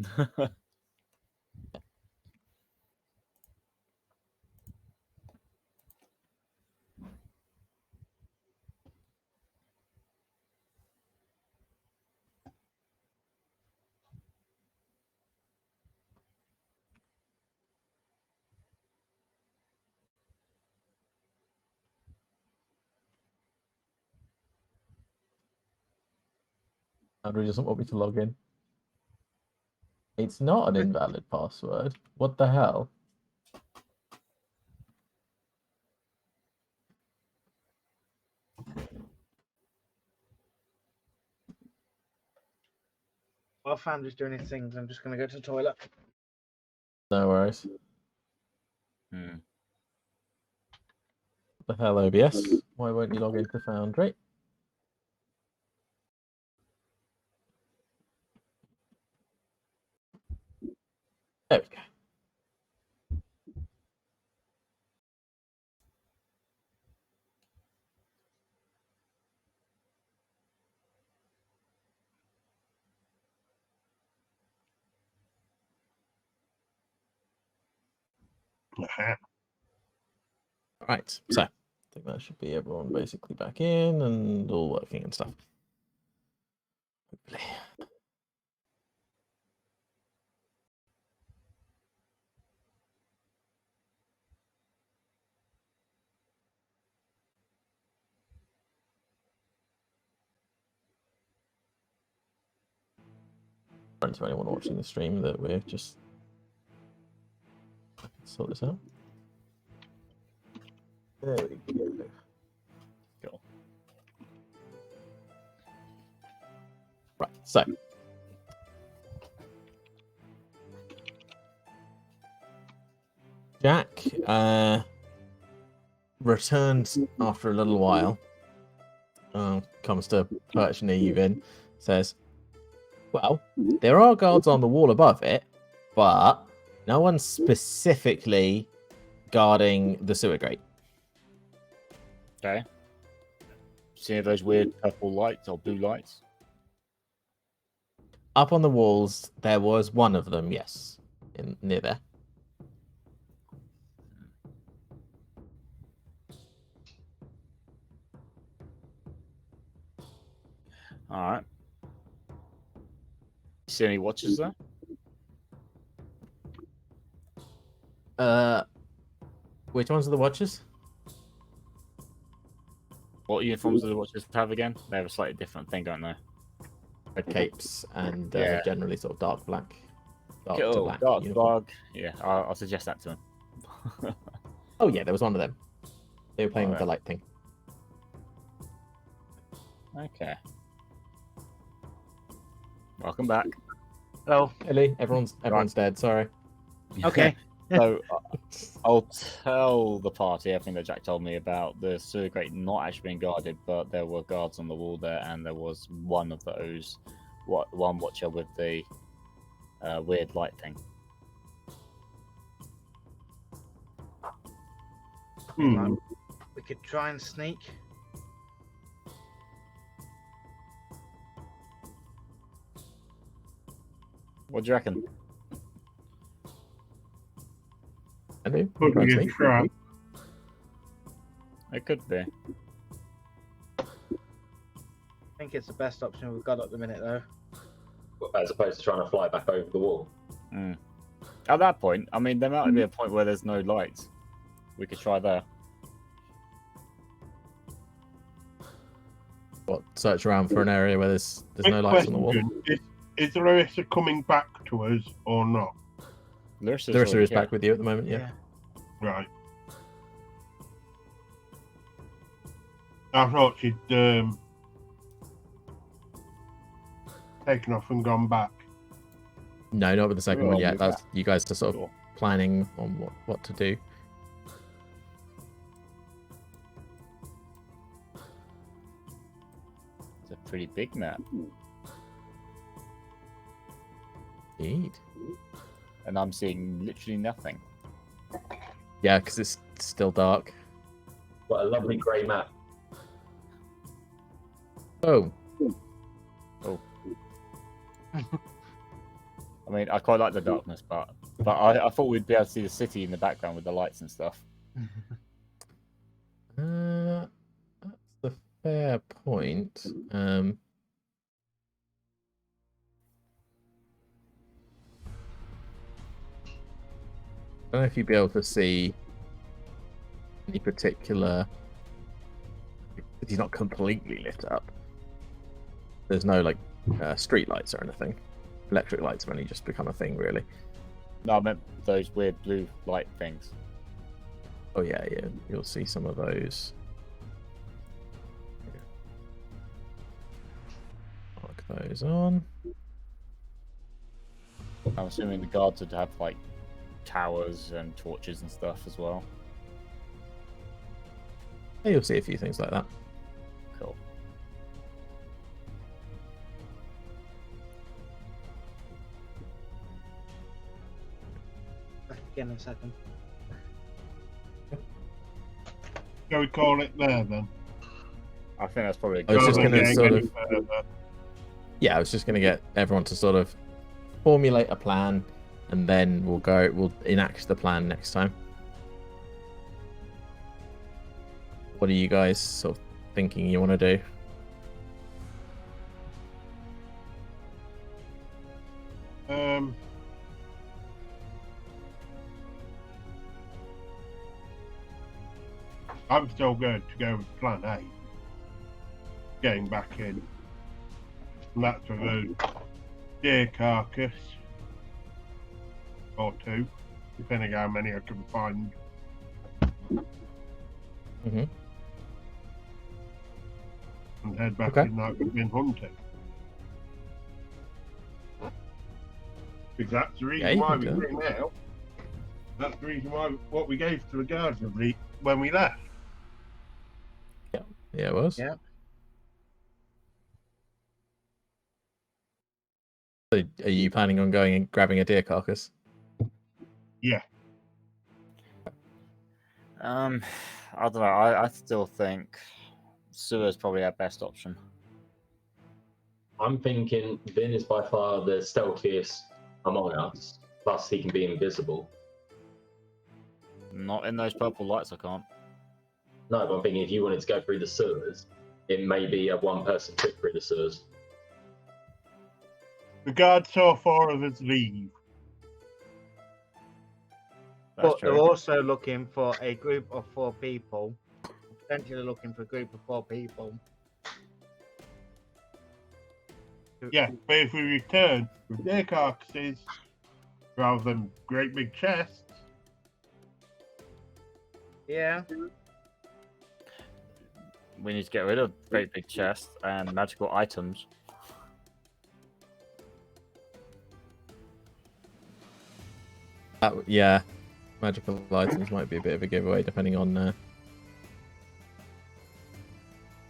Foundry doesn't want me to log in. It's not an invalid password. What the hell? While Foundry's doing his things, I'm just going to go to the toilet. No worries. Hmm. What the hell, OBS? Why won't you log into Foundry? There we go. Right, so I think that should be everyone basically back in and all working and stuff. Hopefully. To anyone watching the stream that we're just sort this out. There we go. Cool. Right, so Jack returns after a little while. Comes to perch near you, Vin. Says, "Well, there are guards on the wall above it, but no one's specifically guarding the sewer grate." Okay. See any of those weird purple lights or blue lights? Up on the walls, there was one of them, yes, near there. All right. See any watches there? Which ones are the watches? What uniforms do the watches have again? They have a slightly different thing, don't they? Red capes and Yeah. generally sort of dark black. Dark to Oh, black dark uniform. bug. Yeah, I'll suggest that to him. Oh yeah, there was one of them. They were playing with the Alright. light thing. Okay. Welcome back. Hello. Ellie, everyone's dead. Sorry. Okay. So I'll tell the party everything that Jack told me about the sewer grate not actually being guarded, but there were guards on the wall there, and there was one of those, one watcher with the weird light thing. Hmm. We could try and sneak. What do you reckon? Ellie, Could try and be a sneak? trap. It could be. I think it's the best option we've got at the minute, though. As opposed to trying to fly back over the wall. At that point, I mean, there might be a point where there's no lights. We could try there. What, search around for an area where there's Quick no lights on the wall? question, Is Larissa coming back to us or not? Larissa's Larissa already is here. back with you at the moment, yeah. Right. I thought she'd taken off and gone back. No, not with the second We're one on yet. with That's that. you guys are sort of Sure. planning on what to do. It's a pretty big map, Indeed. and I'm seeing literally nothing. Yeah, because it's still dark. What a lovely grey map. Oh, I mean, I quite like the darkness, but I thought we'd be able to see the city in the background with the lights and stuff. that's a fair point. I don't know if you'd be able to see any particular. It's not completely lit up. There's no like street lights or anything. Electric lights have only just become a thing, really. No, I meant those weird blue light things. Oh yeah, you'll see some of those. Mark those on. I'm assuming the guards would have like towers and torches and stuff as well. Yeah, you'll see a few things like that. Cool. Back again in a second. Shall we call it there then? I think that's probably a I was good just Rather gonna than sort going of- further. Yeah, I was just going to get everyone to sort of formulate a plan, and then we'll enact the plan next time. What are you guys sort of thinking you want to do? I'm still going to go with plan A. Getting back in. And that's with a deer carcass. Or two. Depending how many I can find. Mm-hmm. And head back Okay. in like we've been hunting. Because that's the reason Yeah, you why can we do came out. That's the reason why what we gave to the guards when we left. Yeah, it was. Yeah. So are you planning on going and grabbing a deer carcass? Yeah. I don't know. I still think sewer is probably our best option. I'm thinking Vin is by far the stealthiest among us. Plus, he can be invisible. Not in those purple lights, I can't. No, but I'm thinking if you wanted to go through the sewers, it may be a one-person trip through the sewers. The guards saw four of us leave. That's But they're true. also looking for a group of 4 people. Potentially looking for a group of 4 people. Yeah, but if we return with their carcasses rather than great big chests, Yeah. We need to get rid of great big chests and magical items. Yeah, magical items might be a bit of a giveaway depending on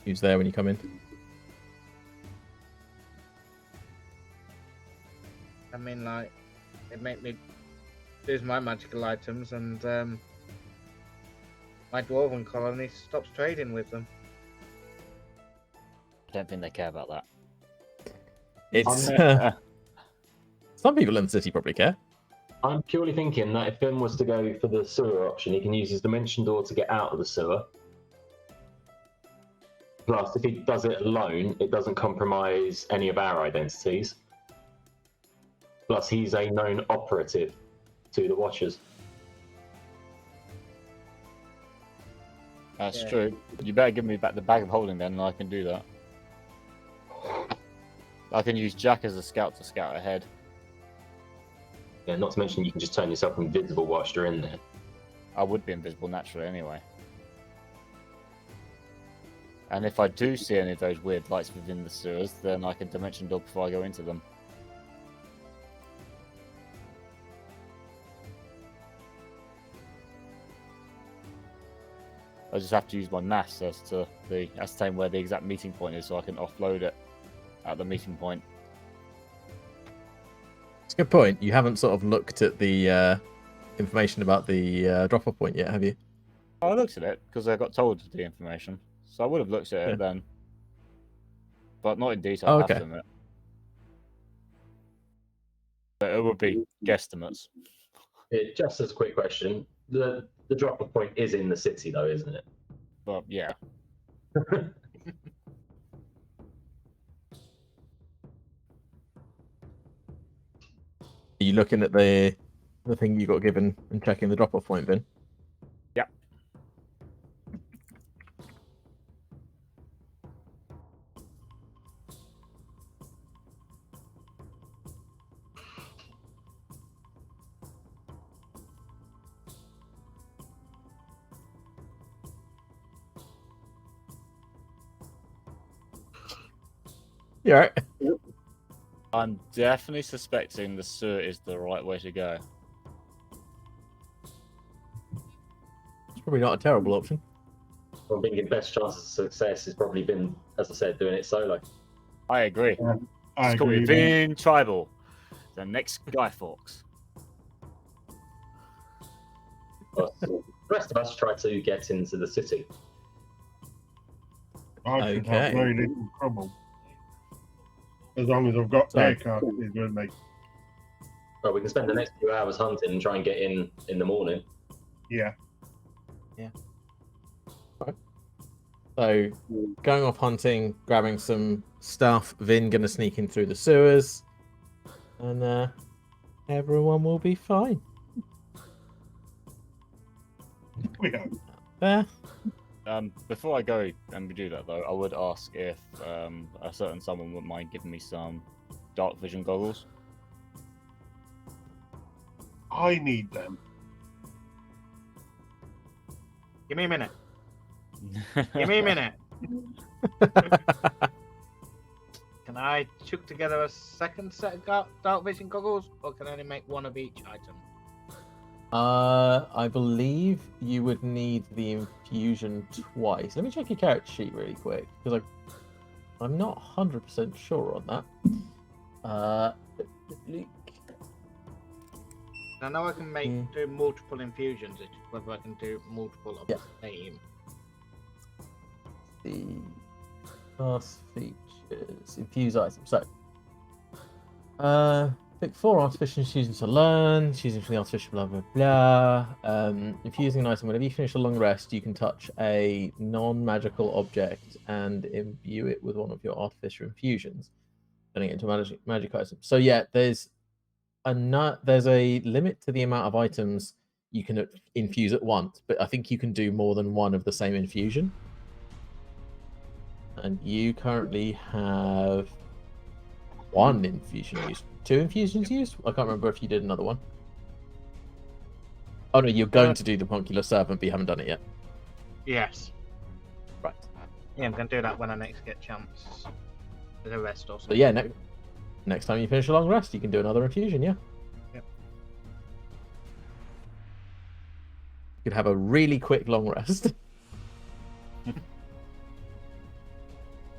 who's there when you come in. I mean, like, it make me lose my magical items, and my dwarven colony stops trading with them. I don't think they care about that. It's I'm, some people in the city probably care. I'm purely thinking that if Vin was to go for the sewer option, he can use his dimension door to get out of the sewer. Plus, if he does it alone, it doesn't compromise any of our identities. Plus, he's a known operative to the Watchers. That's Yeah. true. You better give me back the bag of holding then, and I can do that. I can use Jack as a scout to scout ahead. Yeah, not to mention you can just turn yourself invisible whilst you're in there. I would be invisible naturally anyway. And if I do see any of those weird lights within the sewers, then I can dimension door before I go into them. I just have to use my NAS as to ascertain where the exact meeting point is, so I can offload it at the meeting point. It's a good point. You haven't sort of looked at the information about the drop-off point yet, have you? I looked at it because I got told the information, so I would have looked at it Yeah. then, but not in detail. Oh, I have okay. to admit. But it would be guesstimates. Just as a quick question, the drop-off point is in the city, though, isn't it? But yeah, Are you looking at the thing you got given and checking the drop-off point, Vin? Yep. You all right? I'm definitely suspecting the sewer is the right way to go. It's probably not a terrible option. I'm thinking best chance of success has probably been, as I said, doing it solo. I agree. I It's called agree. with Vin Tribal, the next Guy Fawkes. But the rest of us try to get into the city. I should have Okay. very little trouble. As long as I've got So- their cartridge with me. Well, we can spend the next few hours hunting and try and get in the morning. Yeah. So, going off hunting, grabbing some stuff, Vin gonna sneak in through the sewers, and everyone will be fine. We are. There. Before I go and do that, though, I would ask if a certain someone wouldn't mind giving me some dark vision goggles. I need them. Give me a minute. Give me a minute. Can I chuck together a second set of dark vision goggles, or can I only make one of each item? I believe you would need the infusion twice. Let me check your character sheet really quick, because I'm not 100% sure on that. I know I can make Mm. do multiple infusions. It's just whether I can do multiple of Yeah. the same. The class features, infuse items. So, pick 4 artificial infusions to learn, choosing from the artificial blah blah blah. Infusing an item. Whenever you finish a long rest, you can touch a non-magical object and imbue it with one of your artificial infusions, turning it into a magic item. So yeah, there's a limit to the amount of items you can infuse at once, but I think you can do more than one of the same infusion. And you currently have 1 infusion used. 2 infusions used? I can't remember if you did another one. Oh no, you're going to do the Poncular Servant, but you haven't done it yet. Yes. Right. Yeah, I'm gonna do that when I next get chance. For the rest or So something. yeah, next time you finish a long rest, you can do another infusion, yeah? Yep. You could have a really quick long rest.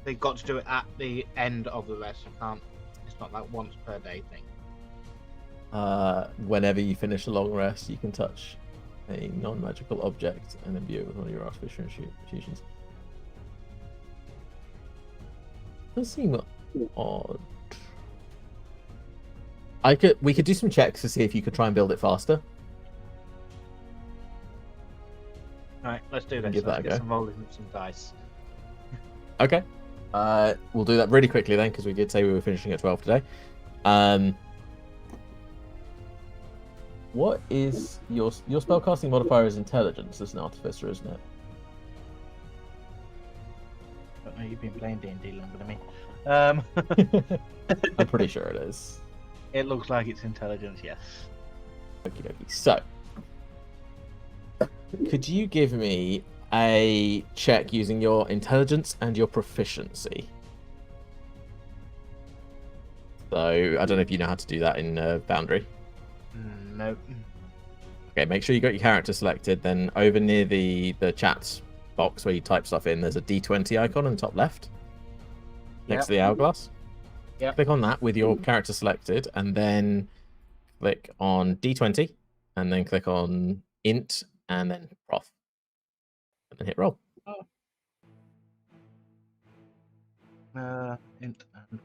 They've got to do it at the end of the rest. I can't. It's not like once per day thing. Whenever you finish a long rest, you can touch a non-magical object and imbue it with one of your artificial infusions. Does seem odd. We could do some checks to see if you could try and build it faster. Alright, let's do this. Give that Let's a get go. some rolling with some dice. Okay. We'll do that really quickly then, because we did say we were finishing at 12 today. What is your spellcasting modifier is intelligence as an artificer, isn't it? I don't know, you've been playing D&D longer than me. I'm pretty sure it is. It looks like it's intelligence, yes. Okie dokie. So, could you give me a check using your intelligence and your proficiency? So, I don't know if you know how to do that in Boundary. No. Okay, make sure you got your character selected. Then over near the chat box where you type stuff in, there's a D20 icon in the top left next to the hourglass. Yep. Click on that with your character selected, and then click on D20, and then click on int, and then prof, and then hit roll. Int and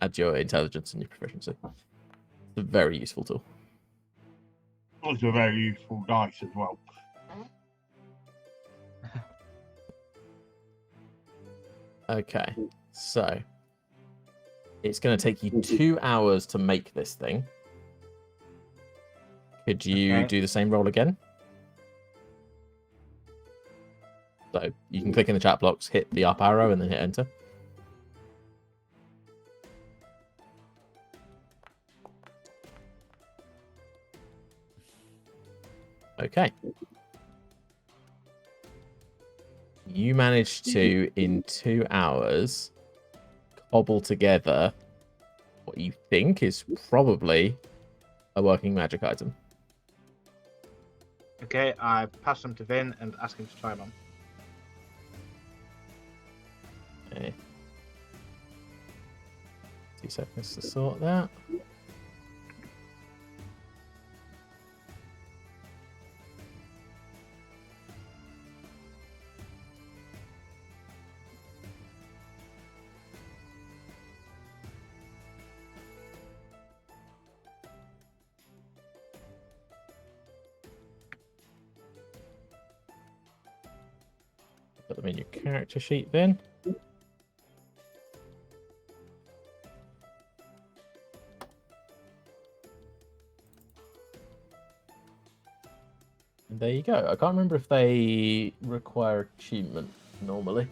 Add your intelligence and your proficiency. It's a very useful tool. It's a very useful dice as well. Okay, so it's going to take you 2 hours to make this thing. Could you Okay. do the same roll again? So you can click in the chat blocks, hit the up arrow, and then hit enter. Okay. You managed to, in 2 hours, cobble together what you think is probably a working magic item. Okay, I pass them to Vin and ask him to try them on. Okay. 2 seconds to sort that. Put them in your character sheet then. And there you go. I can't remember if they require achievement normally.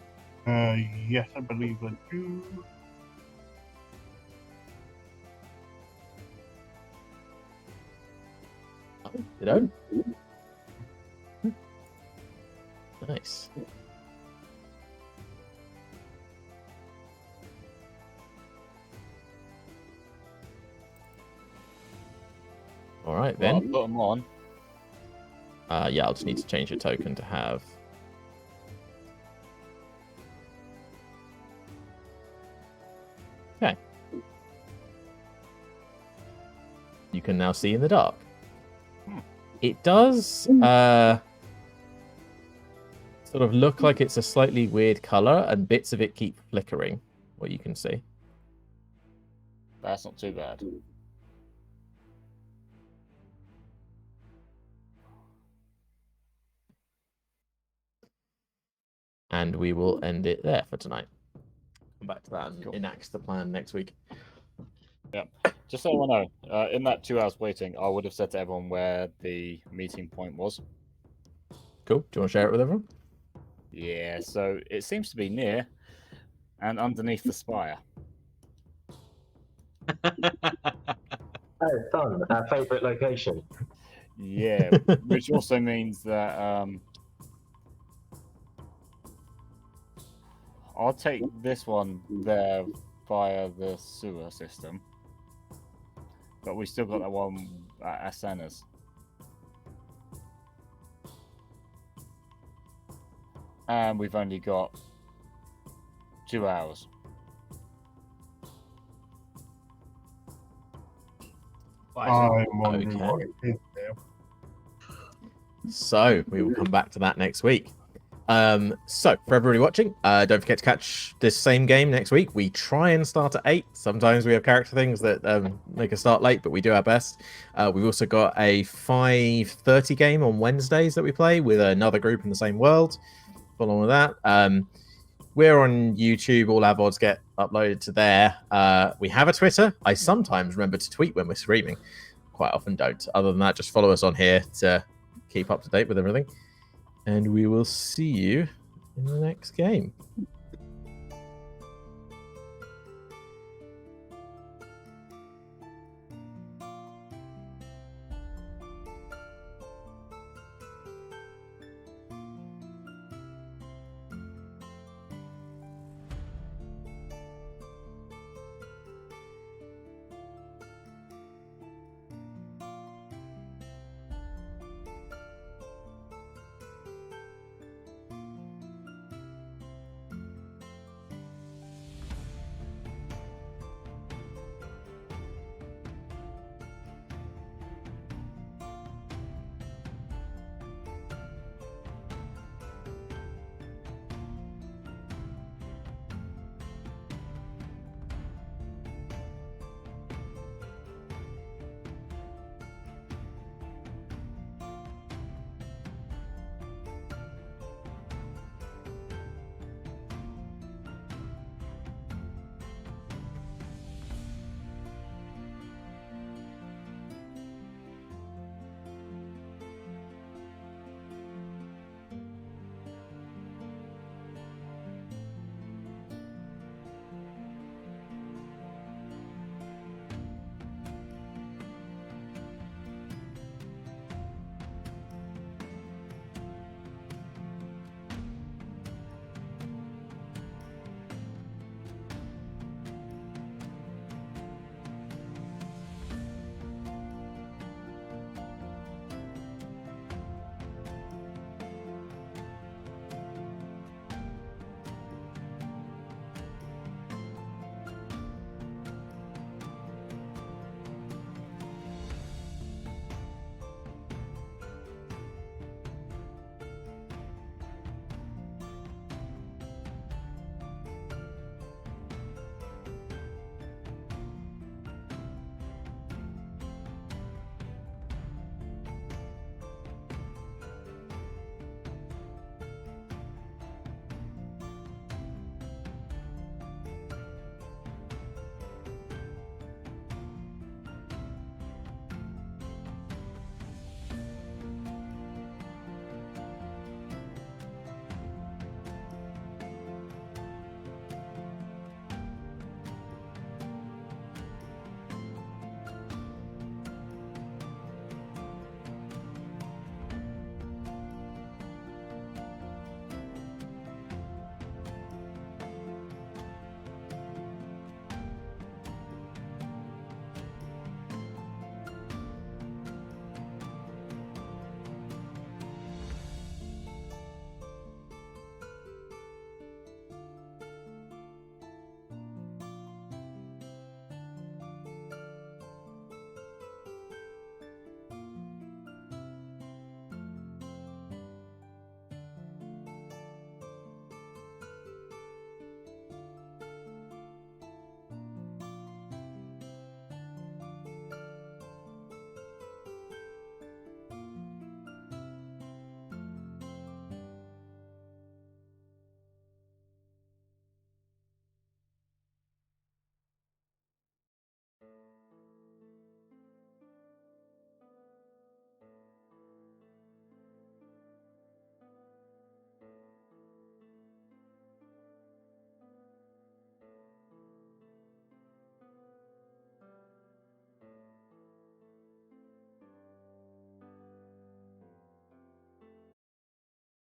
Yes, I believe I do. Oh, they don't? Nice. All right Well, I'll then. put them on. Yeah, I'll just need to change your token to have. Okay. You can now see in the dark. It does sort of look like it's a slightly weird color, and bits of it keep flickering, what you can see. That's not too bad. And we will end it there for tonight. Come back to that and Cool. enact the plan next week. Just so I know, in that 2 hours waiting, I would have said to everyone where the meeting point was. Cool. Do you want to share it with everyone? Yeah, so it seems to be near and underneath the spire. Oh, fun. Our favourite location. Yeah, which also means that I'll take this one there via the sewer system. But we still got that one at Asana's. And we've only got 2 hours. I'm wondering Okay. what it is now. So we will come back to that next week. So for everybody watching, don't forget to catch this same game next week. We try and start at 8. Sometimes we have character things that make us start late, but we do our best. We've also got a 5:30 game on Wednesdays that we play with another group in the same world. Follow on with that. We're on YouTube. All our VODs get uploaded to there. We have a Twitter. I sometimes remember to tweet when we're streaming. Quite often don't. Other than that, just follow us on here to keep up to date with everything. And we will see you in the next game.